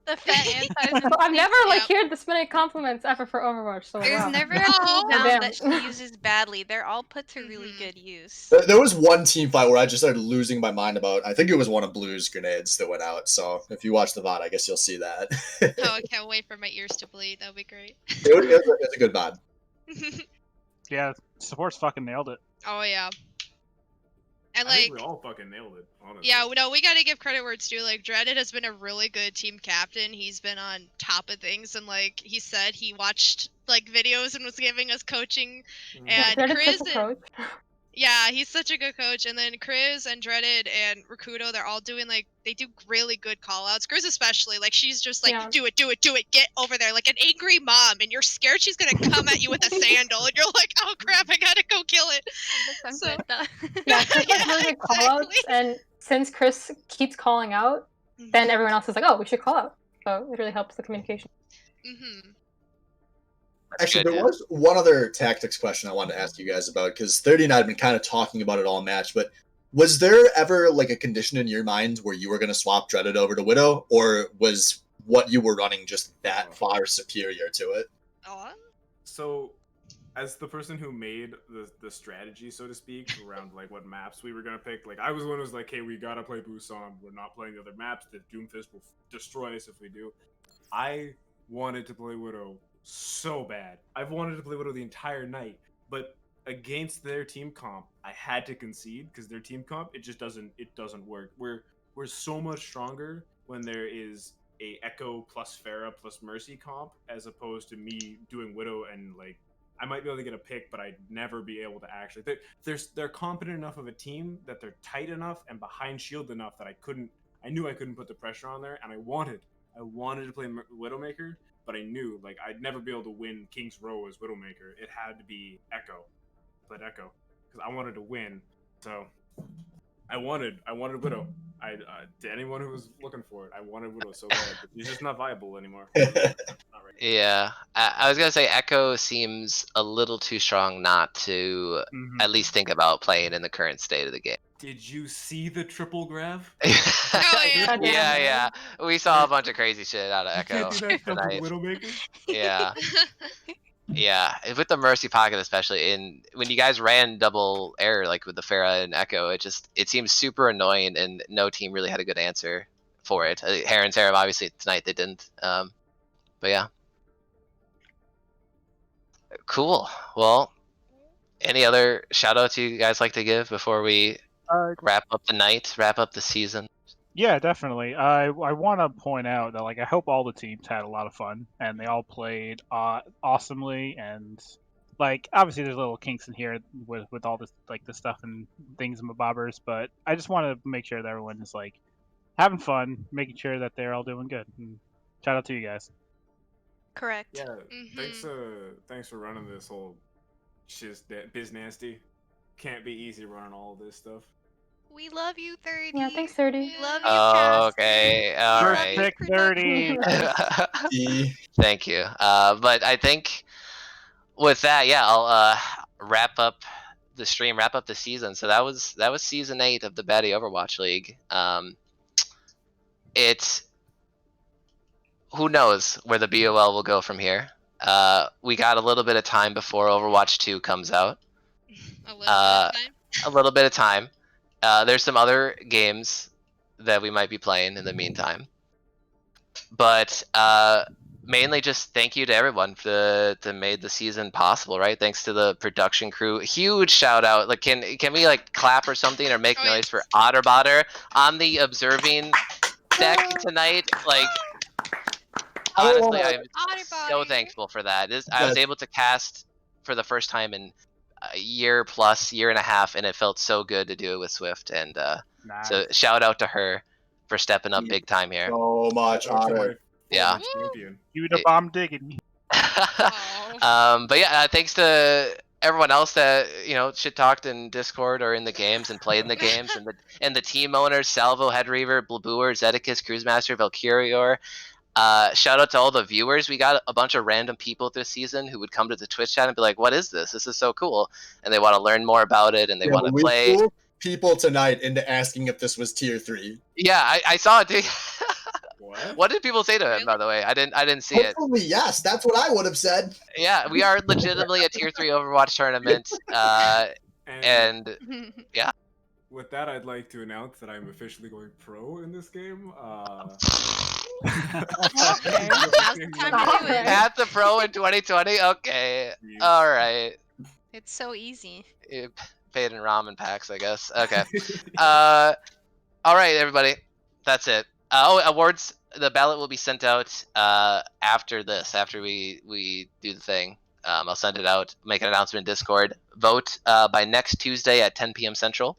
The fat antis and I've never like Yep. heard this many compliments ever for Overwatch. So There's wow. never a Oh. cooldown Damn. that she uses badly. They're all put to really Mhm. good use. There was one team fight where I just started losing my mind about. I think it was one of Blue's grenades that went out. So if you watch the VOD, I guess you'll see that. Oh, I can't wait for my ears to bleed. That'll be great. It was a good VOD. Yeah, support's fucking nailed it. Oh yeah. And I think like, we all fucking nailed it, honestly. yeah, no, we gotta give credit where it's due. Like, Dreaded has been a really good team captain. He's been on top of things, and like he said, he watched like videos and was giving us coaching. Mhm. Yeah, And Dreaded's Chris, such a coach. yeah, he's such a good coach. And then Chris and Dreaded and Rakudo, they're all doing like they do really good call outs. Chris especially, like she's just like, Yeah. do it, get over there, like an angry mom, and you're scared she's gonna come at you with a sandal, and you're like, oh crap, I gotta go kill it. So- Yeah, Chris has Yeah, really good call outs, exactly. and since Chris keeps calling out, then everyone else is like, oh, we should call out. So it really helps the communication. Mm-hmm. Actually, Good, there yeah. was one other tactics question I wanted to ask you guys about, because 30 and I had been kind of talking about it all match, but was there ever like a condition in your mind where you were going to swap Dreaded over to Widow, or was what you were running just that far superior to it? So, as the person who made the strategy, so to speak, around like what maps we were gonna pick, like I was the one who was like, "Hey, we gotta play Busan. We're not playing the other maps. The Doomfist will destroy us if we do." I wanted to play Widow so bad. I've wanted to play Widow the entire night, but against their team comp, I had to concede because their team comp it doesn't work. We're so much stronger when there is a Echo plus Pharah plus Mercy comp as opposed to me doing Widow and like I might be able to get a pick, but I'd never be able to actually. They're competent enough of a team that they're tight enough and behind shield enough that I knew I couldn't put the pressure on there, and I wanted to play Widowmaker, but I knew like I'd never be able to win King's Row as Widowmaker. It had to be Echo, played Echo, because I wanted to win. So I wanted Widow. To anyone who was looking for it, I wanted Widow so bad, but she's just not viable anymore. Not right. Yeah, I was gonna say Echo seems a little too strong not to Mhm. at least think about playing in the current state of the game. Did you see the triple graph? yeah. Yeah. We saw a bunch of crazy shit out of You Echo can't do that stuff tonight. with Widowmaker. Yeah, yeah. With the Mercy Pocket especially, and when you guys ran double air like with the Pharah and Echo, it seems super annoying, and no team really had a good answer for it. HAREM obviously tonight they didn't. But yeah. Cool. Well, any other shout outs you guys like to give before we wrap up the night, wrap up the season? Yeah, definitely. I want to point out that like I hope all the teams had a lot of fun and they all played awesomely, and like obviously there's little kinks in here with all this like the stuff and things and bobbers, but I just want to make sure that everyone is like having fun, making sure that they're all doing good. And shout out to you guys. Correct. Yeah, Mhm. thanks for running this whole biz nasty. Can't be easy running all of this stuff. We love you, 30. Yeah, thanks, 30. We love you, Casper. Okay, We all love right. you, Pick 30. production. Thank you. But I think with that, yeah, I'll wrap up the stream, wrap up the season. So that was season 8 of the Baddy Overwatch League. Who knows where the BOL will go from here. We got a little bit of time before Overwatch 2 comes out. A little bit of time. There's some other games that we might be playing in the meantime. But mainly just thank you to everyone that made the season possible, right? Thanks to the production crew. Huge shout out. Like can we like clap or something or make noise for Otterbotter on the observing deck tonight? Like honestly, I'm so thankful for that. I was able to cast for the first time in a year and a half, and it felt so good to do it with Swift. And Nice. so shout out to her for stepping up big time here. So much honor. Yeah. Champion. You the bomb digging. But yeah, thanks to everyone else that shit talked in Discord or in the games and played in the games, and the team owners: Salvo, Headreaver, Blabooer, Zeticus, Cruisemaster, Valkyrior. Shout out to all the viewers. We got a bunch of random people this season who would come to the Twitch chat and be like, "What is this? This is so cool!" And they want to learn more about it and they want to we play. fooled people tonight into asking if this was tier 3. Yeah, I saw it. Dude. What? What did people say to him? By the way, I didn't see it. Hopefully, yes. That's what I would have said. Yeah, we are legitimately a tier 3 Overwatch tournament. And yeah. With that, I'd like to announce that I'm officially going pro in this game. Okay, now's the time to do it. At the pro in 2020. Okay. All right. It's so easy. Paid in ramen packs, I guess. Okay. All right, everybody. That's it. Awards. The ballot will be sent out after this. After we do the thing, I'll send it out. Make an announcement in Discord. Vote by next Tuesday at 10 p.m. Central,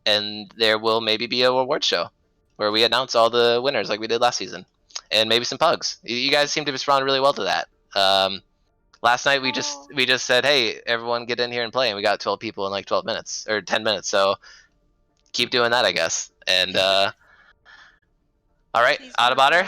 and there will maybe be a award show where we announce all the winners like we did last season, and maybe some pugs. You guys seem to respond really well to that. Last night we just said, hey, everyone get in here and play, and we got 12 people in like 12 minutes or 10 minutes. So keep doing that, I guess. And all right, Out of Otter.